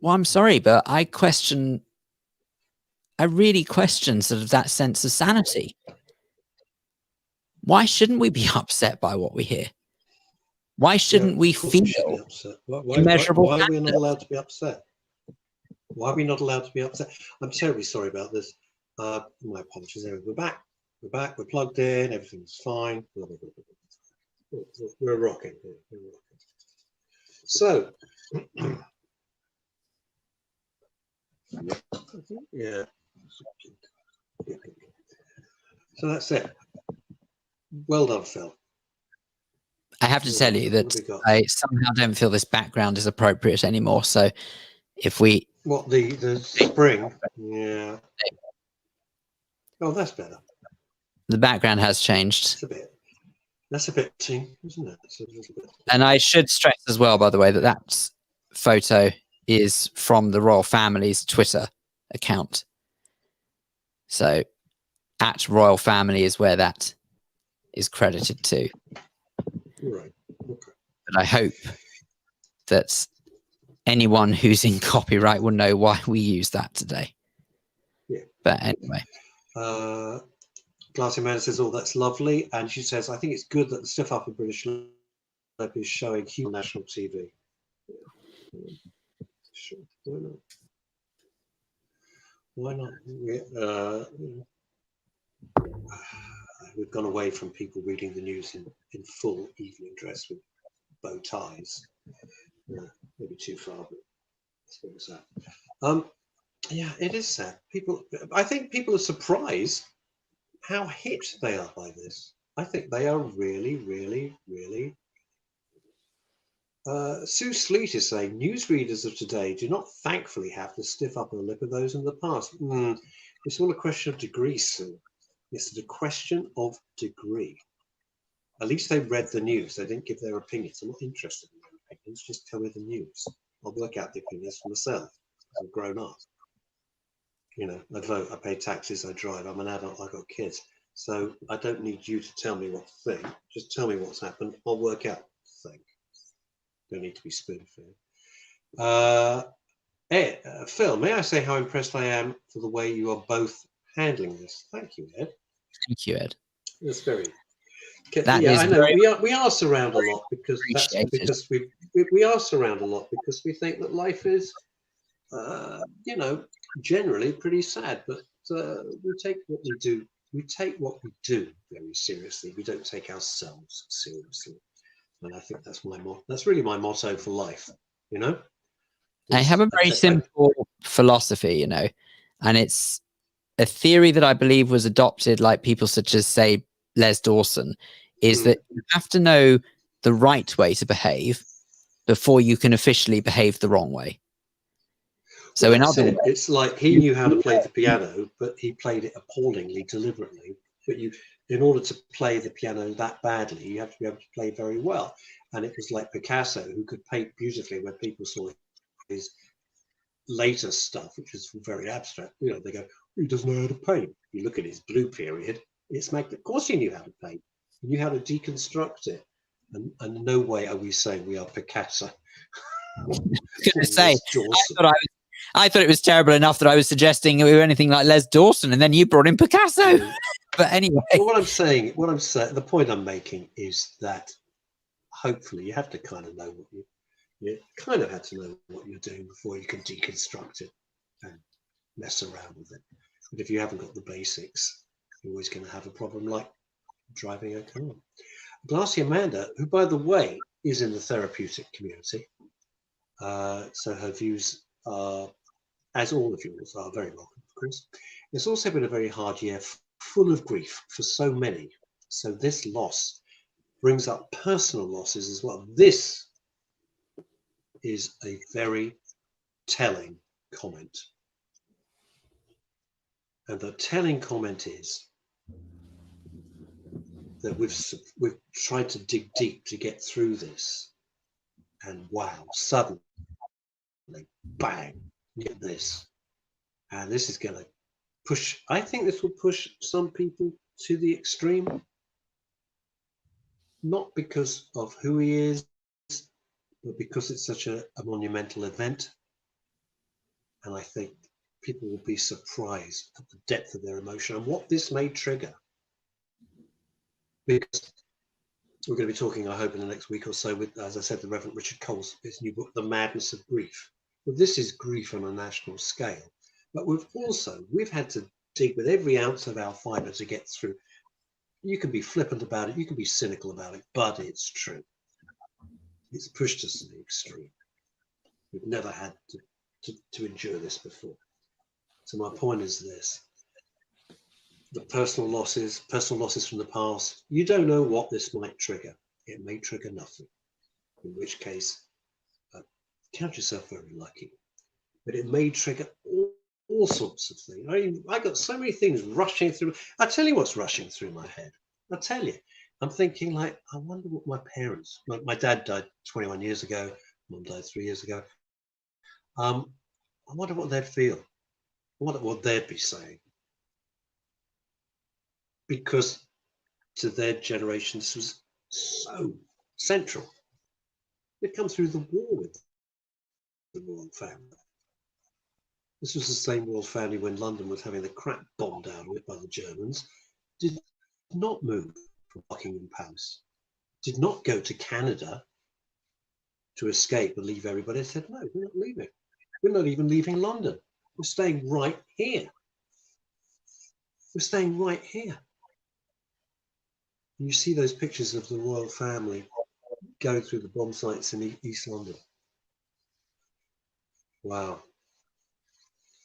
I'm sorry, but I really question sort of that sense of sanity. Why shouldn't we be upset by what we hear? Why shouldn't we feel immeasurable why are we sadness? not allowed to be upset? Why are we not allowed to be upset? I'm terribly sorry about this. My apologies. We're back. We're back. We're plugged in. Everything's fine. We're rocking. So, yeah. So that's it. Well done, Phil. I have to tell you that I somehow don't feel this background is appropriate anymore. So if we... What, the spring? Yeah. Oh, that's better. The background has changed. That's a bit, isn't it? It's a little bit. And I should stress as well, by the way, that photo is from the royal family's Twitter account. So at royal family is where that is credited to. Right. Okay. But I hope that anyone who's in copyright will know why we use that today. Yeah. But anyway. Glassy Man says, "Oh, that's lovely," and she says, "I think it's good that the Stiff Upper British Lab is showing human national TV." Yeah. Sure. Why not? We've gone away from people reading the news in full evening dress with bow ties. Maybe too far, but that's what it's at. Yeah, it is sad. I think people are surprised how hit they are by this. I think they are really, really, really Sue Sleet is saying, newsreaders of today do not thankfully have the stiff upper lip of those in the past. It's all a question of degree, Sue. It's a question of degree. At least they read the news. They didn't give their opinions. I'm not interested in their opinions. Just tell me the news. I'll work out the opinions for myself. I've grown up. You know, I vote, I pay taxes, I drive. I'm an adult, I've got kids. So I don't need you to tell me what to think. Just tell me what's happened. I'll work out what to think. Don't need to be spoon-fed. Phil, may I say how impressed I am for the way you are both handling this? Thank you, Ed. Thank you, Ed. That's very. That yeah, is I know. very We are surround a lot because we are surround a lot because we think that life is, you know, generally pretty sad. But we take what we do. We take what we do very seriously. We don't take ourselves seriously. And I think that's that's really my motto for life, you know. I have a very simple philosophy, you know, and it's a theory that I believe was adopted, like people such as, say, Les Dawson, is that you have to know the right way to behave before you can officially behave the wrong way. So in other words, it's like he knew how to play the piano, but he played it appallingly deliberately. But in order to play the piano that badly, you have to be able to play very well. And it was like Picasso, who could paint beautifully when people saw his later stuff, which is very abstract. You know, they go, he doesn't know how to paint. You look at his Blue period, it's of course he knew how to paint. He knew how to deconstruct it. And no way are we saying we are Picasso. I was going to say, I thought it was terrible enough that I was suggesting we were anything like Les Dawson, and then you brought in Picasso. But anyway, well, what I'm saying, the point I'm making is that hopefully you have to kind of know what you kind of had to know what you're doing before you can deconstruct it and mess around with it. But if you haven't got the basics, you're always going to have a problem like driving a car. Glassy Amanda, who by the way is in the therapeutic community, so her views are, as all of yours are, very welcome, of course. It's also been a very hard year, full of grief for so many. So this loss brings up personal losses as well. This is a very telling comment. And the telling comment is that we've tried to dig deep to get through this. And wow, suddenly, bang, get this. And this is going to push, I think this will push some people to the extreme. Not because of who he is, but because it's such a monumental event. And I think people will be surprised at the depth of their emotion and what this may trigger. Because we're going to be talking, I hope, in the next week or so with, as I said, the Reverend Richard Cole's his new book, The Madness of Grief. But this is grief on a national scale. But we've had to dig with every ounce of our fibre to get through. You can be flippant about it, you can be cynical about it, but it's true. It's pushed us to the extreme. We've never had to endure this before. So my point is this: the personal losses from the past. You don't know what this might trigger. It may trigger nothing, in which case, count yourself very lucky. But it may trigger all sorts of things. I mean, I got so many things rushing through. I tell you what's rushing through my head. I tell you, I'm thinking like, I wonder what my parents. My dad died 21 years ago. Mum died 3 years ago. I wonder what they'd feel. I wonder what they'd be saying. Because to their generation, this was so central. They'd come through the war with the royal family. This was the same royal family when London was having the crap bombed out of it by the Germans. Did not move from Buckingham Palace. Did not go to Canada to escape and leave everybody. They said, no, we're not leaving. We're not even leaving London. We're staying right here. We're staying right here. And you see those pictures of the royal family going through the bomb sites in East London. Wow.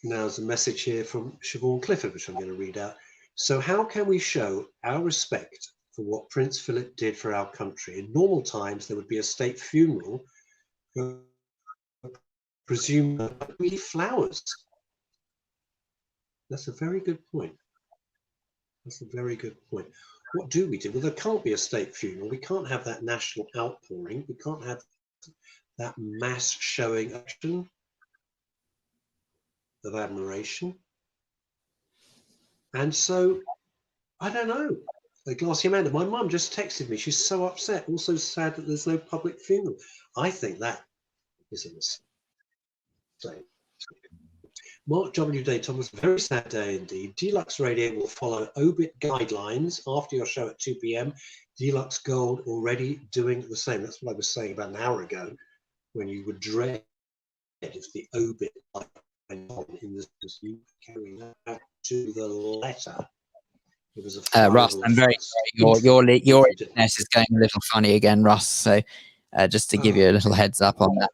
Now there's a message here from Siobhan Clifford, which I'm going to read out. So how can we show our respect for what Prince Philip did for our country? In normal times, there would be a state funeral Presume we flowers. That's a very good point. That's a very good point. What do we do? Well, there can't be a state funeral. We can't have that national outpouring. We can't have that mass showing action of admiration. And so, I don't know. The Glassy Amanda, my mum just texted me. She's so upset. Also sad that there's no public funeral. I think that is a mistake. Mark W. Day Thomas, very sad day indeed. Deluxe Radio will follow obit guidelines after your show at 2 p.m. Deluxe Gold already doing the same. That's what I was saying about an hour ago, when you would dread if the obit went on in this, you carrying that back to the letter. It was a Russ, I'm very sorry. Your internet is going a little funny again, Russ. So just to give you a little heads up on that.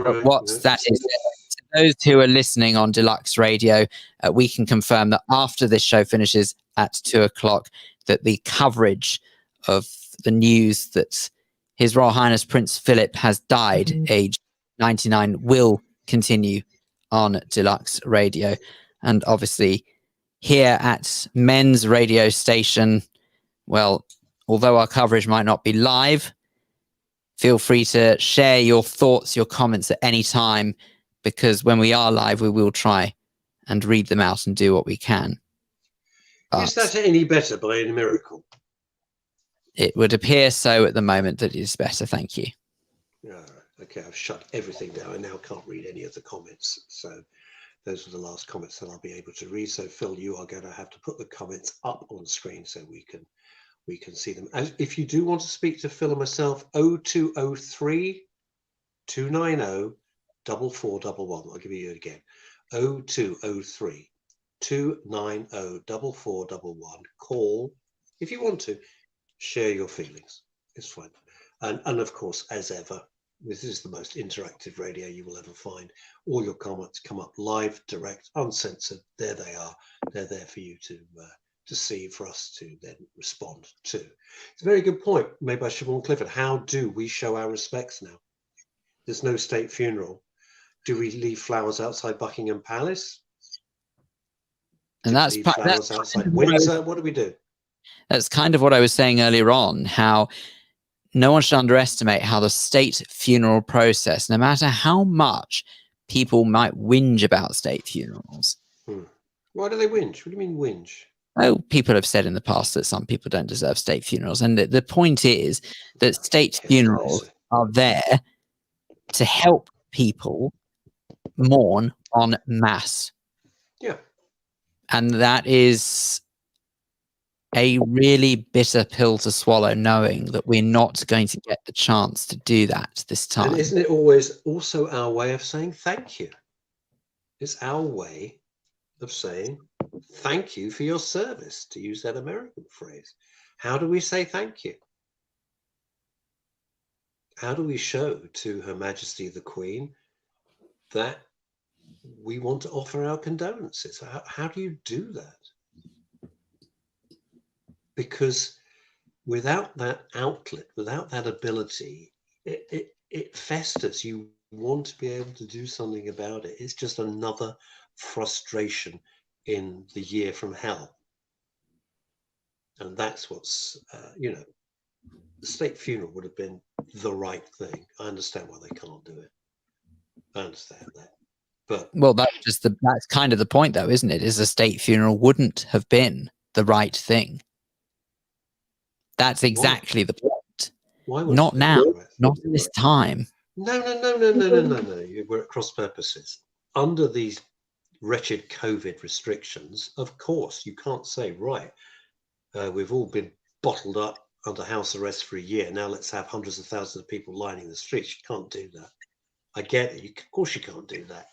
But what that is, to those who are listening on Deluxe Radio, we can confirm that after this show finishes at 2 o'clock, that the coverage of the news that His Royal Highness Prince Philip has died, aged 99, will continue on Deluxe Radio. And obviously, here at Men's Radio Station, well, although our coverage might not be live, feel free to share your thoughts, your comments at any time, because when we are live, we will try and read them out and do what we can. But is that any better by any miracle? it would appear so at the moment that it is better. Thank you. Okay, I've shut everything down. I now can't read any of the comments. So those were the last comments that I'll be able to read. So Phil, you are going to have to put the comments up on screen so we can see them. As if you do want to speak to Phil and myself, 0203 290 4411. I'll give you it again. 0203 290 4411. Call if you want to. Share your feelings. It's fine. And of course, as ever, this is the most interactive radio you will ever find. All your comments come up live, direct, uncensored. There they are. They're there for you to see, for us to then respond to. It's a very good point made by Siobhan Clifford. How do we show our respects now? There's no state funeral. Do we leave flowers outside Buckingham Palace? And that's flowers outside Windsor. What do we do? That's kind of what I was saying earlier on, how no one should underestimate how the state funeral process, no matter how much people might whinge about state funerals. Why do they whinge? What do you mean whinge? Oh, people have said in the past that some people don't deserve state funerals. And the point is that state funerals are there to help people mourn en masse. Yeah. And that is a really bitter pill to swallow, knowing that we're not going to get the chance to do that this time. And isn't it always also our way of saying thank you? It's our way of saying thank you for your service, to use that American phrase. How do we say thank you? How do we show to Her Majesty the Queen that we want to offer our condolences? How do you do that? Because without that outlet, without that ability, it festers. You want to be able to do something about it. It's just another frustration in the year from hell. And that's what's, the state funeral would have been the right thing. I understand why they can't do it. I understand that. But well, that's kind of the point, though, isn't it? Is a state funeral wouldn't have been the right thing. That's exactly the point. Why not now, not in this time. No. We're at cross purposes. Under these wretched COVID restrictions, of course, you can't say, right, we've all been bottled up under house arrest for a year. Now let's have hundreds of thousands of people lining the streets. You can't do that. I get it. Of course you can't do that.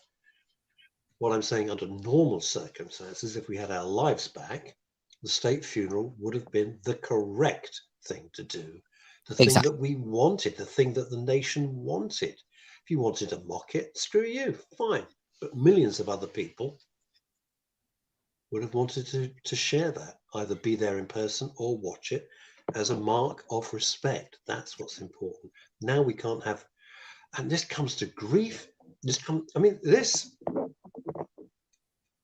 What I'm saying, under normal circumstances, if we had our lives back, the state funeral would have been the correct thing to do. The thing that we wanted, the thing that the nation wanted. If you wanted to mock it, screw you, fine. But millions of other people would have wanted to share that, either be there in person or watch it as a mark of respect. That's what's important. Now we can't have and this comes to grief. This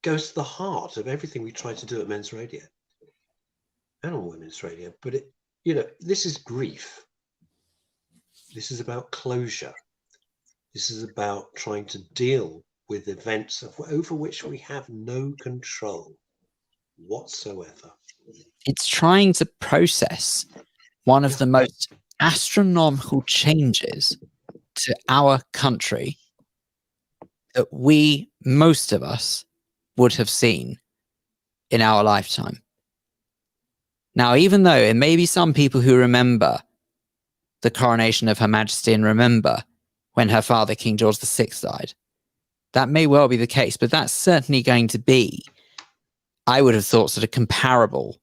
goes to the heart of everything we try to do at men's radio and on women's radio. But this is grief. This is about closure. This is about trying to deal with events over which we have no control whatsoever. It's trying to process one of the most astronomical changes to our country that most of us would have seen in our lifetime. Now, even though it may be some people who remember the coronation of Her Majesty and remember when her father, King George VI, died, that may well be the case, but that's certainly going to be, I would have thought, sort of comparable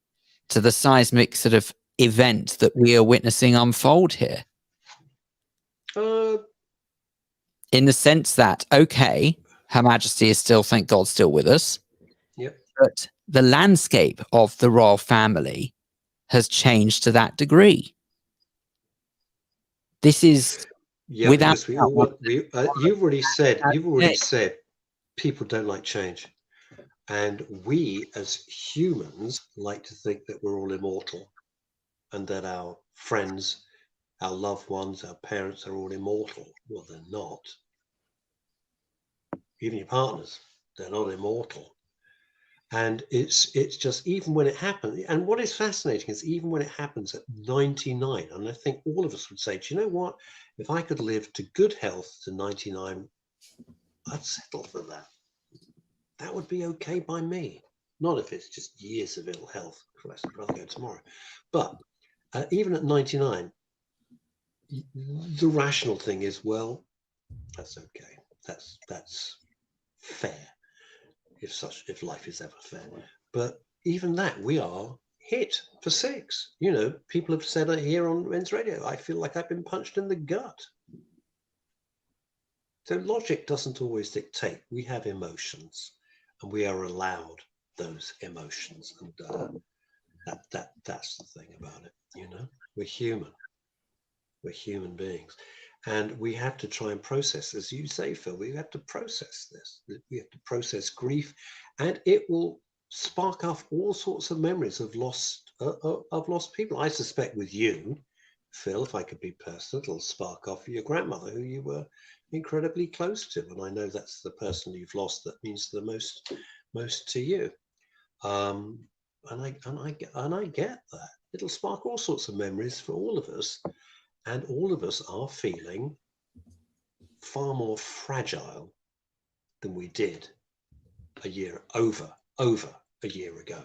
to the seismic sort of event that we are witnessing unfold here. In the sense that, okay, Her Majesty is still, thank God, still with us. Yep. But the landscape of the royal family has changed to that degree. This is without. You've already said people don't like change, and we as humans like to think that we're all immortal, and that our friends, our loved ones, our parents are all immortal. Well, they're not. Even your partners, they're not immortal. And it's just, even when it happens, and what is fascinating is even when it happens at 99, and I think all of us would say, do you know what? If I could live to good health to 99, I'd settle for that. That would be okay by me. Not if it's just years of ill health. Christ, I'd rather go tomorrow. But even at 99, the rational thing is, well, that's okay. That's fair. If life is ever fair. But even that, we are hit for 6. People have said it here on Men's Radio. I feel like I've been punched in the gut. So logic doesn't always dictate. We have emotions, and we are allowed those emotions. And that's the thing about it. We're human. We're human beings. And we have to try and process, as you say, Phil, we have to process this. We have to process grief, and it will spark off all sorts of memories of lost people. I suspect with you, Phil, if I could be personal, it'll spark off your grandmother, who you were incredibly close to. And I know that's the person you've lost that means the most to you. And I get that. It'll spark all sorts of memories for all of us. And all of us are feeling far more fragile than we did over a year ago.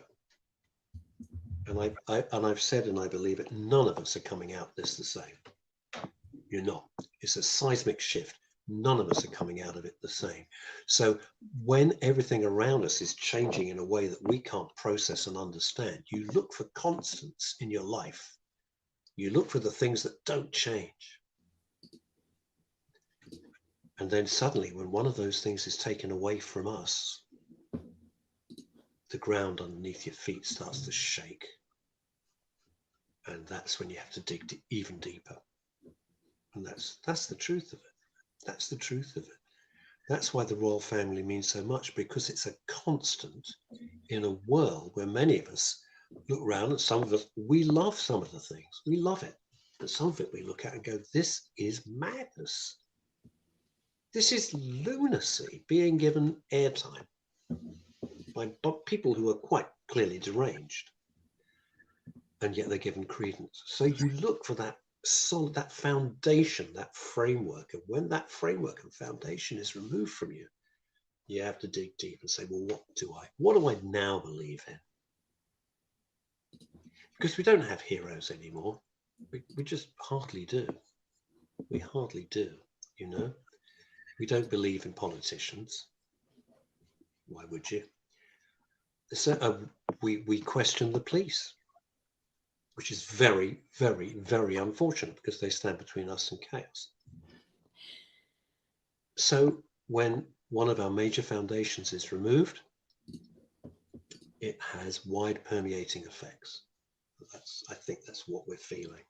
And I've said, and I believe it, none of us are coming out this the same. You're not. It's a seismic shift. None of us are coming out of it the same. So when everything around us is changing in a way that we can't process and understand, you look for constants in your life. You look for the things that don't change. And then suddenly, when one of those things is taken away from us, the ground underneath your feet starts to shake. And that's when you have to dig even deeper. And that's the truth of it. That's the truth of it. That's why the royal family means so much, because it's a constant in a world where many of us look around, and some of us, we love some of the things. We love it. But some of it we look at and go, this is madness. This is lunacy being given airtime by people who are quite clearly deranged. And yet they're given credence. So you look for that solid, that foundation, that framework. And when that framework and foundation is removed from you, you have to dig deep and say, well, what do I now believe in? Because we don't have heroes anymore. We just hardly do. We hardly do, We don't believe in politicians. Why would you? So we question the police, which is very, very, very unfortunate, because they stand between us and chaos. So when one of our major foundations is removed, it has wide permeating effects. I think that's what we're feeling.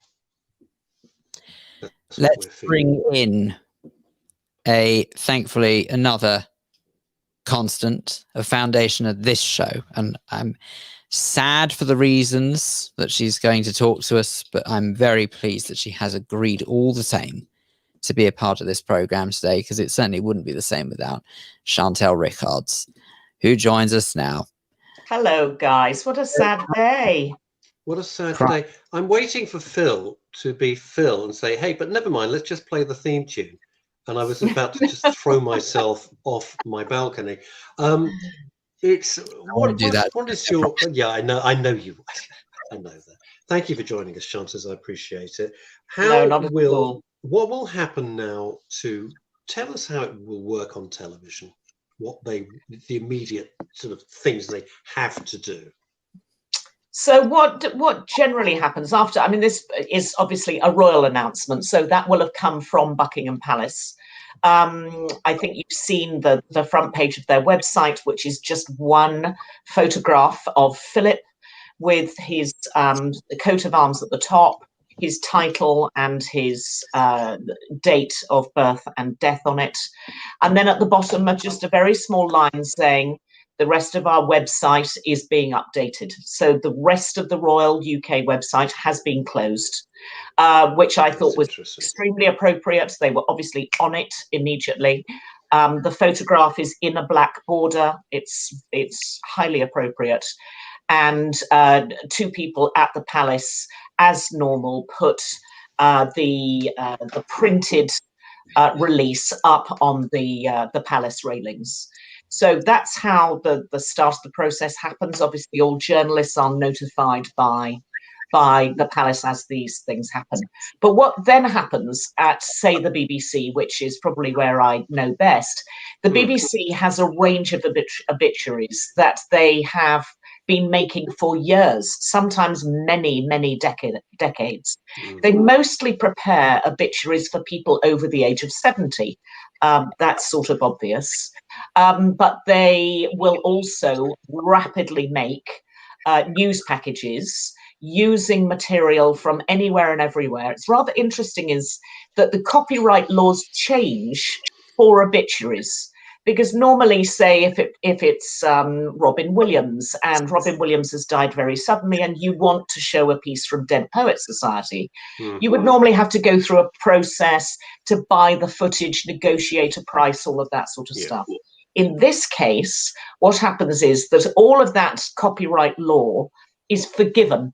Let's bring in thankfully another constant, a foundation of this show. And I'm sad for the reasons that she's going to talk to us, but I'm very pleased that she has agreed all the same to be a part of this program today, because it certainly wouldn't be the same without Chantel Rickards, who joins us now. Hello, guys. What a sad day. What a sad day. I'm waiting for Phil to be Phil and say, hey, but never mind, let's just play the theme tune. And I was about to just throw myself off my balcony. It's what is your I know you. I know that. Thank you for joining us, Chances. I appreciate it. What will happen now to tell us how it will work on television? The immediate sort of things they have to do. So what generally happens after? I mean, this is obviously a royal announcement, so that will have come from Buckingham Palace. I think you've seen the front page of their website, which is just one photograph of Philip with his coat of arms at the top, his title and his date of birth and death on it. And then at the bottom are just a very small line saying, the rest of our website is being updated. So the rest of the Royal UK website has been closed, which I thought was extremely appropriate. They were obviously on it immediately. The photograph is in a black border. It's highly appropriate. And two people at the palace, as normal, put the printed release up on the palace railings. So that's how the start of the process happens. Obviously, all journalists are notified by the palace as these things happen. But what then happens at, say, the BBC, which is probably where I know best, the BBC has a range of obituaries that they have been making for years, sometimes many decades. They mostly prepare obituaries for people over the age of 70. That's sort of obvious. But they will also rapidly make news packages using material from anywhere and everywhere. It's rather interesting is that the copyright laws change for obituaries. Because normally, say, if it's Robin Williams, and Robin Williams has died very suddenly, and you want to show a piece from Dead Poets Society, you would normally have to go through a process to buy the footage, negotiate a price, all of that sort of stuff. In this case, what happens is that all of that copyright law is forgiven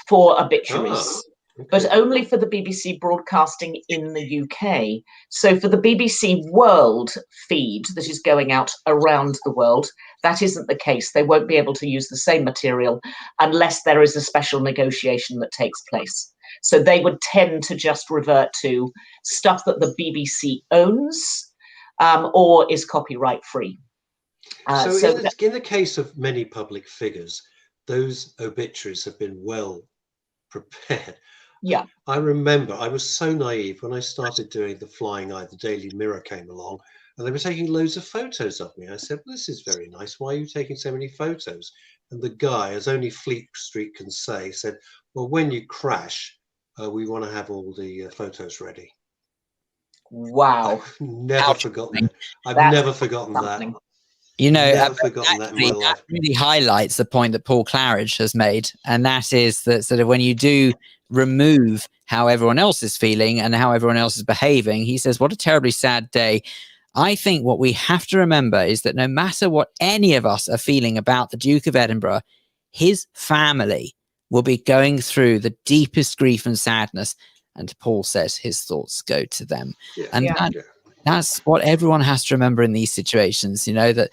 for obituaries. But only for the BBC broadcasting in the UK. So for the BBC World feed that is going out around the world, that isn't the case. They won't be able to use the same material unless there is a special negotiation that takes place. So they would tend to just revert to stuff that the BBC owns or is copyright free. In the case of many public figures, those obituaries have been well prepared. Yeah, I remember I was so naive when I started doing the Flying Eye. The Daily Mirror came along and they were taking loads of photos of me. I said, well, this is very nice. Why are you taking so many photos? And the guy, as only Fleet Street can say, said, well, when you crash, we want to have all the photos ready. Wow. I've never forgotten it. I've never forgotten that. You know, that really highlights the point that Paul Claridge has made, and that is that sort of when you do remove how everyone else is feeling and how everyone else is behaving, he says, what a terribly sad day. I think what we have to remember is that no matter what any of us are feeling about the Duke of Edinburgh, his family will be going through the deepest grief and sadness. And Paul says his thoughts go to them. That's what everyone has to remember in these situations, you know, that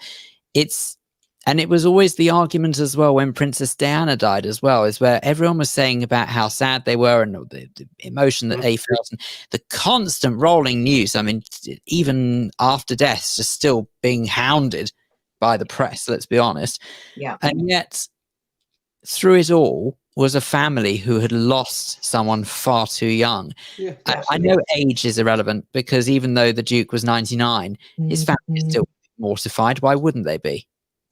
and it was always the argument as well when Princess Diana died as well, is where everyone was saying about how sad they were and the emotion that they felt and the constant rolling news. I mean, even after death, just still being hounded by the press, let's be honest. Yeah. And yet through it all was a family who had lost someone far too young. Yeah, I know age is irrelevant because even though the Duke was 99, his family is still mortified. Why wouldn't they be?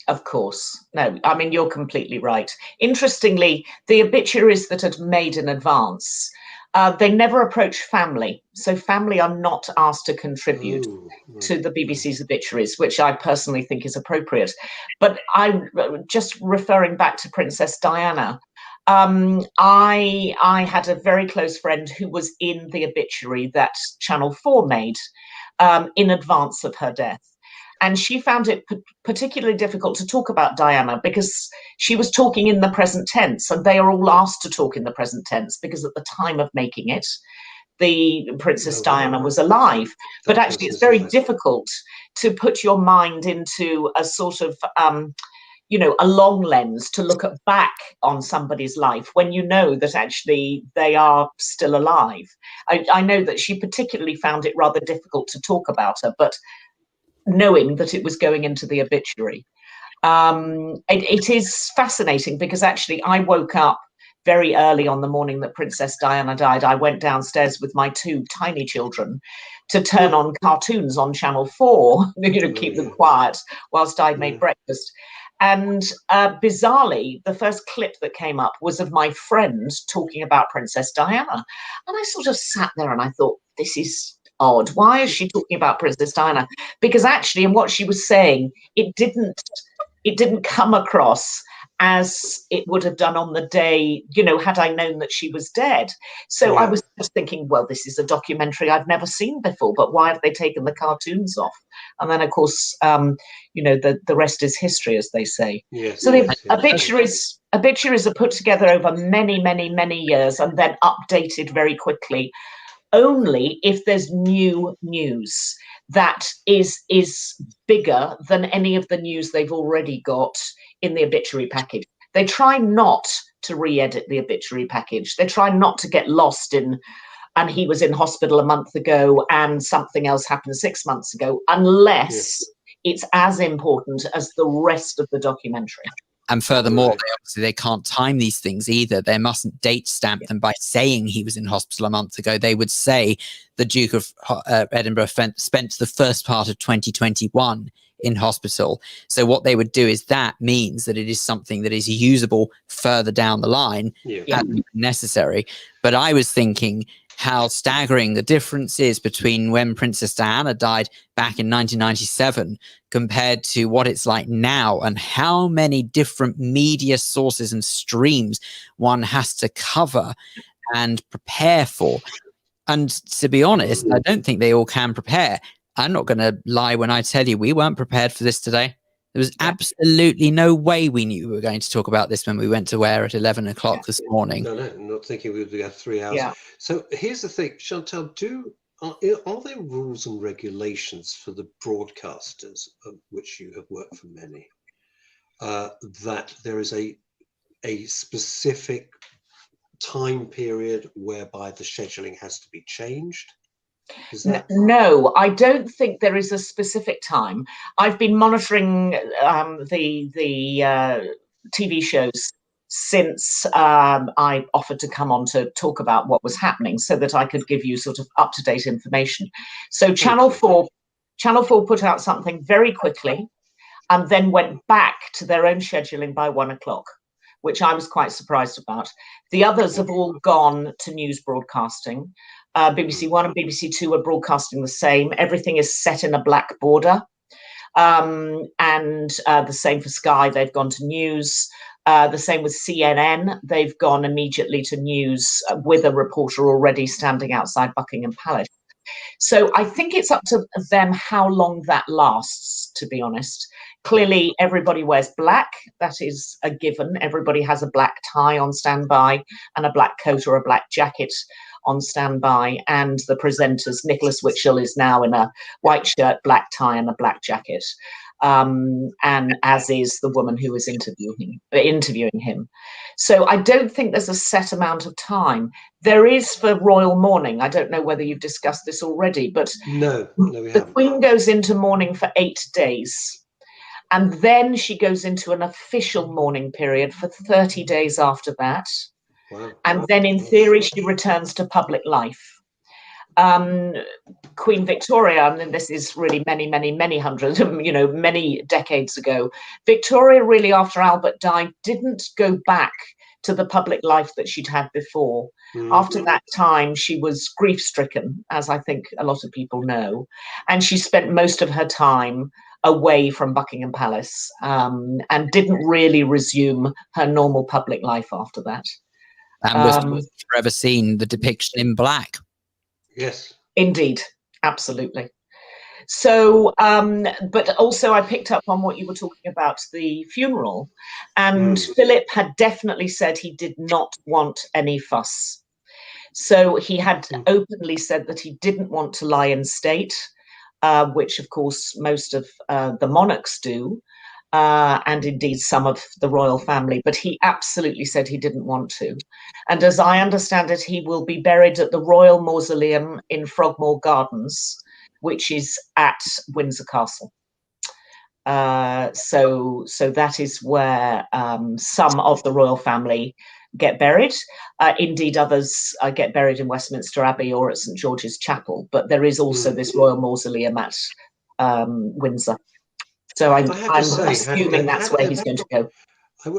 Of course. No, I mean, you're completely right. Interestingly, the obituaries that had made in advance They never approach family. So family are not asked to contribute Ooh, to the BBC's obituaries, which I personally think is appropriate. But I just referring back to Princess Diana, I had a very close friend who was in the obituary that Channel 4 made in advance of her death. And she found it particularly difficult to talk about Diana because she was talking in the present tense, and they are all asked to talk in the present tense because at the time of making it, the Princess Diana was alive. But actually, it's very difficult to put your mind into a sort of, a long lens to look back on somebody's life when you know that actually they are still alive. I know that she particularly found it rather difficult to talk about her, but knowing that it was going into the obituary. It is fascinating because actually I woke up very early on the morning that Princess Diana died. I went downstairs with my 2 tiny children to turn on cartoons on Channel 4, keep them quiet whilst I made breakfast. And bizarrely, the first clip that came up was of my friend talking about Princess Diana. And I sort of sat there and I thought, this is odd. Why is she talking about Princess Diana? Because actually, in what she was saying, it didn't come across as it would have done on the day, had I known that she was dead. So I was just thinking, well, this is a documentary I've never seen before, but why have they taken the cartoons off? And then, of course, the rest is history, as they say. Yes, so the obituaries are put together over many, many, many years and then updated very quickly, only if there's new news that is bigger than any of the news they've already got in the obituary package. They try not to re-edit the obituary package. They try not to get lost in, and he was in hospital a month ago and something else happened 6 months ago, unless it's as important as the rest of the documentary. And furthermore, they can't time these things either. They mustn't date stamp them by saying he was in hospital a month ago. They would say the Duke of Edinburgh spent the first part of 2021 in hospital. So what they would do is that means that it is something that is usable further down the line as necessary. But I was thinking how staggering the difference is between when Princess Diana died back in 1997 compared to what it's like now, and how many different media sources and streams one has to cover and prepare for. And to be honest, I don't think they all can prepare. I'm not going to lie when I tell you we weren't prepared for this today. There was absolutely no way we knew we were going to talk about this when we went to air at 11 o'clock this morning. No, not thinking we would have 3 hours. Yeah. So here's the thing, Chantal, are there rules and regulations for the broadcasters, of which you have worked for many, that there is a specific time period whereby the scheduling has to be changed? No, I don't think there is a specific time. I've been monitoring the TV shows since I offered to come on to talk about what was happening, so that I could give you sort of up-to-date information. So Channel 4 put out something very quickly and then went back to their own scheduling by 1 o'clock, which I was quite surprised about. The others have all gone to news broadcasting. BBC One and BBC Two are broadcasting the same. Everything is set in a black border. And the same for Sky, they've gone to news. The same with CNN, they've gone immediately to news with a reporter already standing outside Buckingham Palace. So I think it's up to them how long that lasts, to be honest. Clearly, everybody wears black. That is a given. Everybody has a black tie on standby and a black coat or a black jacket on standby. And the presenters, Nicholas Witchell is now in a white shirt, black tie and a black jacket. And as is the woman who was interviewing him. So I don't think there's a set amount of time. There is for royal mourning. I don't know whether you've discussed this already, but no, we haven't. The Queen goes into mourning for 8 days. And then she goes into an official mourning period for 30 days after that. Wow. And then in theory, she returns to public life. Queen Victoria, and this is really many hundreds, many decades ago, Victoria really, after Albert died, didn't go back to the public life that she'd had before. After that time, she was grief-stricken, as I think a lot of people know, and she spent most of her time away from Buckingham Palace, and didn't really resume her normal public life after that. And was forever seen the depiction in black. Yes. Indeed, absolutely. So, but also I picked up on what you were talking about, the funeral, and Philip had definitely said he did not want any fuss. So he had openly said that he didn't want to lie in state, which of course most of the monarchs do, and indeed some of the royal family, but he absolutely said he didn't want to. And as I understand it, he will be buried at the Royal Mausoleum in Frogmore Gardens, which is at Windsor Castle. So that is where some of the royal family get buried. Indeed, others get buried in Westminster Abbey or at St George's Chapel, but there is also this royal mausoleum at Windsor. So I'm assuming that's where he's going to go.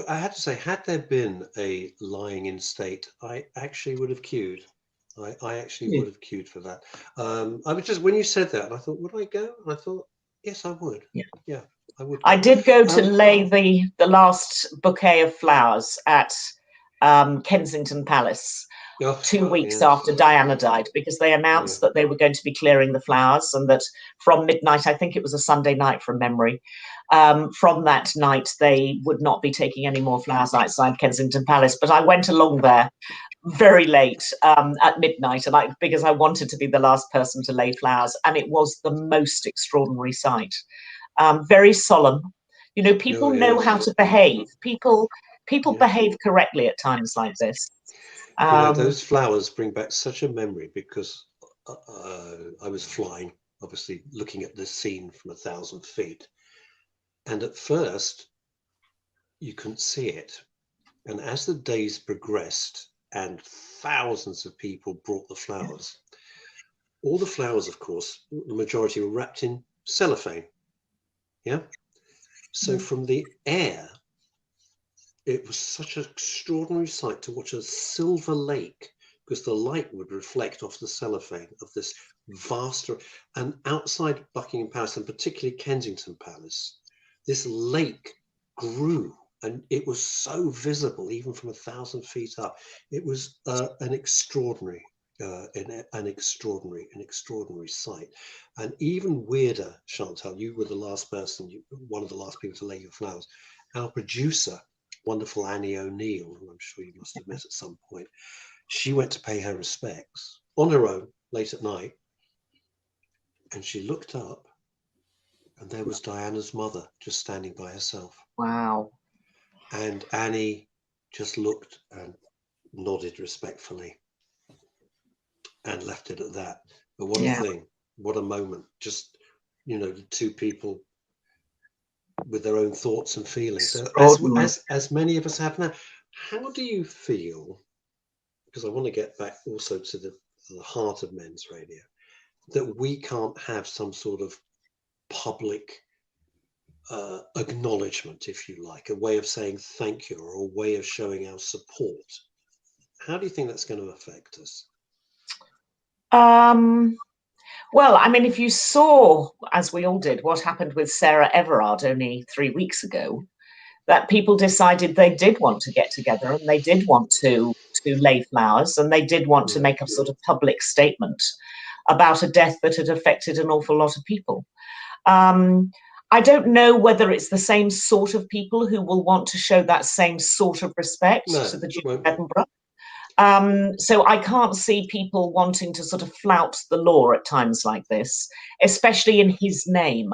I had to say, had there been a lying in state, I actually would have queued. I actually would have queued for that. I was just, when you said that, I thought, would I go? And I thought, yes, I would. Yeah, I would go. I did go to lay the last bouquet of flowers at Kensington Palace 2 weeks after Diana died, because they announced that they were going to be clearing the flowers, and that from midnight, I think it was a Sunday night from memory, from that night they would not be taking any more flowers outside Kensington Palace. But I went along there very late at midnight, and because I wanted to be the last person to lay flowers, and it was the most extraordinary sight. Very solemn. You know, people know how to behave. People behave correctly at times like this. You know, those flowers bring back such a memory, because I was flying, obviously looking at this scene from 1,000 feet, and at first you couldn't see it, and as the days progressed and thousands of people brought the flowers, all the flowers, of course, the majority were wrapped in cellophane. So from the air, it was such an extraordinary sight to watch a silver lake, because the light would reflect off the cellophane of this vast, and outside Buckingham Palace, and particularly Kensington Palace, this lake grew, and it was so visible even from 1,000 feet up. It was an extraordinary sight. And even weirder, Chantal, you were the last person, one of the last people to lay your flowers. Our producer, wonderful Annie O'Neill, who I'm sure you must have met at some point, she went to pay her respects on her own late at night, and she looked up, and there was Diana's mother just standing by herself. Wow. And Annie just looked and nodded respectfully and left it at that. But what a thing, what a moment. Just, you know, the two people with their own thoughts and feelings. So as many of us have now, how do you feel, because I want to get back also to the heart of men's radio, that we can't have some sort of public acknowledgement, if you like, a way of saying thank you, or a way of showing our support? How do you think that's going to affect us? Well, I mean, if you saw, as we all did, what happened with Sarah Everard only 3 weeks ago, that people decided they did want to get together, and they did want to lay flowers, and they did want to make a sort of public statement about a death that had affected an awful lot of people. I don't know whether it's the same sort of people who will want to show that same sort of respect to the Duke of Edinburgh. So I can't see people wanting to sort of flout the law at times like this, especially in his name.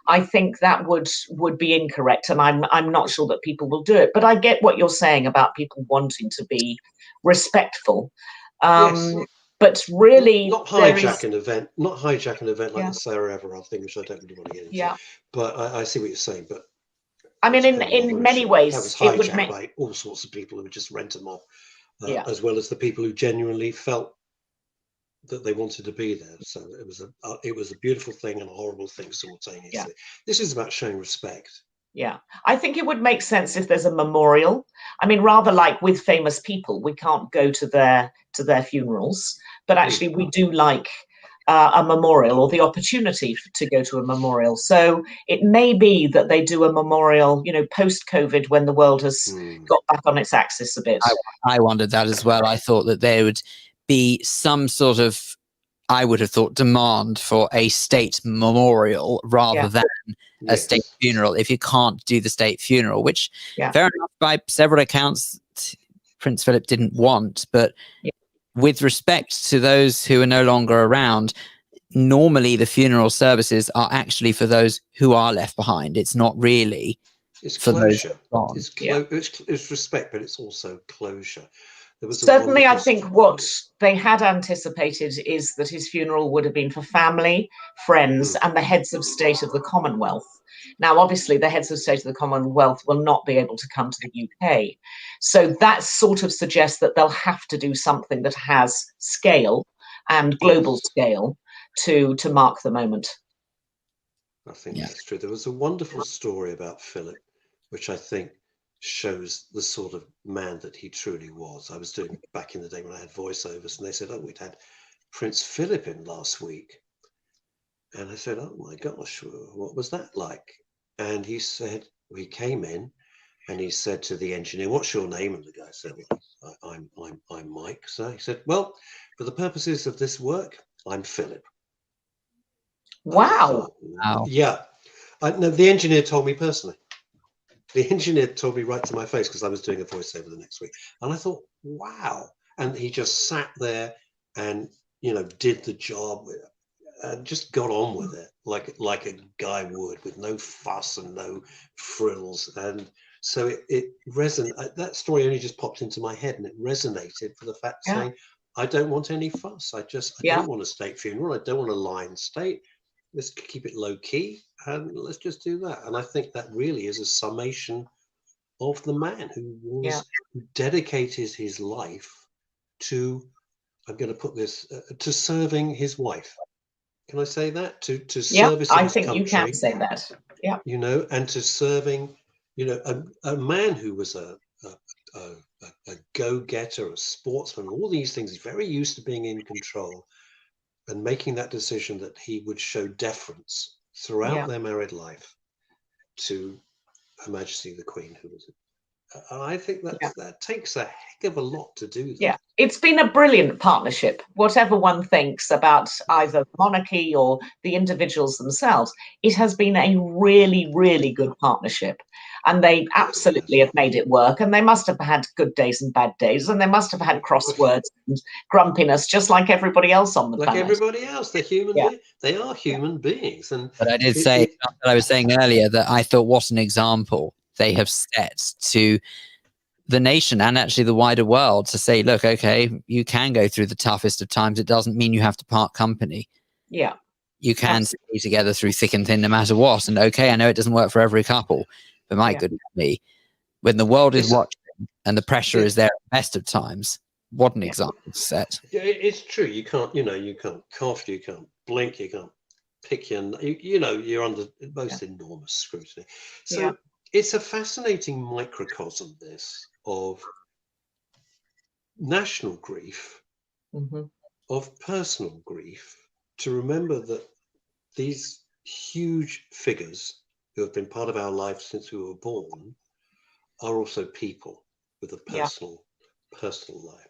I think that would be incorrect, and I'm not sure that people will do it. But I get what you're saying about people wanting to be respectful. Yes. But really, not hijack an event like the Sarah Everard thing, which I don't really want to get into. Yeah. But I see what you're saying. But I mean, in many ways, that was hijacked by all sorts of people who would just rent them off, as well as the people who genuinely felt that they wanted to be there. So it was a beautiful thing and a horrible thing simultaneously. This is about showing respect. Yeah, I think it would make sense if there's a memorial. I mean, rather like with famous people, we can't go to their funerals, but actually we do like a memorial or the opportunity to go to a memorial. So it may be that they do a memorial, you know, post-COVID when the world has got back on its axis a bit. I wondered that as well. I thought that there would be some sort of, I would have thought, demand for a state memorial rather than a state funeral if you can't do the state funeral, which fair enough, by several accounts Prince Philip didn't want, but with respect to those who are no longer around, normally the funeral services are actually for those who are left behind. It's not really for closure. Those It's respect, but it's also closure. Certainly, I think what they had anticipated is that his funeral would have been for family, friends, and the heads of state of the Commonwealth. Now, obviously, the heads of state of the Commonwealth will not be able to come to the UK. So that sort of suggests that they'll have to do something that has scale and global scale to mark the moment. I think that's true. There was a wonderful story about Philip, which I think shows the sort of man that he truly was. I was doing back in the day when I had voiceovers, and they said, "Oh, we'd had Prince Philip in last week," and I said, "Oh my gosh, what was that like?" And he said, well, he came in, and he said to the engineer, "What's your name?" And the guy said, well, "I'm Mike." So he said, "Well, for the purposes of this work, I'm Philip." Wow. Wow. Yeah. No, the engineer told me personally. The engineer told me right to my face because I was doing a voiceover the next week. And I thought, wow. And he just sat there and, you know, did the job and just got on with it like a guy would, with no fuss and no frills. And so it resonated. That story only just popped into my head, and it resonated for the fact saying, I don't want any fuss. I don't want a state funeral. I don't want a lion state. Let's keep it low key and let's just do that. And I think that really is a summation of the man who dedicated his life to, I'm going to put this, to serving his wife. Can I say that? To service I his think country, you can say that. Yeah. You know, and to serving, you know, a man who was a go-getter, a sportsman, all these things. He's very used to being in control. And making that decision that he would show deference throughout their married life to Her Majesty the Queen, who was it? And I think that takes a heck of a lot to do that. Yeah, it's been a brilliant partnership. Whatever one thinks about either the monarchy or the individuals themselves, it has been a really, really good partnership. And they absolutely have made it work. And they must have had good days and bad days. And they must have had crosswords and grumpiness, just like everybody else on the planet. Like everybody else, they're human. They are human beings. But I did say, that I was saying earlier, that I thought what an example they have set to the nation and actually the wider world, to say, look, okay, you can go through the toughest of times. It doesn't mean you have to part company. Yeah. You can stay together through thick and thin no matter what. And okay, I know it doesn't work for every couple, but my goodness me, when the world is watching and the pressure is there at the best of times, what an example set. Yeah, it's true. You can't, you can't cough, you can't blink, you can't pick your, you're under most enormous scrutiny. So it's a fascinating microcosm, this, of national grief, of personal grief, to remember that these huge figures who have been part of our life since we were born are also people with a personal life.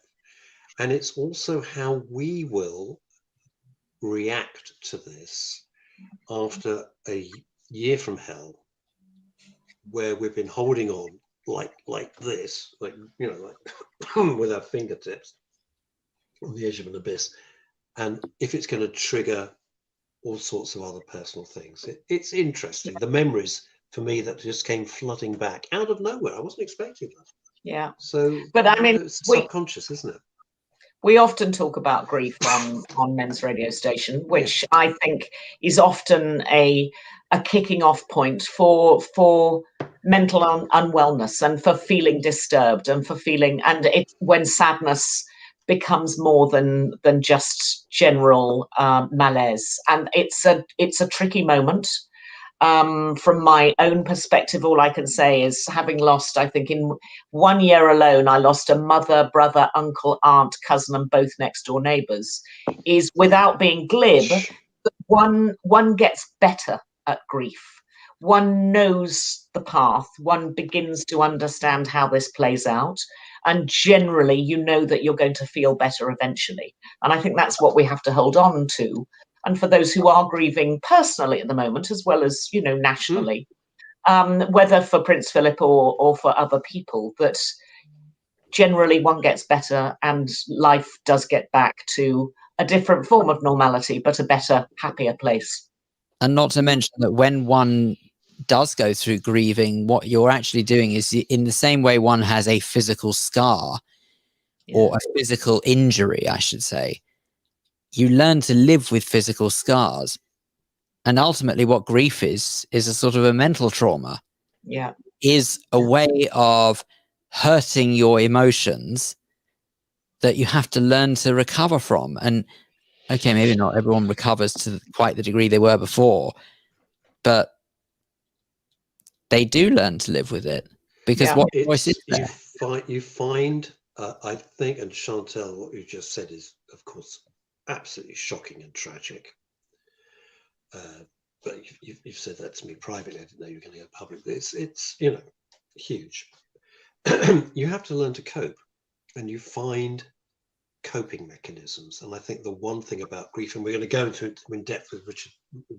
And it's also how we will react to this after a year from hell, where we've been holding on like this, like with our fingertips on the edge of an abyss. And if it's going to trigger all sorts of other personal things, it's interesting. The memories for me that just came flooding back out of nowhere. I wasn't expecting that. Yeah. So, but I mean, it's subconscious, isn't it? We often talk about grief on Men's Radio Station, which I think is often a kicking off point for mental unwellness and for feeling disturbed and for feeling, and it's when sadness becomes more than just general malaise, and it's a tricky moment. From my own perspective, all I can say is, having lost, I think in 1 year alone, I lost a mother, brother, uncle, aunt, cousin, and both next door neighbours, is, without being glib, one gets better at grief. One knows the path, one begins to understand how this plays out, and generally you know that you're going to feel better eventually. And I think that's what we have to hold on to. And for those who are grieving personally at the moment, as well as, you know, nationally, whether for Prince Philip or for other people, that generally one gets better and life does get back to a different form of normality, but a better, happier place. And not to mention that when one does go through grieving, what you're actually doing is, in the same way one has a physical scar or a physical injury, I should say, you learn to live with physical scars. And ultimately what grief is a sort of a mental trauma. Yeah. Is a way of hurting your emotions that you have to learn to recover from. And okay, maybe not everyone recovers to quite the degree they were before, but they do learn to live with it, because what choice is there? You find, I think, and Chantal, what you just said is, of course, absolutely shocking and tragic. But you've said that to me privately. I didn't know you were going to go publicly. It's you know, huge. You have to learn to cope, and you find coping mechanisms. And I think the one thing about grief, and we're going to go into it in depth with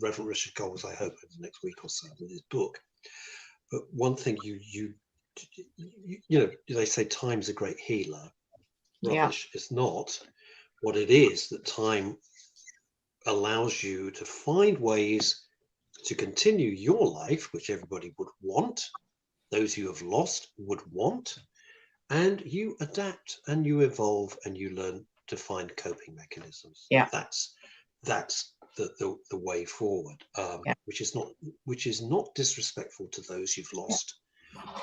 Reverend Richard Coles, I hope, over the next week or so with his book. But one thing you know, they say time's a great healer. Rubbish. It's not. What it is, that time allows you to find ways to continue your life, which everybody would want, those you have lost would want, and you adapt and you evolve and you learn to find coping mechanisms. That's the way forward, which is not disrespectful to those you've lost.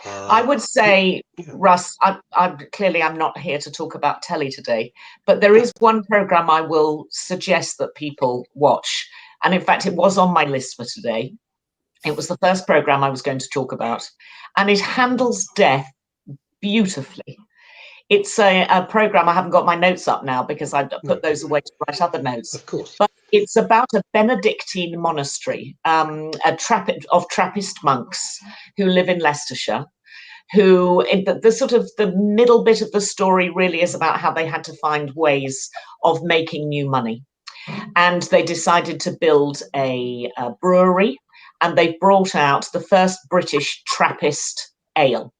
I would say, Russ, I'm not here to talk about telly today, but there is one program I will suggest that people watch. And in fact, it was on my list for today. It was the first program I was going to talk about, and it handles death beautifully. It's a program, I haven't got my notes up now because I put those away to write other notes. Of course. But it's about a Benedictine monastery, of Trappist monks who live in Leicestershire, who, the sort of the middle bit of the story really is about how they had to find ways of making new money. And they decided to build a brewery, and they brought out the first British Trappist ale.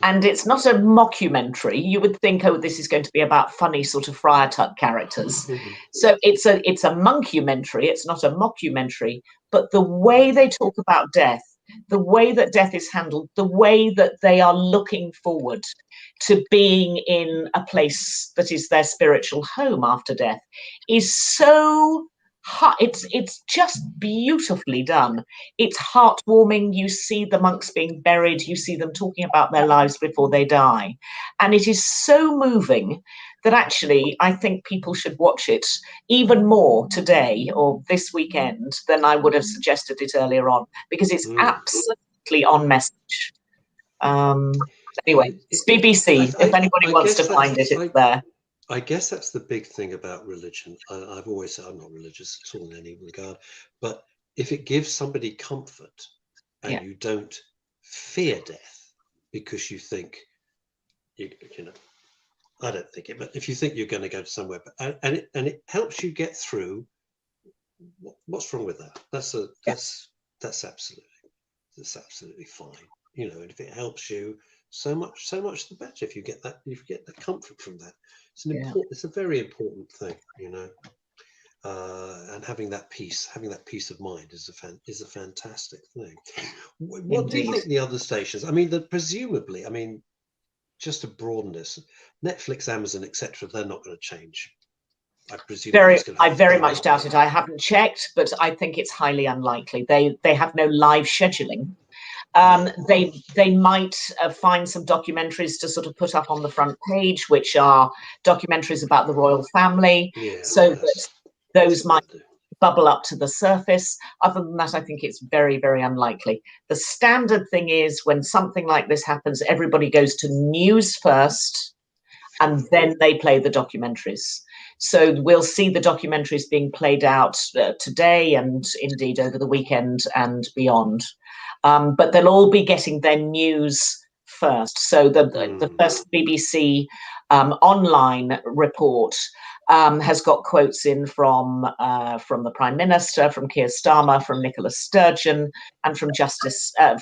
And it's not a mockumentary. You would think, oh, this is going to be about funny sort of Friar Tuck characters. So it's a monkumentary. It's not a mockumentary. But the way they talk about death, the way that death is handled, the way that they are looking forward to being in a place that is their spiritual home after death, is so it's just beautifully done. It's heartwarming. You see the monks being buried, you see them talking about their lives before they die, and it is so moving that actually I think people should watch it even more today or this weekend than I would have suggested it earlier on, because it's absolutely on message. Anyway, it's BBC. If anybody wants to find it, it's there. I guess that's the big thing about religion. I've always said I'm not religious at all in any regard, but if it gives somebody comfort and you don't fear death because you think, you know, I don't think it, but if you think you're going to go to somewhere, and it helps you get through, what's wrong with that? That's absolutely fine. You know, and if it helps you, so much the better. If you get the comfort from that, it's a very important thing, you know. And having that peace of mind is a fantastic thing. What do you think the other stations? I mean, presumably, I mean, just to broaden this, Netflix, Amazon, etc., they're not going to change. I presume. I very much doubt it. I haven't checked, but I think it's highly unlikely. They have no live scheduling. They might find some documentaries to sort of put up on the front page, which are documentaries about the royal family, so that those might bubble up to the surface. Other than that, I think it's very, very unlikely. The standard thing is when something like this happens, everybody goes to news first, and then they play the documentaries. So we'll see the documentaries being played out today and indeed over the weekend and beyond. But they'll all be getting their news first. So the first BBC online report has got quotes in from the Prime Minister, from Keir Starmer, from Nicola Sturgeon, and from Justin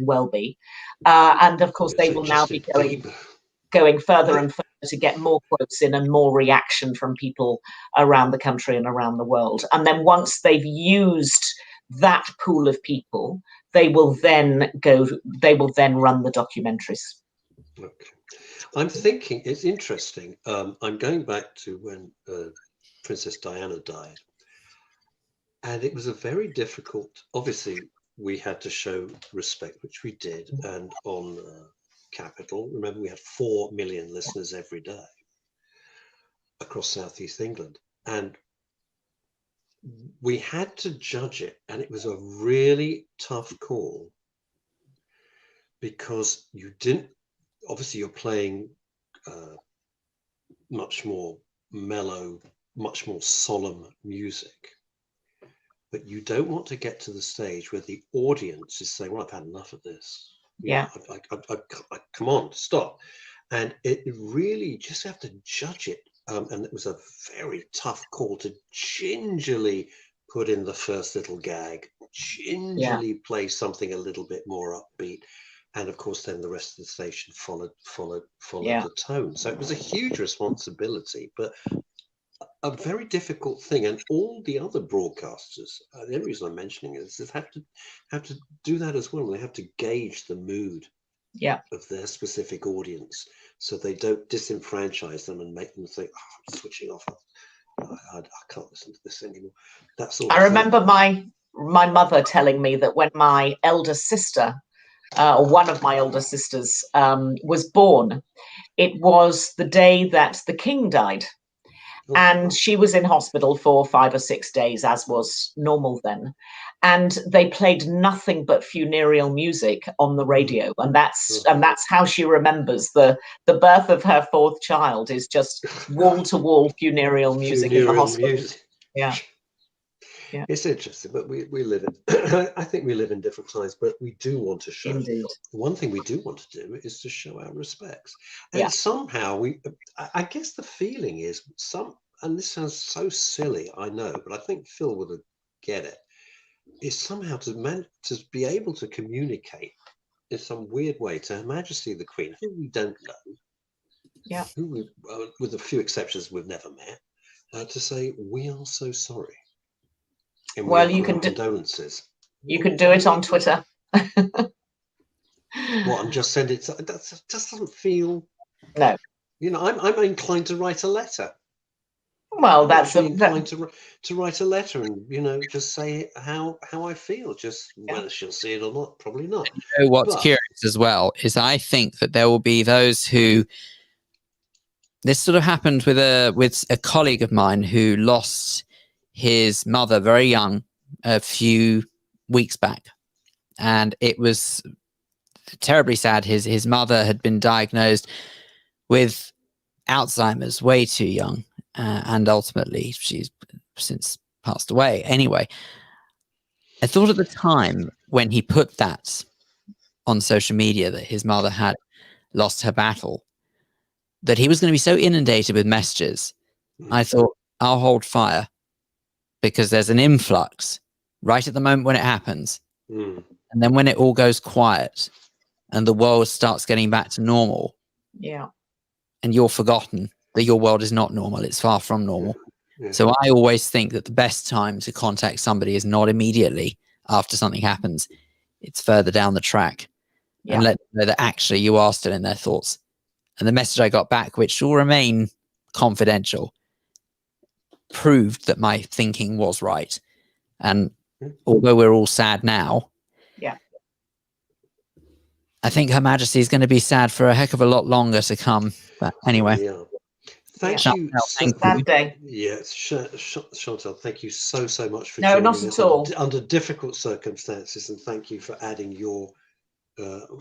Welby. And of course, they will now be going further and further to get more quotes in and more reaction from people around the country and around the world. And then once they've used that pool of people, they will then run the documentaries. Okay. I'm thinking it's interesting. I'm going back to when Princess Diana died, and it was a very difficult. Obviously, we had to show respect, which we did, and on Capital. Remember, we had 4 million listeners every day across Southeast England, and we had to judge it, and it was a really tough call because you didn't. Obviously, you're playing much more mellow, much more solemn music, but you don't want to get to the stage where the audience is saying, "Well, I've had enough of this. Yeah, I come on, stop." And it really just have to judge it. And it was a very tough call to gingerly put in the first little gag, gingerly play something a little bit more upbeat. And of course, then the rest of the station followed the tone. So it was a huge responsibility, but a very difficult thing. And all the other broadcasters, the only reason I'm mentioning it is they have to do that as well. They have to gauge the mood of their specific audience, so they don't disenfranchise them and make them think, "Oh, I'm switching off. I can't listen to this anymore." That sort of I remember thing. my mother telling me that when my elder sister, or one of my older sisters, was born, it was the day that the King died. And she was in hospital for 5 or 6 days, as was normal then. And they played nothing but funereal music on the radio. And that's how she remembers the birth of her 4th child, is just wall-to-wall funereal music in the hospital. Yeah. It's interesting, but we live in I think we live in different times, but we do want to show. Indeed. One thing we do want to do is to show our respects, and somehow I guess the feeling is and this sounds so silly, I know, but I think Phil would get it, is somehow to be able to communicate in some weird way to Her Majesty the Queen, who we don't know, who we, with a few exceptions we've never met, to say we are so sorry. And well, you can condolences. You can do it on Twitter. What, and just send it? That just doesn't feel. No. You know, I'm inclined to write a letter. Well, that's inclined to write a letter and just say how I feel. Just whether she'll see it or not, probably not. You know what's curious as well is I think that there will be those who. This sort of happened with a colleague of mine who lost his mother very young a few weeks back, and it was terribly sad. His mother had been diagnosed with Alzheimer's way too young, and ultimately she's since passed away. Anyway, I thought at the time when he put that on social media that his mother had lost her battle, that he was going to be so inundated with messages. I thought, I'll hold fire, because there's an influx right at the moment when it happens. And then when it all goes quiet and the world starts getting back to normal, and you're forgotten that your world is not normal, it's far from normal. So I always think that the best time to contact somebody is not immediately after something happens. It's further down the track, and let them know that actually you are still in their thoughts. And the message I got back, which will remain confidential, proved that my thinking was right. And although we're all sad now, I think Her Majesty is going to be sad for a heck of a lot longer to come. But anyway. Thank Yeah. you. Chantal, thank Sad you. day. Yes, Chantal, thank you so much for No, joining not us at all. under difficult circumstances, and thank you for adding your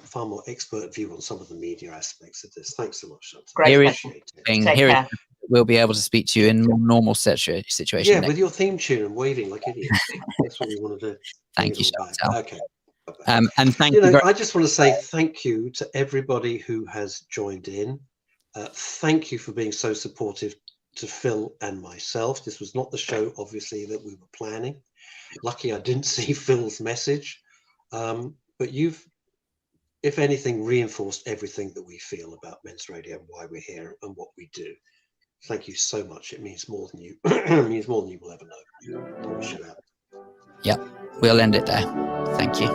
far more expert view on some of the media aspects of this. Thanks so much, Chantal. Great Here is pleasure. Appreciate it. Take Here is care. we'll be able to speak to you in more normal situation. Yeah, next. with your theme tune and waving like idiots. That's what we want to do. Thank Bring you, it all back. Chantal. Okay. Bye-bye. And thank you very I just want to say thank you to everybody who has joined in. Thank you for being so supportive to Phil and myself. This was not the show, obviously, that we were planning. Lucky I didn't see Phil's message. But you've, if anything, reinforced everything that we feel about men's radio and why we're here and what we do. Thank you so much. It means more than you it means more than you will ever know. I promise you that. Yep, we'll end it there. Thank you.